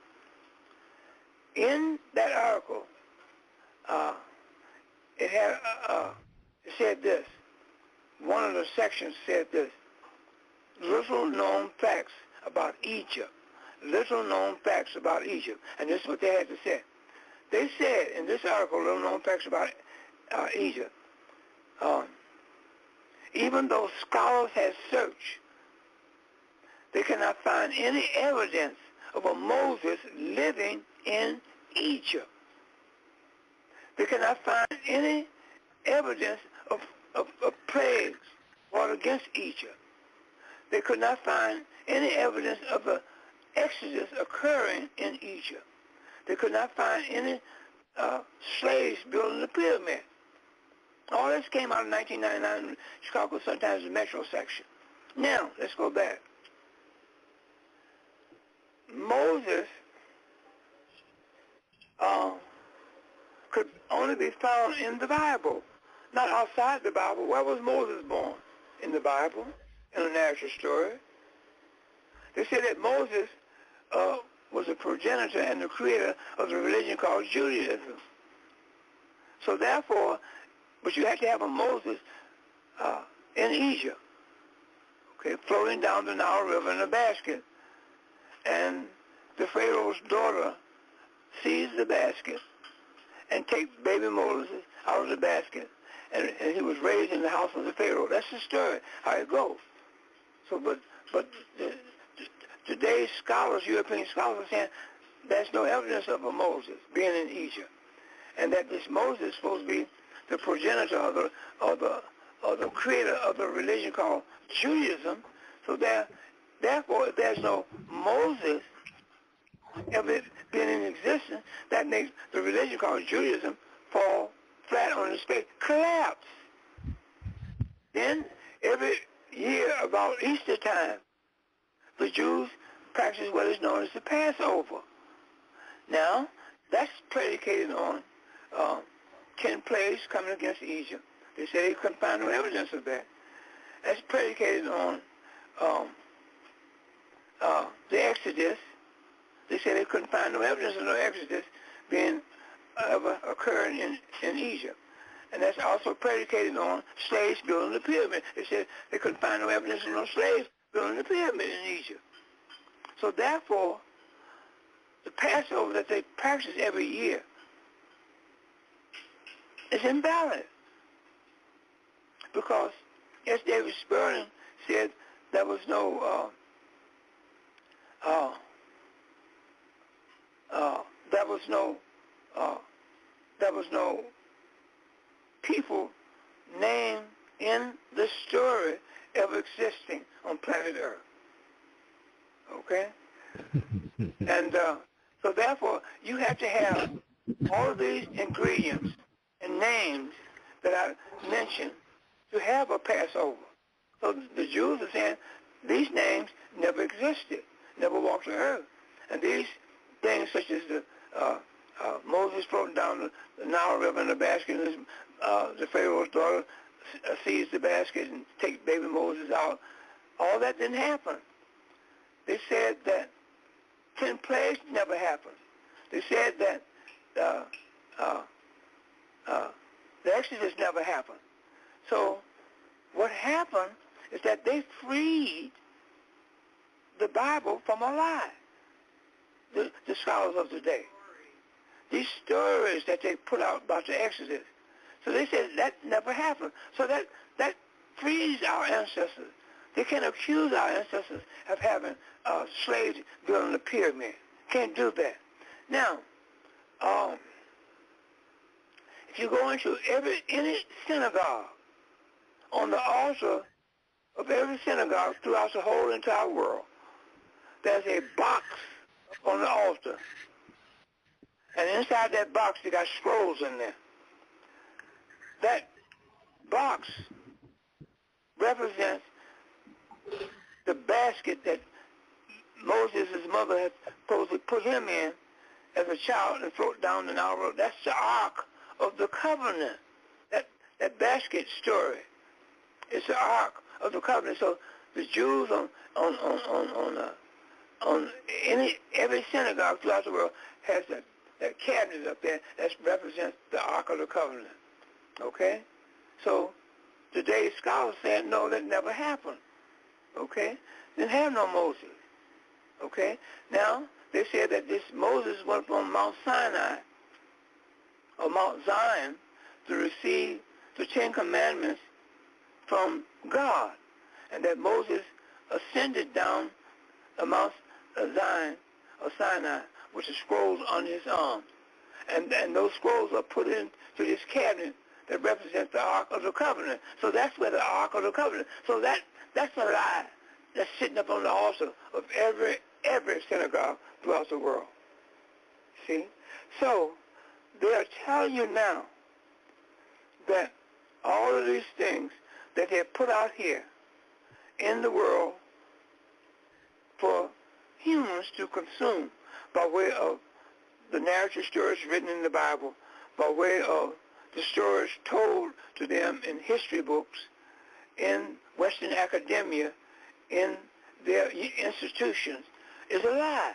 In that article, it said this. One of the sections said this: little known facts about Egypt. Little known facts about Egypt. And this is what they had to say. They said in this article, little known facts about Egypt, even though scholars have searched, they cannot find any evidence of a Moses living in Egypt. They cannot find any evidence of plagues brought against Egypt. They could not find any evidence of the Exodus occurring in Egypt. They could not find any slaves building the pyramid. All this came out in 1999 in Chicago Sun-Times, the Metro section. Now, let's go back. Moses could only be found in the Bible, not outside the Bible. Where was Moses born? In the Bible, in a narrative story. They said that Moses was the progenitor and the creator of the religion called Judaism. So therefore, but you had to have a Moses in Egypt, okay, floating down the Nile River in a basket. And the Pharaoh's daughter sees the basket and takes baby Moses out of the basket. And he was raised in the house of the Pharaoh. That's the story, how it goes. So, but today's scholars, European scholars, are saying there's no evidence of a Moses being in Egypt, and that this Moses is supposed to be the progenitor of the creator of the religion called Judaism. So they're Therefore, if there's no Moses ever been in existence, that makes the religion called Judaism fall flat on its face, collapse. Then, every year about Easter time, the Jews practice what is known as the Passover. Now, that's predicated on 10 plagues coming against Egypt. They say they couldn't find no evidence of that. That's predicated on the Exodus. They say they couldn't find no evidence of no Exodus being ever occurring in Egypt. And that's also predicated on slaves building the pyramid. They said they couldn't find no evidence of no slaves building the pyramid in Egypt. So therefore, the Passover that they practice every year is invalid. Because, as David Spurgeon said, there was no people named in the story ever existing on planet Earth. Okay? And so therefore, you have to have all of these ingredients and names that I mentioned to have a Passover. So the Jews are saying these names never existed, never walked the earth. And these things such as Moses floating down the Nile River in a basket, and the Pharaoh's daughter sees the basket and takes baby Moses out, all that didn't happen. They said that 10 plagues never happened. They said that the Exodus never happened. So what happened is that they freed the Bible from a lie, the scholars of today. These stories that they put out about the Exodus. So they said that never happened. So that frees our ancestors. They can't accuse our ancestors of having slaves building the pyramid. Can't do that. Now, if you go into any synagogue, on the altar of every synagogue throughout the whole entire world, there's a box on the altar. And inside that box, they got scrolls in there. That box represents the basket that Moses' mother had supposedly put him in as a child and float down the Nile River. That's the Ark of the Covenant. That basket story is the Ark of the Covenant. So the Jews on every synagogue throughout the world has that cabinet up there that represents the Ark of the Covenant. Okay? So today's scholars said, no, that never happened. Okay? Didn't have no Moses. Okay? Now, they said that this Moses went from Mount Sinai or Mount Zion to receive the 10 Commandments from God, and that Moses ascended down the Mount Zion or Sinai with the scrolls on his arm. And those scrolls are put into this cabinet that represents the Ark of the Covenant. So that's where the Ark of the Covenant. So that's a lie that's sitting up on the altar of every synagogue throughout the world. See? So they are telling you now that all of these things that they have put out here in the world for humans to consume by way of the narrative stories written in the Bible, by way of the stories told to them in history books, in Western academia, in their institutions, is a lie.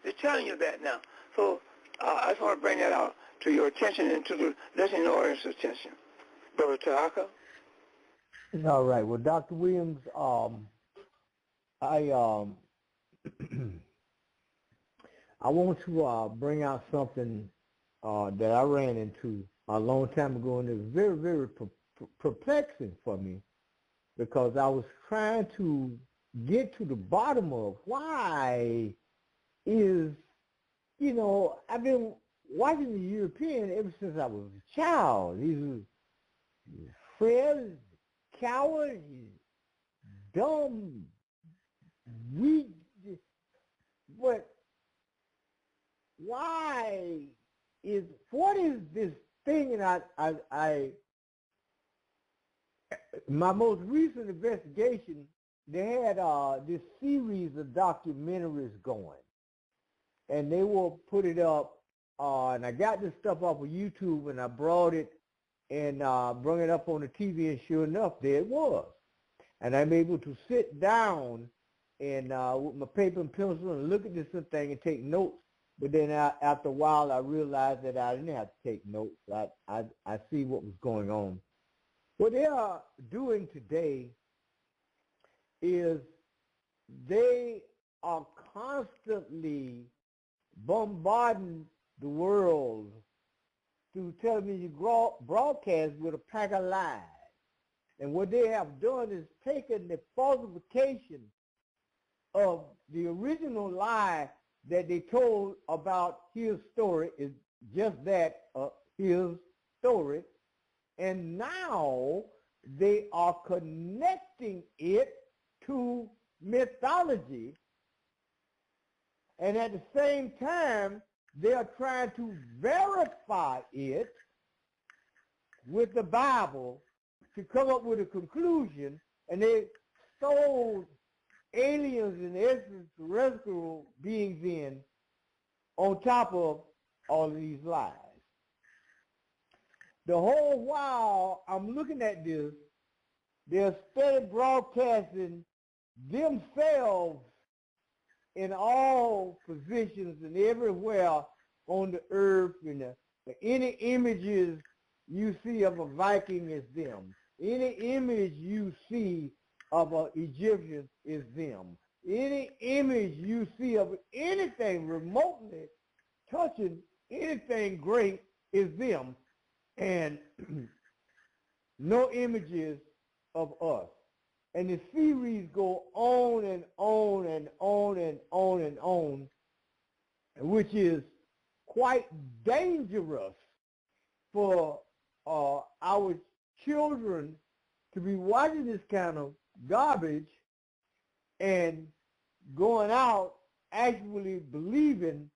They're telling you that now. So I just want to bring that out to your attention and to the listening audience's attention. Brother Tarhaka? All right. Well, Dr. Williams, I want to bring out something that I ran into a long time ago, and it was very, very perplexing for me, because I was trying to get to the bottom of why is, I've been watching the European ever since I was a child. He's frail, coward, dumb, but what is this thing? And my most recent investigation, they had this series of documentaries going, and they will put it up, and I got this stuff off of YouTube, and I brought it and brought it up on the TV, and sure enough, there it was. And I'm able to sit down and with my paper and pencil and look at this thing and take notes. But then after a while, I realized that I didn't have to take notes. I see what was going on. What they are doing today is they are constantly bombarding the world through television broadcasts with a pack of lies. And what they have done is taken the falsification of the original lie that they told about his story, is just that, his story, and now they are connecting it to mythology, and at the same time, they are trying to verify it with the Bible to come up with a conclusion, and they sold aliens and extraterrestrial beings in on top of all of these lies. The whole while I'm looking at this, they're steady broadcasting themselves in all positions and everywhere on the earth, and any images you see of a Viking is them. Any image you see of an Egyptian is them. Any image you see of anything remotely touching anything great is them, and no images of us. And the series go on and on and on and on and on, which is quite dangerous for our children to be watching this kind of garbage and going out actually believing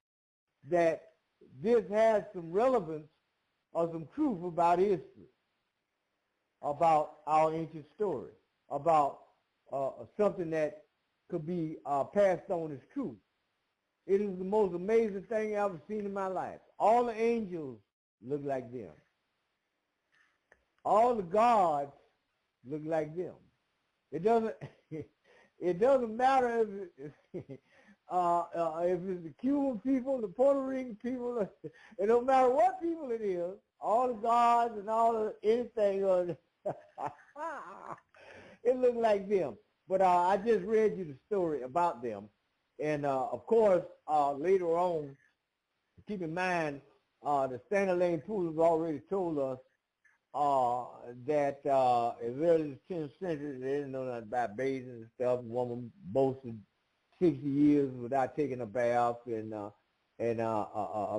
that this has some relevance or some truth about history, about our ancient story, about something that could be passed on as truth. It is the most amazing thing I've ever seen in my life. All the angels look like them. All the gods look like them. It doesn't matter if it's the Cuban people, the Puerto Rican people, it don't matter what people it is. All the gods and all the anything, it looked like them. But I just read you the story about them. And of course, later on, keep in mind, the Stanley Lane Pool has already told us that as early as the 10th century, they didn't know nothing about bathing and stuff. A woman boasted 60 years without taking a bath, and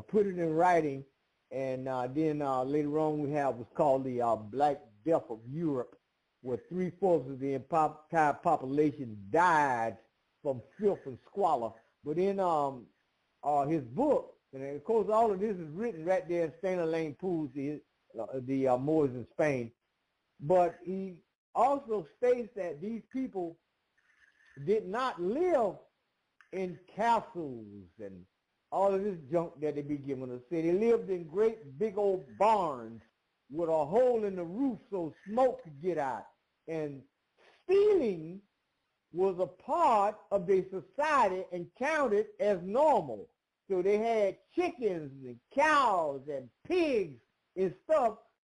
put it in writing. And then later on, we have what's called the Black Death of Europe, where 3/4 of the entire population died from filth and squalor. But in his book, and of course all of this is written right there in Stanley Lane Pool's the Moors in Spain. But he also states that these people did not live in castles and all of this junk that they be giving us. They lived in great big old barns with a hole in the roof so smoke could get out. And stealing was a part of their society and counted as normal. So they had chickens and cows and pigs and stuff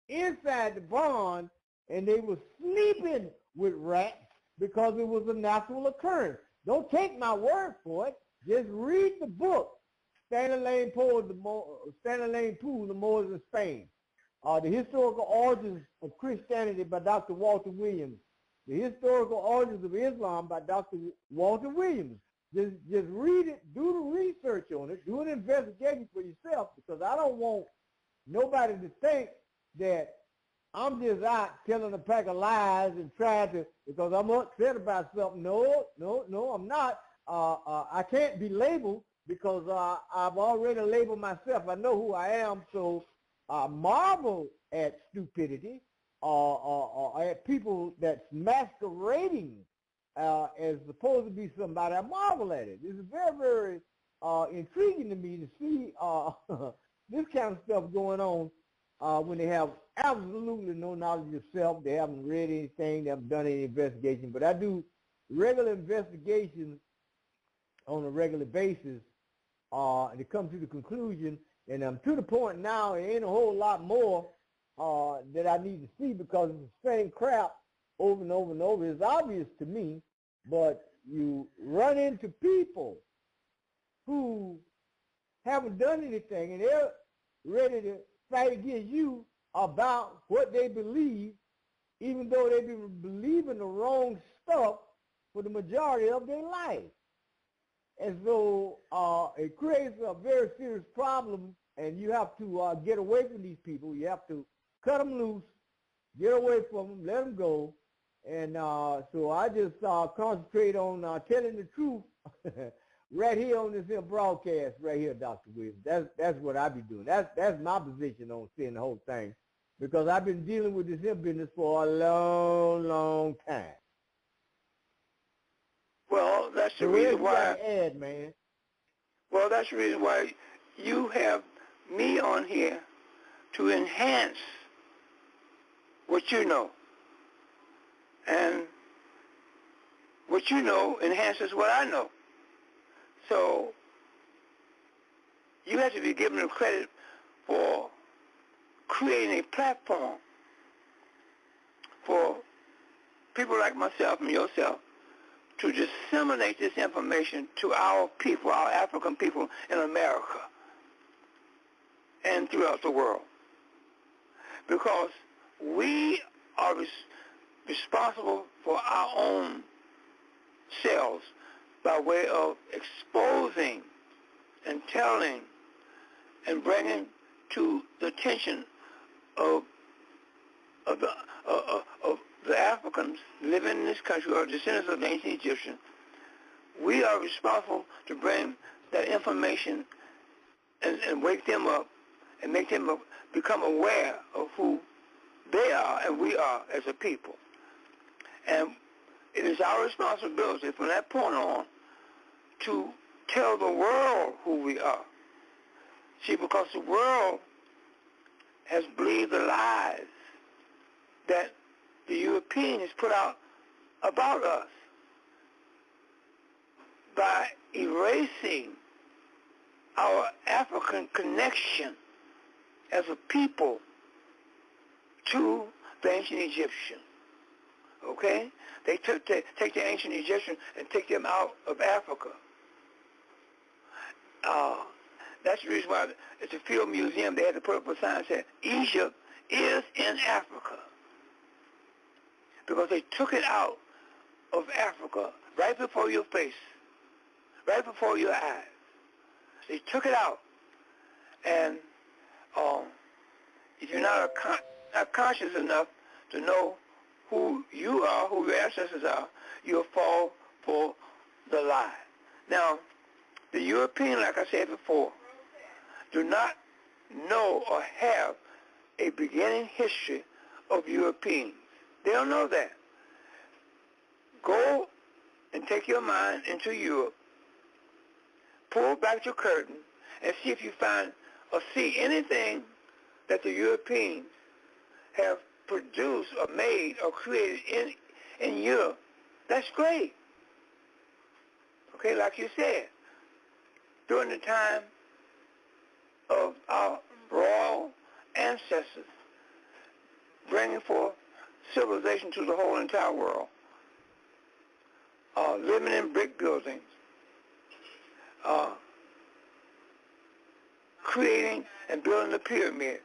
inside the barn, and they were sleeping with rats because it was a natural occurrence. Don't take my word for it. Just read the book, Stanley Lane Pool, the Moors in Spain. The Historical Origins of Christianity by Dr. Walter Williams. The Historical Origins of Islam by Dr. Walter Williams. Just read it, do the research on it, do an investigation for yourself, because I don't want nobody to think that I'm just out telling a pack of lies and trying to, because I'm upset about something. No, I'm not. I can't be labeled because I've already labeled myself. I know who I am, so I marvel at stupidity or at people that's masquerading as supposed to be somebody. I marvel at it. It's very, very intriguing to me to see this kind of stuff going on when they have absolutely no knowledge of self. They haven't read anything. They haven't done any investigation. But I do regular investigations on a regular basis to come to the conclusion, and I'm to the point now, there ain't a whole lot more that I need to see because it's the same crap over and over and over. It's obvious to me, but you run into people who haven't done anything, and they're ready to fight against you about what they believe, even though they've been believing the wrong stuff for the majority of their life. And so it creates a very serious problem, and you have to get away from these people. You have to cut them loose, get away from them, let them go. And so I just concentrate on telling the truth right here on this here broadcast right here, Dr. Williams. That's what I be doing. That's my position on seeing the whole thing, because I've been dealing with this here business for a long, long time. Well, that's the reason why. Add, man. Well, that's the reason why you have me on here to enhance what you know, and what you know enhances what I know. So you have to be given the credit for creating a platform for people like myself and yourself to disseminate this information to our people, our African people in America and throughout the world. Because we are responsible for our own selves by way of exposing and telling and bringing to the attention of the Africans living in this country, or descendants of the ancient Egyptians. We are responsible to bring that information and wake them up and make them become aware of who they are and we are as a people. And it is our responsibility from that point on to tell the world who we are. See, because the world has believed the lies that the Europeans put out about us by erasing our African connection as a people to the ancient Egyptian. Okay? They take the ancient Egyptian and take them out of Africa. That's the reason why at the Field Museum they had to put up a sign that said, Egypt is in Africa. Because they took it out of Africa right before your face, right before your eyes. They took it out. And if you're not conscious enough to know who you are, who your ancestors are, you'll fall for the lie. Now, the European, like I said before, do not know or have a beginning history of Europeans. They don't know that. Go and take your mind into Europe, pull back your curtain, and see if you find or see anything that the Europeans have produced or made or created in Europe. That's great. Okay, like you said, during the time of our royal ancestors, bringing forth civilization to the whole entire world, living in brick buildings, creating and building the pyramid,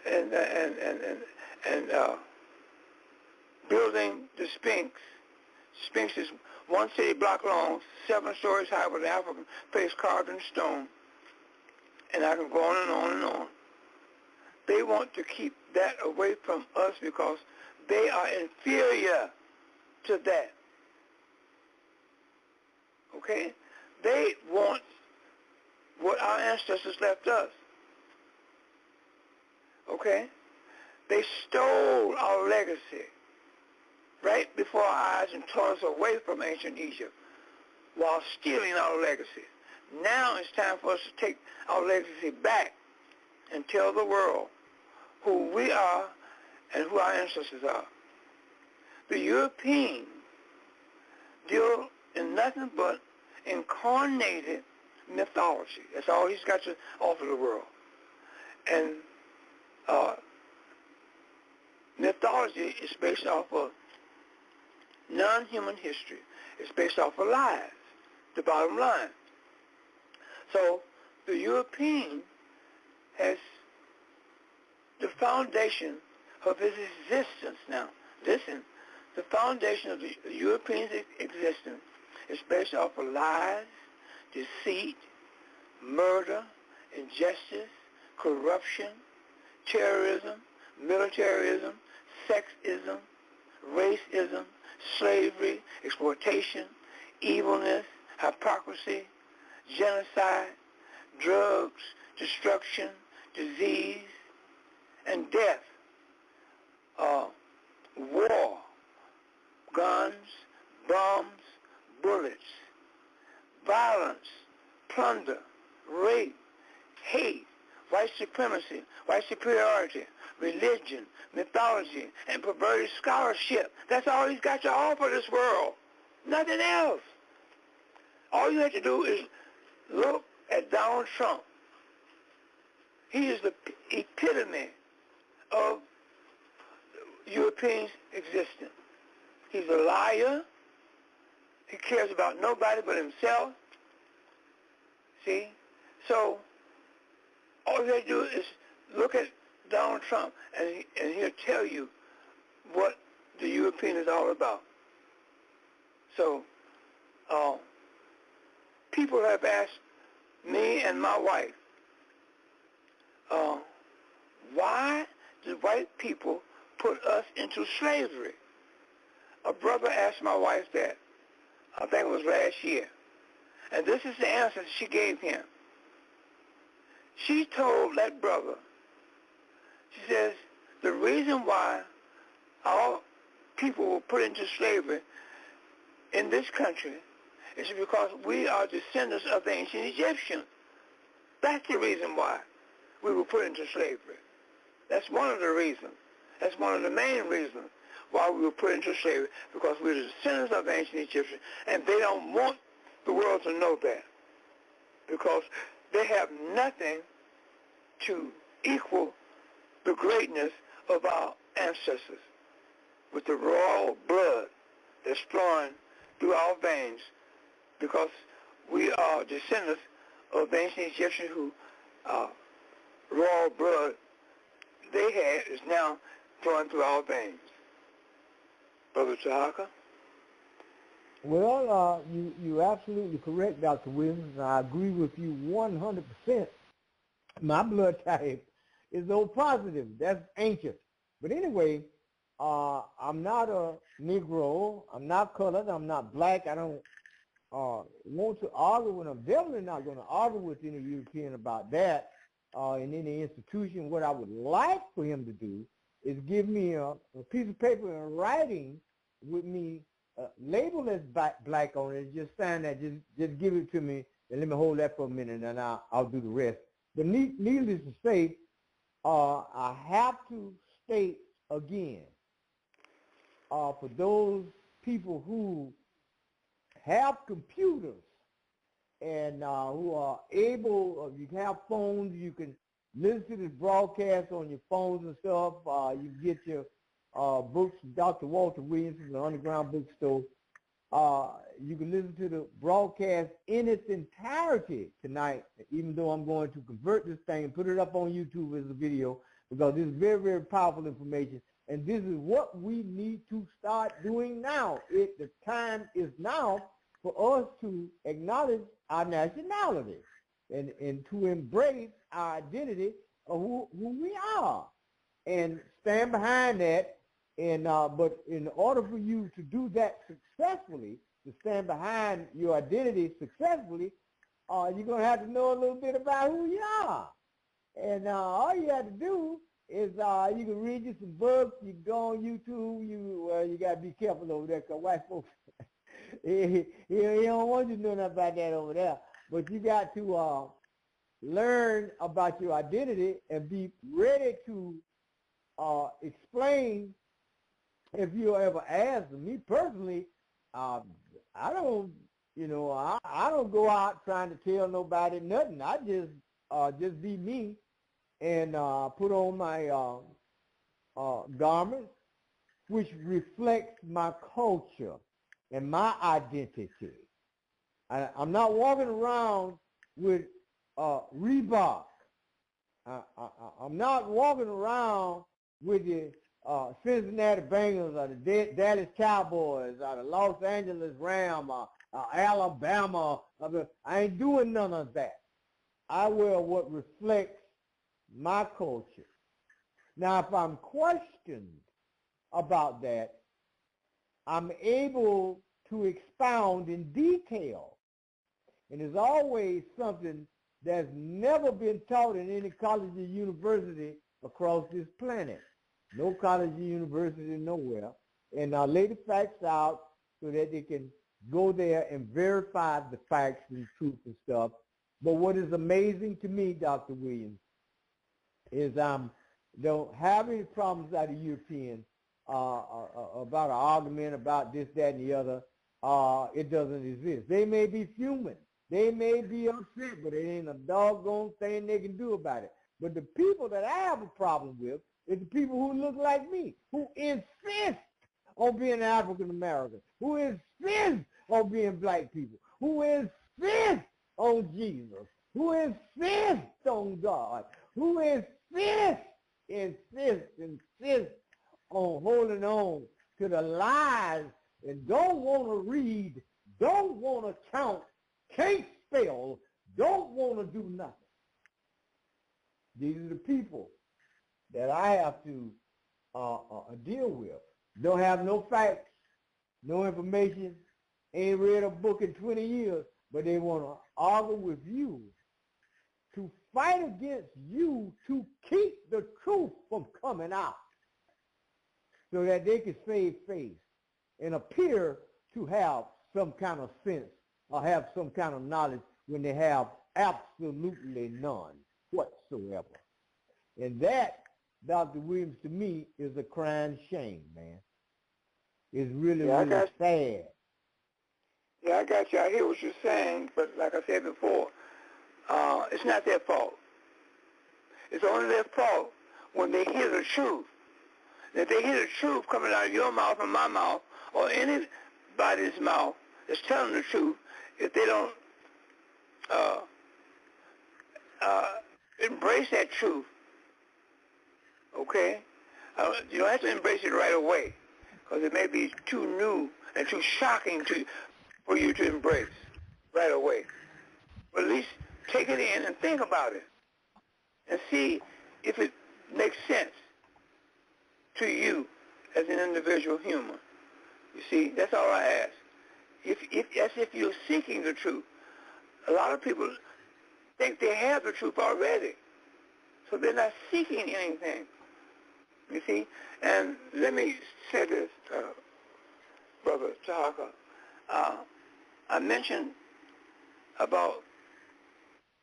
and building the Sphinx. Sphinx is 1 city block long, 7 stories high, with an African face carved in stone. And I can go on and on and on. They want to keep that away from us because they are inferior to that. Okay? They want what our ancestors left us. Okay? They stole our legacy right before our eyes and tore us away from ancient Egypt while stealing our legacy. Now it's time for us to take our legacy back and tell the world who we are and who our ancestors are. The Europeans deal in nothing but incarnated mythology. That's all he's got to offer the world. And mythology is based off of non-human history. It's based off of lies, the bottom line. So the European has the foundation of his existence now. Listen, the foundation of the European existence is based off of lies, deceit, murder, injustice, corruption, terrorism, militarism, sexism, racism, slavery, exploitation, evilness, hypocrisy, genocide, drugs, destruction, disease, and death, war, guns, bombs, bullets, violence, plunder, rape, hate, white supremacy, white superiority, religion, mythology, and perverted scholarship. That's all he's got to offer this world. Nothing else. All you have to do is look at Donald Trump. He is the epitome of Europeans' existence. He's a liar. He cares about nobody but himself. See? So all you have to do is look at Donald Trump, and he'll tell you what the European is all about. So people have asked me and my wife, why did white people put us into slavery? A brother asked my wife that. I think it was last year. And this is the answer she gave him. She told that brother, she says, the reason why our people were put into slavery in this country is because we are descendants of the ancient Egyptians. That's the reason why we were put into slavery. That's one of the reasons. That's one of the main reasons why we were put into slavery, because we're the descendants of the ancient Egyptians, and they don't want the world to know that, because they have nothing to equal the greatness of our ancestors with the royal blood that's flowing through our veins, because we are descendants of the ancient Egyptians who royal blood they had is now flowing through our veins. Brother Tarhaka? Well, you're absolutely correct, Dr. Williams. I agree with you 100%. My blood type is O positive. That's ancient. But anyway, I'm not a Negro. I'm not colored. I'm not black. I don't want to argue, and I'm definitely not going to argue with any European about that in any institution. What I would like for him to do is give me a piece of paper in writing with me label as black on it, just sign that, just give it to me, and let me hold that for a minute, and I'll do the rest. But needless to say, I have to state again, for those people who have computers and who are able, you can have phones, you can listen to this broadcast on your phones and stuff. You get your books from Dr. Walter Williams from the Underground Bookstore. You can listen to the broadcast in its entirety tonight, even though I'm going to convert this thing and put it up on YouTube as a video, because this is very, very powerful information. And this is what we need to start doing now. The time is now for us to acknowledge our nationality and to embrace our identity of who we are, and stand behind that. And but in order for you to do that successfully, to stand behind your identity successfully, you're gonna have to know a little bit about who you are. And all you have to do is you can read you some books. You go on YouTube. You gotta be careful over there, cause white folks he don't want you to know nothing about that over there. But you got to learn about your identity and be ready to explain. If you ever ask me personally, I don't, I don't go out trying to tell nobody nothing. I just be me and put on my garments, which reflects my culture and my identity. I'm not walking around with Reebok. I'm not walking around with the Cincinnati Bengals or the Dallas Cowboys or the Los Angeles Rams or Alabama. I ain't doing none of that. I wear what reflects my culture. Now, if I'm questioned about that, I'm able to expound in detail. And there's always something that's never been taught in any college or university across this planet. No college or university nowhere. And lay the facts out so that they can go there and verify the facts and truth and stuff. But what is amazing to me, Dr. Williams, is don't have any problems out of Europeans about an argument about this, that, and the other. It doesn't exist. They may be fuming. They may be upset, but it ain't a doggone thing they can do about it. But the people that I have a problem with is the people who look like me, who insist on being African American, who insist on being black people, who insist on Jesus, who insist on God, who insist on holding on to the lies and don't want to read, don't want to count, can't spell, don't want to do nothing. These are the people that I have to deal with. Don't have no facts, no information, ain't read a book in 20 years, but they want to argue with you, to fight against you, to keep the truth from coming out so that they can save face and appear to have some kind of sense or have some kind of knowledge when they have absolutely none whatsoever. And that, Dr. Williams, to me, is a crying shame, man. It's really, really sad. Yeah, I got you. I hear what you're saying, but like I said before, it's not their fault. It's only their fault when they hear the truth. And if they hear the truth coming out of your mouth or my mouth or anybody's mouth that's telling the truth, if they don't embrace that truth, okay? You don't have to embrace it right away because it may be too new and too shocking for you to embrace right away. But at least take it in and think about it and see if it makes sense to you as an individual human. You see, that's all I ask. As if you're seeking the truth. A lot of people think they have the truth already, so they're not seeking anything. You see? And let me say this, Brother Tarhaka. I mentioned about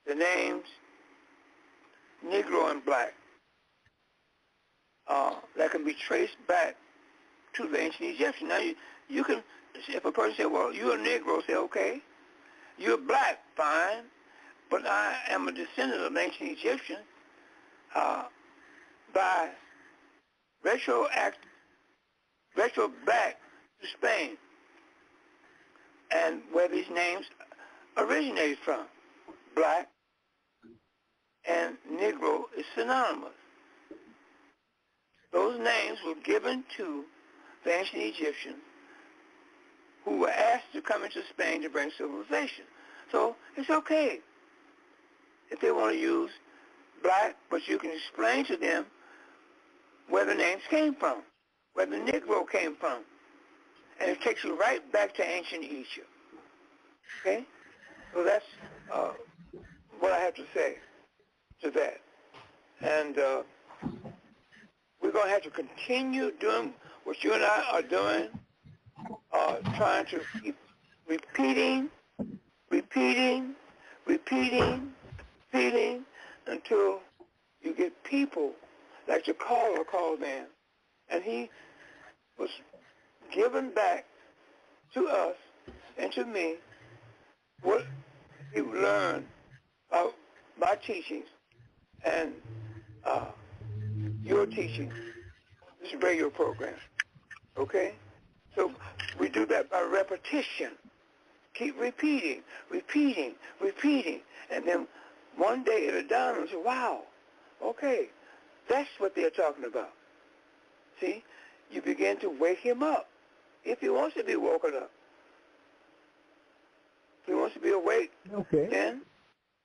the names Negro and Black that can be traced back to the ancient Egyptians. Now, you can, if a person says, well, you're a Negro, say, okay. You're Black, fine. But I am a descendant of ancient Egyptians by retro back to Spain and where these names originated from. Black and Negro is synonymous. Those names were given to the ancient Egyptians who were asked to come into Spain to bring civilization. So it's okay if they want to use black, but you can explain to them where the names came from, where the Negro came from. And it takes you right back to ancient Egypt. Okay? So that's what I have to say to that. And we're going to have to continue doing what you and I are doing, trying to keep repeating until you get people like the caller called in. And he was given back to us and to me what he learned about my teachings and your teaching, this radio program. Okay? So we do that by repetition. Keep repeating. And then one day it'll dawn and say, wow, okay, that's what they're talking about. See? You begin to wake him up. If he wants to be woken up. If he wants to be awake, okay, then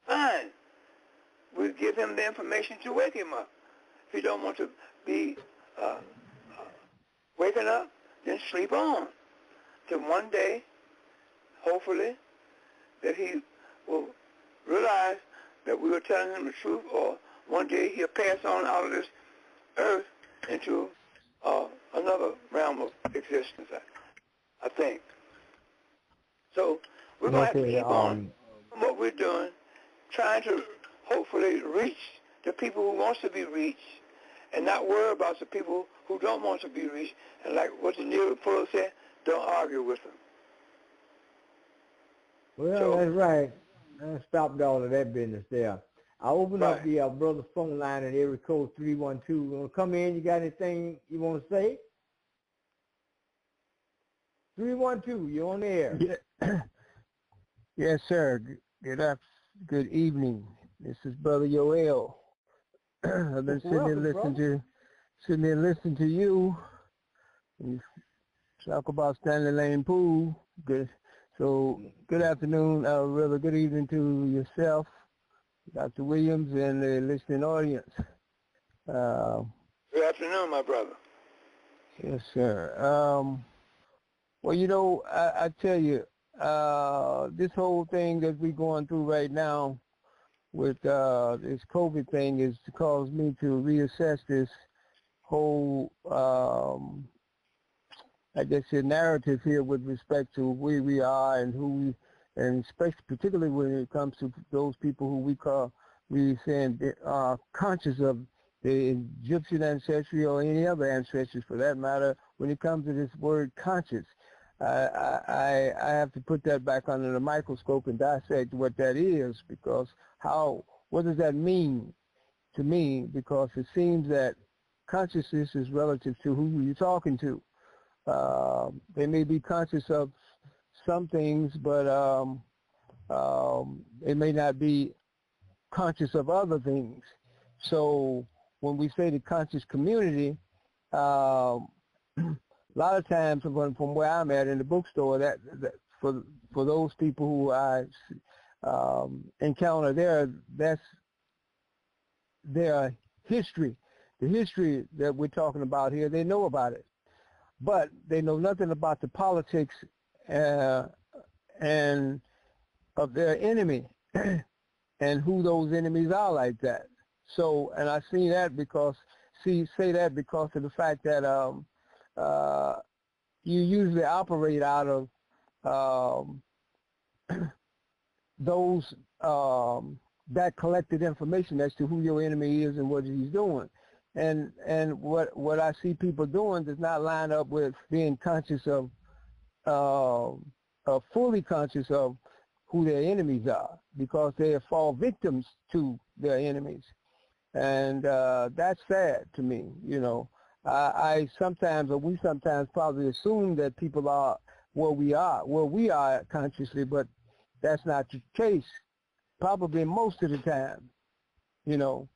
fine. We'll give him the information to wake him up. If he don't want to be waking up, then sleep on. Till one day, hopefully, that he will realize that we were telling him the truth, or one day he'll pass on out of this earth into another realm of existence, I think. So we're going to have to keep on what we're doing, trying to hopefully reach the people who wants to be reached and not worry about the people who don't want to be reached. And like what the Negro poet said, don't argue with them. Well, so, that's right. I stopped all of that business there. I opened up the brother's phone line at area code 312. You want to come in? You got anything you want to say? 312, you're on the air. Yeah. Yes, sir. Good evening. This is Brother Yoel. I've been sitting there listening to you. You talk about Stanley Lane Pool. Good. So good afternoon, rather good evening to yourself, Dr. Williams, and the listening audience. Good afternoon, my brother. Yes, sir. Well, you know, I tell you, this whole thing that we're going through right now with this COVID thing has caused me to reassess this whole, I guess, the narrative here with respect to where we are and who we, and especially particularly when it comes to those people who we saying are conscious of the Egyptian ancestry or any other ancestors for that matter. When it comes to this word conscious, I have to put that back under the microscope and dissect what that is, because what does that mean to me? Because it seems that consciousness is relative to who you're talking to. They may be conscious of some things, but they may not be conscious of other things. So when we say the conscious community, a lot of times from where I'm at in the bookstore, that for those people who I encounter there, that's their history. The history that we're talking about here, they know about it. But they know nothing about the politics and of their enemy and who those enemies are like that. So, and I say that because of the fact that you usually operate out of those that collected information as to who your enemy is and what he's doing. And what I see people doing does not line up with being conscious of, fully conscious of who their enemies are, because they fall victims to their enemies. And that's sad to me, you know. We sometimes probably assume that people are where we are consciously, but that's not the case, probably most of the time, you know.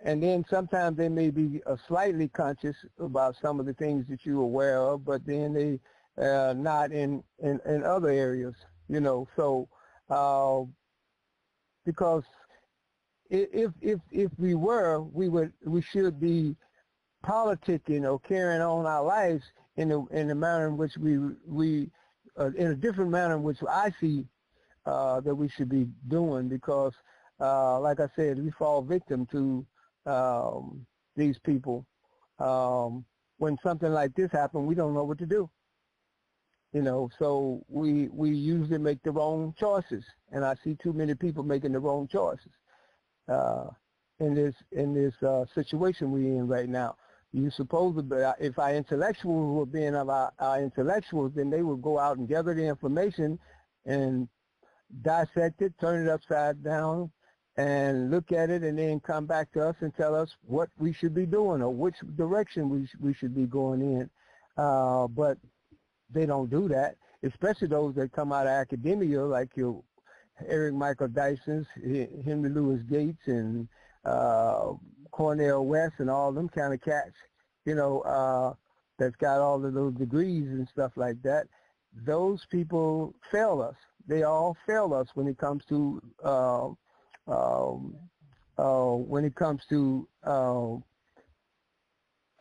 And then sometimes they may be slightly conscious about some of the things that you're aware of, but then they not in other areas, you know. So because if we were, we should be politicking or carrying on our lives in the manner in which we in a different manner in which I see that we should be doing, because like I said, we fall victim to these people. When something like this happens, we don't know what to do. You know, so we usually make the wrong choices, and I see too many people making the wrong choices in this situation we're in right now. You suppose that if our intellectuals were being of our intellectuals, then they would go out and gather the information and dissect it, turn it upside down, and look at it, and then come back to us and tell us what we should be doing or which direction we should be going in. But they don't do that, especially those that come out of academia, like your Eric Michael Dyson's, Henry Louis Gates, and Cornel West, and all them kind of cats, you know, that's got all of those degrees and stuff like that. Those people fail us. They all fail us when it comes to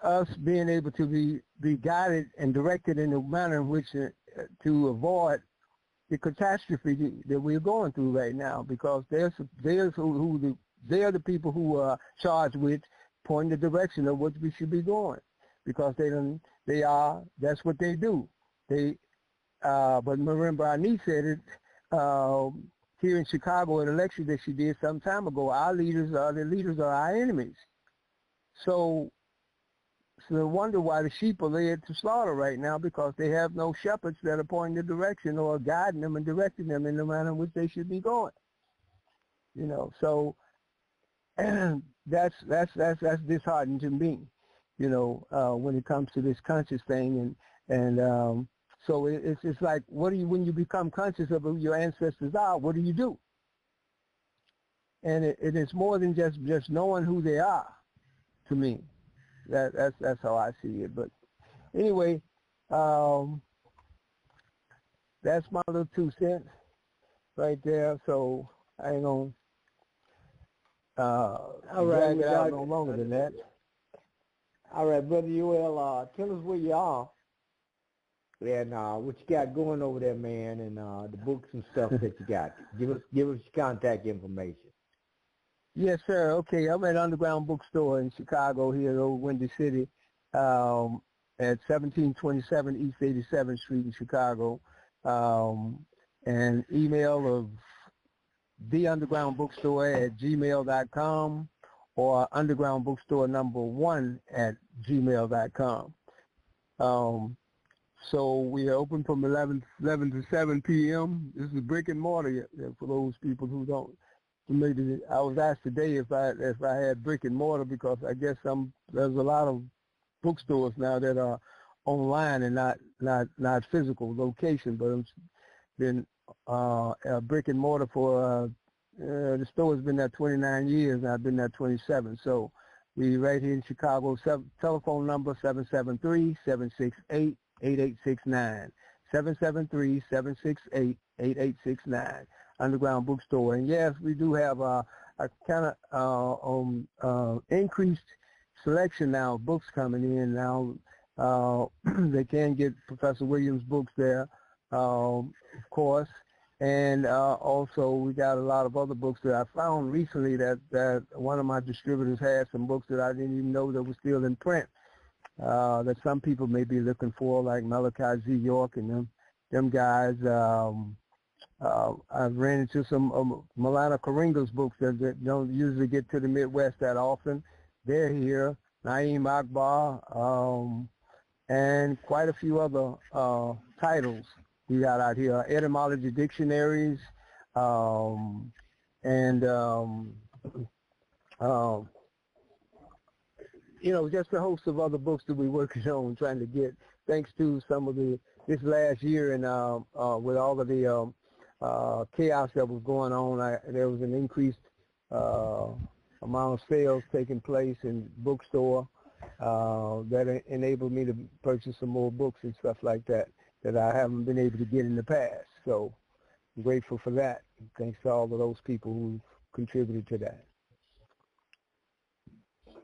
us being able to be guided and directed in a manner in which to avoid the catastrophe that we're going through right now, because they're the people who are charged with pointing the direction of what we should be going, because that's what they do. But Marin Barney said it here in Chicago at a lecture that she did some time ago. Our leaders are the leaders of our enemies. So no wonder why the sheep are led to slaughter right now, because they have no shepherds that are pointing the direction or guiding them and directing them in the manner in which they should be going. You know, so that's disheartening to me. You know, when it comes to this conscious thing, and so it's like, when you become conscious of who your ancestors are, what do you do? And it's more than just knowing who they are, to me. That's how I see it. But anyway, that's my little 2 cents right there. So I ain't gonna drag it out no longer than that. All right, Brother Yoel, tell us where you are and what you got going over there, man, and the books and stuff that you got. Give us your contact information. Yes, sir. Okay, I'm at Underground Bookstore in Chicago here in Old Windy City at 1727 East 87th Street in Chicago. And email of theundergroundbookstore@gmail.com or undergroundbookstore1@gmail.com. So we are open from 11 to 7 p.m. This is brick and mortar for those people who don't. Maybe I was asked today if I had brick and mortar, because I guess there's a lot of bookstores now that are online and not physical location. But it's been brick and mortar for the store has been there 29 years, and I've been there 27. So we right here in Chicago. Telephone number 773-768-8869. 773-768-8869. Underground Bookstore. And yes, we do have a kind of increased selection now of books coming in now. They can get Professor Williams' books there, of course. And also we got a lot of other books that I found recently that one of my distributors had some books that I didn't even know that were still in print, that some people may be looking for, like Malachi Z. York and them guys. I've ran into some Milana Karinga's books that don't usually get to the Midwest that often. They're here. Naeem Akbar, and quite a few other titles we got out here. Etymology dictionaries, and you know, just a host of other books that we're working on, trying to get, thanks to some of this last year, and with all of the chaos that was going on, there was an increased amount of sales taking place in bookstore that enabled me to purchase some more books and stuff like that I haven't been able to get in the past. So I'm grateful for that. Thanks to all of those people who contributed to that.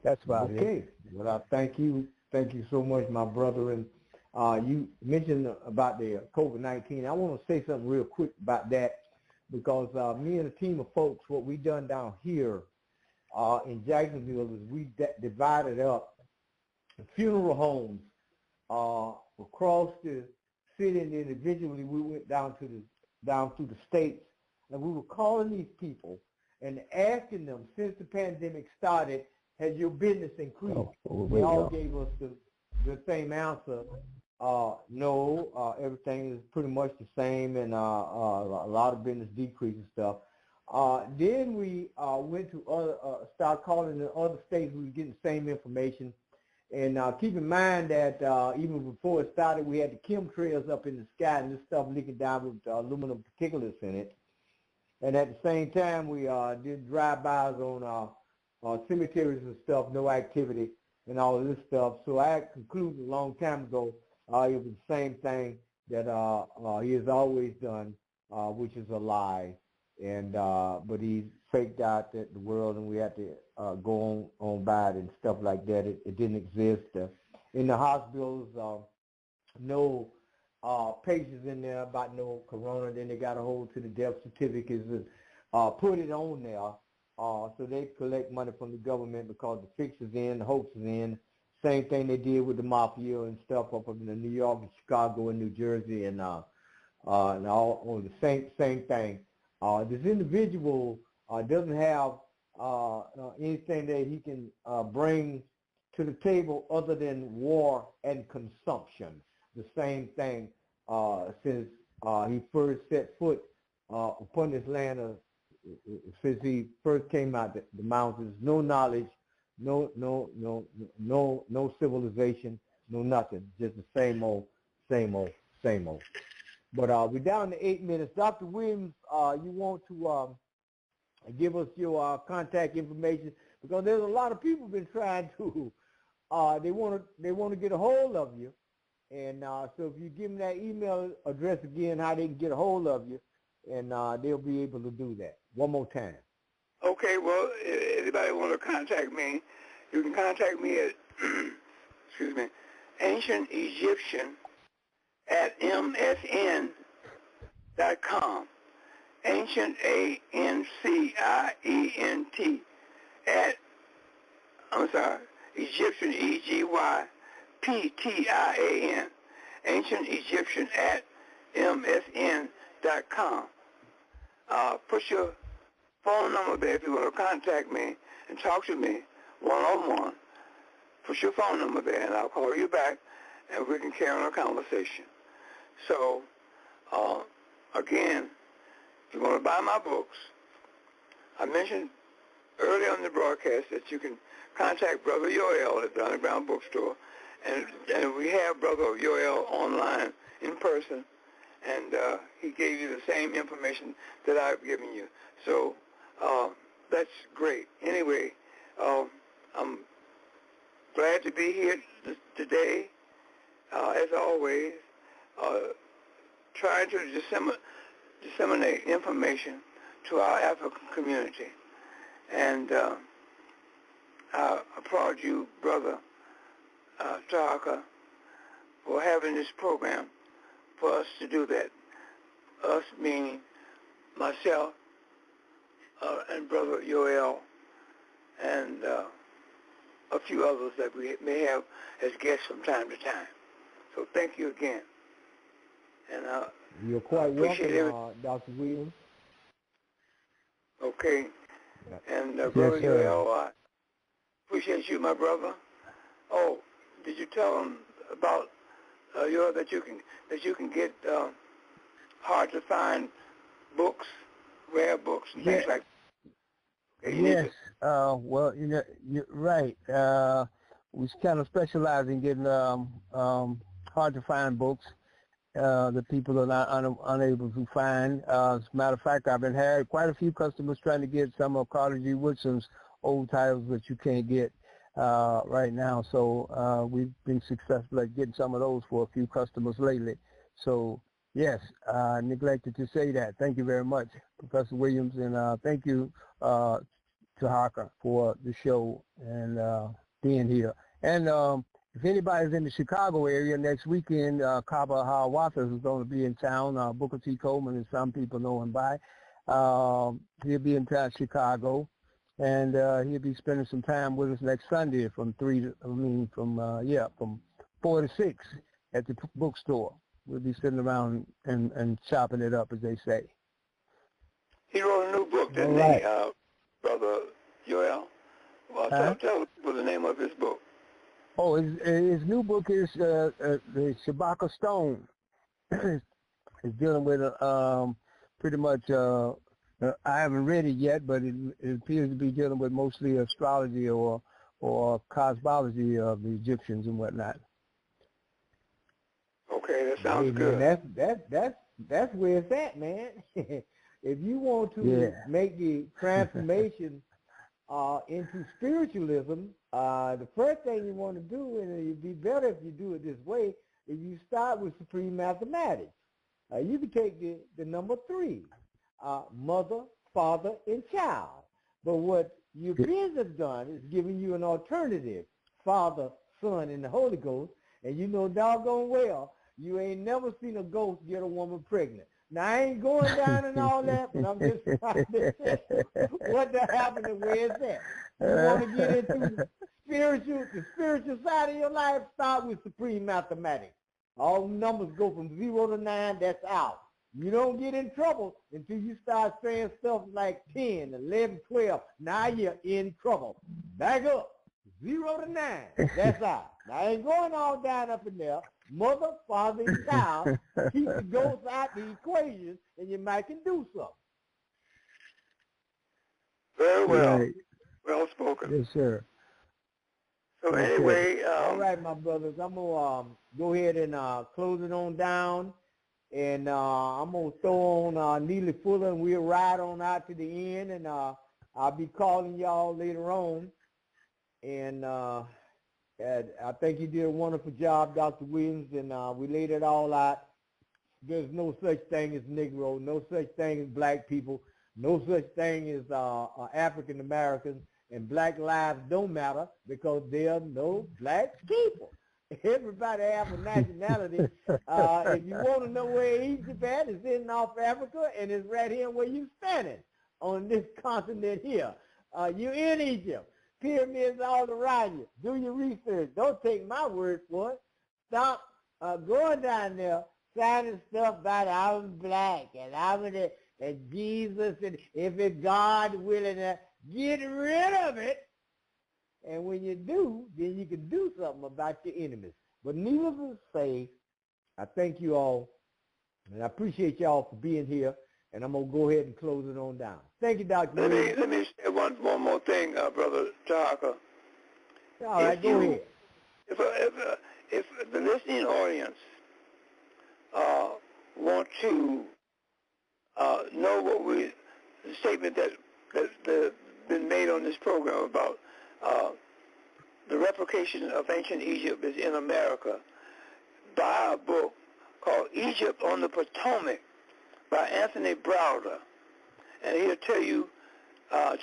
That's about it. Okay. Well, I thank you. Thank you so much, my brother. And you mentioned about the COVID-19. I want to say something real quick about that because me and a team of folks, what we done down here in Jacksonville is we divided up funeral homes across the city, and individually we went down through the states, and we were calling these people and asking them, since the pandemic started, has your business increased? They all gave us the same answer. No, everything is pretty much the same, and a lot of business decrease and stuff. Then we went to start calling the other states. We were getting the same information. And keep in mind that even before it started, we had the chemtrails up in the sky and this stuff leaking down with aluminum particulates in it. And at the same time, we did drive-bys on cemeteries and stuff, no activity and all of this stuff. So I concluded a long time ago it was the same thing that he has always done, which is a lie. And but he faked out the world, and we had to go on by it and stuff like that. It didn't exist. In the hospitals, no pages in there about no corona. Then they got a hold to the death certificates and put it on there. So they collect money from the government because the fix is in, the hoax is in. Same thing they did with the mafia and stuff up in New York and Chicago and New Jersey and all on the same thing. This individual doesn't have anything that he can bring to the table other than war and consumption. The same thing since he first set foot upon this land, since he first came out the mountains. No knowledge, no civilization, no nothing. Just the same old. But we're down to 8 minutes. Dr. Williams, you want to give us your contact information, because there's a lot of people been trying to. They want to get a hold of you, and so if you give them that email address again, how they can get a hold of you, and they'll be able to do that. One more time. Okay. Well, if anybody want to contact me, you can contact me at excuse me, Ancient Egyptian at msn.com. Ancient, ANCIENT, at, Egyptian, EGYPTIAN, Ancient Egyptian at msn.com. Put your phone number there if you want to contact me and talk to me one-on-one. Put your phone number there, and I'll call you back, and we can carry on a conversation. So, again, if you want to buy my books, I mentioned earlier on the broadcast that you can contact Brother Yoel at the Underground Bookstore, and we have Brother Yoel online in person, and he gave you the same information that I've given you. So that's great. Anyway, I'm glad to be here today, as always, trying to disseminate information to our African community. And I applaud you, Brother Tarhaka, for having this program for us to do that. Us meaning myself and Brother Yoel and a few others that we may have as guests from time to time. So thank you again. And you're quite welcome, Dr. Williams. Okay. And Brother Yoel, I appreciate you, my brother. Oh, did you tell them about that you can get hard to find books, rare books, and things like that? Okay, yes. Well, you're right. We kind of specialize in getting hard to find books that people are not unable to find. As a matter of fact, I've had quite a few customers trying to get some of Carter G. Woodson's old titles that you can't get right now. So we've been successful at getting some of those for a few customers lately. So yes, I neglected to say that. Thank you very much, Professor Williams, and thank you, Tarhaka for the show and being here. And if anybody's in the Chicago area next weekend, Kaba Hiawatha is going to be in town. Booker T. Coleman, and some people know him by. He'll be in town, Chicago, and he'll be spending some time with us next Sunday from 4 to 6 at the bookstore. We'll be sitting around and chopping it up, as they say. He wrote a new book, didn't he, Brother Joel? Well, tell people the name of his book. Oh, his new book is the Shabaka Stone. It's dealing with pretty much, I haven't read it yet, but it appears to be dealing with mostly astrology or cosmology of the Egyptians and whatnot. Okay, that sounds man, good. That's where it's at, man. If you want to make the transformation into spiritualism, the first thing you want to do, and it'd be better if you do it this way, is you start with supreme mathematics. You can take the number 3, mother, father, and child. But what your kids have done is giving you an alternative, Father, Son, and the Holy Ghost, and you know doggone well you ain't never seen a ghost get a woman pregnant. Now, I ain't going down and all that, but I'm just trying to say what the happened and where it's at. You want to get into the spiritual side of your life, start with supreme mathematics. All numbers go from 0 to 9, that's out. You don't get in trouble until you start saying stuff like 10, 11, 12. Now you're in trouble. Back up. 0 to 9, that's out. Now, I ain't going all down up in there. Mother, father, and child, keep the ghosts out the equation, and you might can do something. Very well. Right. Well spoken. Yes, sir. So anyway, all right, my brothers, I'm gonna go ahead and close it on down, and I'm gonna throw on Neely Fuller, and we'll ride on out to the end, and I'll be calling y'all later on, and I think you did a wonderful job, Dr. Williams, and we laid it all out. There's no such thing as Negro, no such thing as black people, no such thing as African Americans, and black lives don't matter because there are no black people. Everybody have a nationality. If you want to know where Egypt at, it's in North Africa, and it's right here where you're standing on this continent here. You're in Egypt. Pyramids all around you. Do your research. Don't take my word for it. Stop going down there signing stuff about I'm black and I'm and Jesus, and if it's God willing, get rid of it. And when you do, then you can do something about your enemies. But needless to say, I thank you all, and I appreciate y'all for being here. And I'm going to go ahead and close it on down. Thank you, Dr. Williams. Let me say one more thing, Brother Tarhaka. All right, go ahead. If the listening audience want to know what the statement that's been made on this program about the replication of ancient Egypt is in America, buy a book called Egypt on the Potomac by Anthony Browder, and he'll tell you,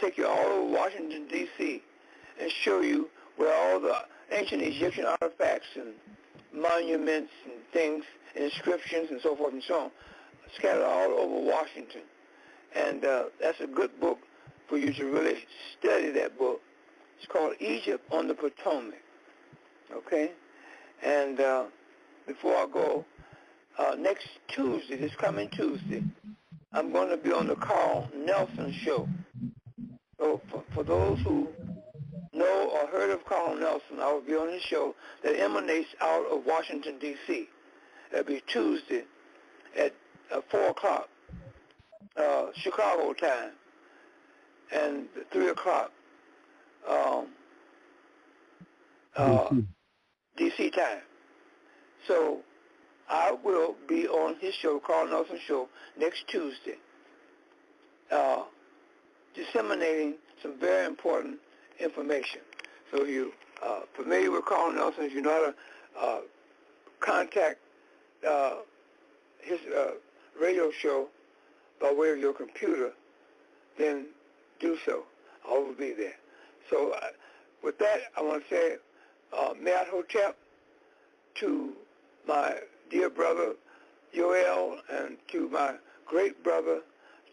take you all over Washington, D.C., and show you where all the ancient Egyptian artifacts and monuments and things, and inscriptions and so forth and so on, scattered all over Washington. And that's a good book for you to really study that book. It's called Egypt on the Potomac, okay? And before I go, next Tuesday, this coming Tuesday, I'm going to be on the Carl Nelson Show. So for those who know or heard of Carl Nelson, I will be on his show that emanates out of Washington, D.C. It'll be Tuesday at 4 o'clock Chicago time and 3 o'clock D.C. time. So I will be on his show, Carl Nelson Show, next Tuesday, disseminating some very important information. So you familiar with Carl Nelson, if you know how to contact his radio show by way of your computer, then do so. always be there. So with that, I want to say, Me'at Hotep to my dear brother Yoel and to my great brother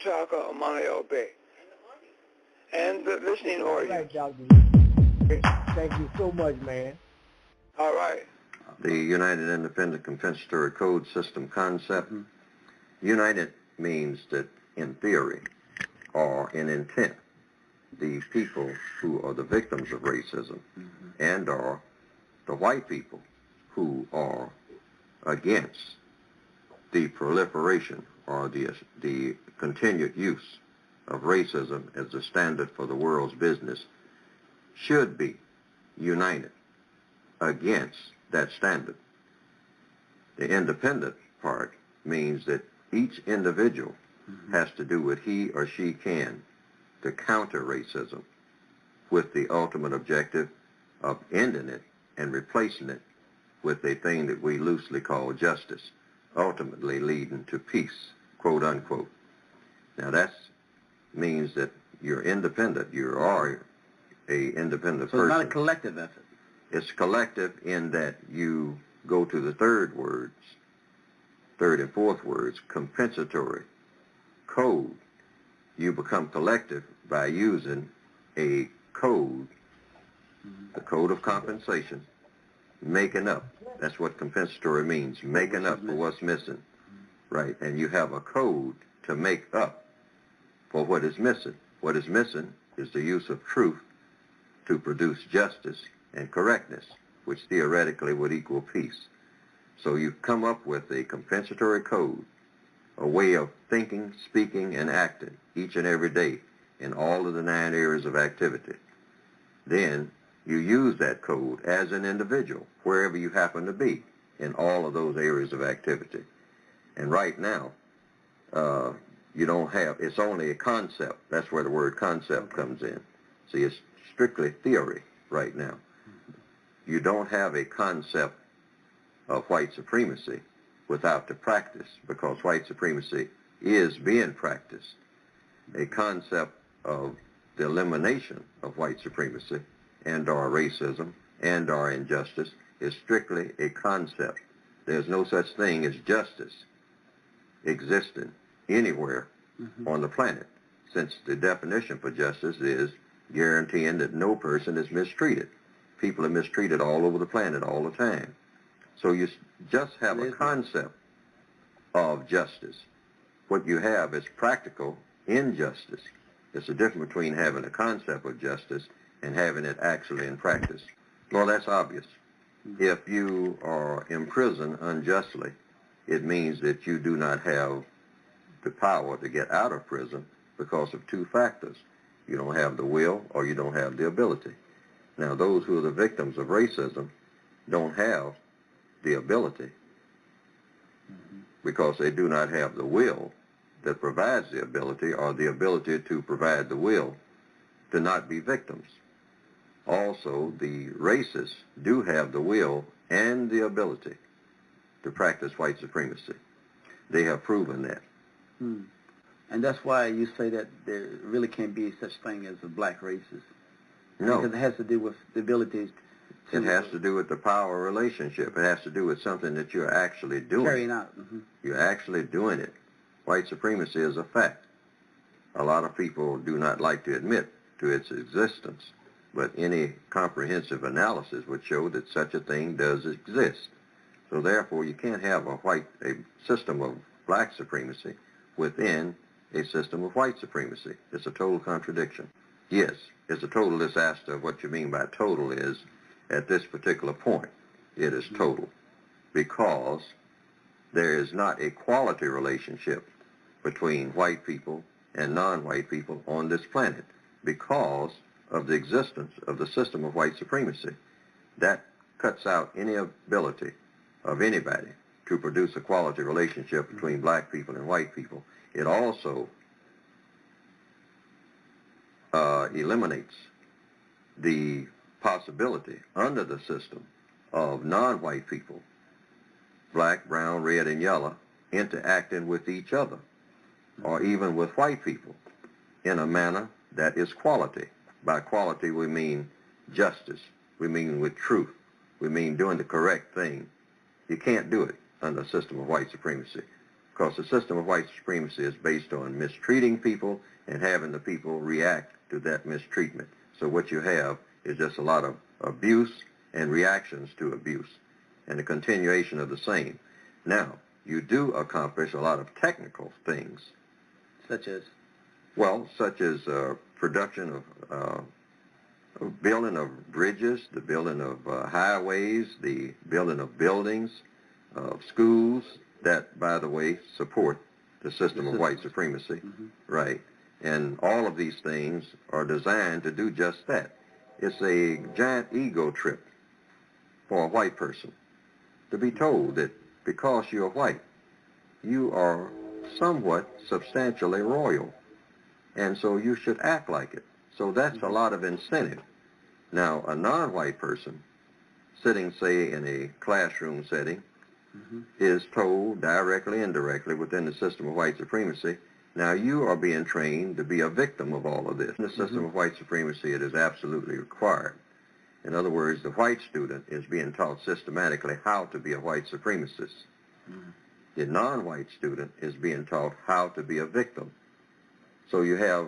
Tarhaka Amana Bay. And the listening audience. All right, Dr. Thank you so much, man. All right. The United Independent Compensatory Code System concept. United means that in theory or in intent, the people who are the victims of racism and are the white people who are against the proliferation or the continued use of racism as the standard for the world's business should be united against that standard. The independent part means that each individual has to do what he or she can to counter racism with the ultimate objective of ending it and replacing it with a thing that we loosely call justice, ultimately leading to peace, quote unquote. Now that means that you're independent. You are a independent person. So it's not a collective effort. It's collective in that you go to the third and fourth words, compensatory, code. You become collective by using a code, the code of compensation, making up. That's what compensatory means, making up for what's missing. Right, and you have a code to make up for what is missing. What is missing is the use of truth to produce justice and correctness, which theoretically would equal peace. So you've come up with a compensatory code, a way of thinking, speaking, and acting each and every day in all of the 9 areas of activity. Then you use that code as an individual, wherever you happen to be in all of those areas of activity. And right now, you don't have, it's only a concept. That's where the word concept comes in. See, it's strictly theory right now. You don't have a concept of white supremacy without the practice, because white supremacy is being practiced. A concept of the elimination of white supremacy and or racism and or injustice is strictly a concept. There's no such thing as justice existing anywhere on the planet, since the definition for justice is guaranteeing that no person is mistreated. People are mistreated all over the planet all the time. So you just have a concept of justice. What you have is practical injustice. It's the difference between having a concept of justice and having it actually in practice. Well, that's obvious. If you are imprisoned unjustly, it means that you do not have the power to get out of prison because of 2 factors. You don't have the will or you don't have the ability. Now, those who are the victims of racism don't have the ability because they do not have the will that provides the ability or the ability to provide the will to not be victims. Also, the racists do have the will and the ability to practice white supremacy. They have proven that. And that's why you say that there really can't be such thing as a black racist. No. Because it has to do with the abilities to... It has to do with the power relationship. It has to do with something that you're actually doing. Carrying out. You're actually doing it. White supremacy is a fact. A lot of people do not like to admit to its existence, but any comprehensive analysis would show that such a thing does exist. So therefore, you can't have a system of black supremacy within a system of white supremacy. It's a total contradiction. Yes, it's a total disaster. What you mean by total is, at this particular point, it is total, because there is not a quality relationship between white people and non-white people on this planet because of the existence of the system of white supremacy. That cuts out any ability of anybody to produce a quality relationship between black people and white people. It also eliminates the possibility under the system of non-white people, black, brown, red, and yellow, interacting with each other or even with white people in a manner that is quality. By quality, we mean justice. We mean with truth. We mean doing the correct thing. You can't do it under a system of white supremacy, because the system of white supremacy is based on mistreating people and having the people react to that mistreatment. So what you have is just a lot of abuse and reactions to abuse and a continuation of the same. Now, you do accomplish a lot of technical things. Such as? Well, such as production of building of bridges, the building of highways, the building of buildings, of schools that, by the way, support the system of white supremacy. Right. And all of these things are designed to do just that. It's a giant ego trip for a white person to be told that because you're white, you are somewhat substantially royal, and so you should act like it. So that's a lot of incentive. Now, a non-white person sitting, say, in a classroom setting is told directly, indirectly, within the system of white supremacy, now you are being trained to be a victim of all of this. In the system of white supremacy, it is absolutely required. In other words, the white student is being taught systematically how to be a white supremacist. The non-white student is being taught how to be a victim. So you have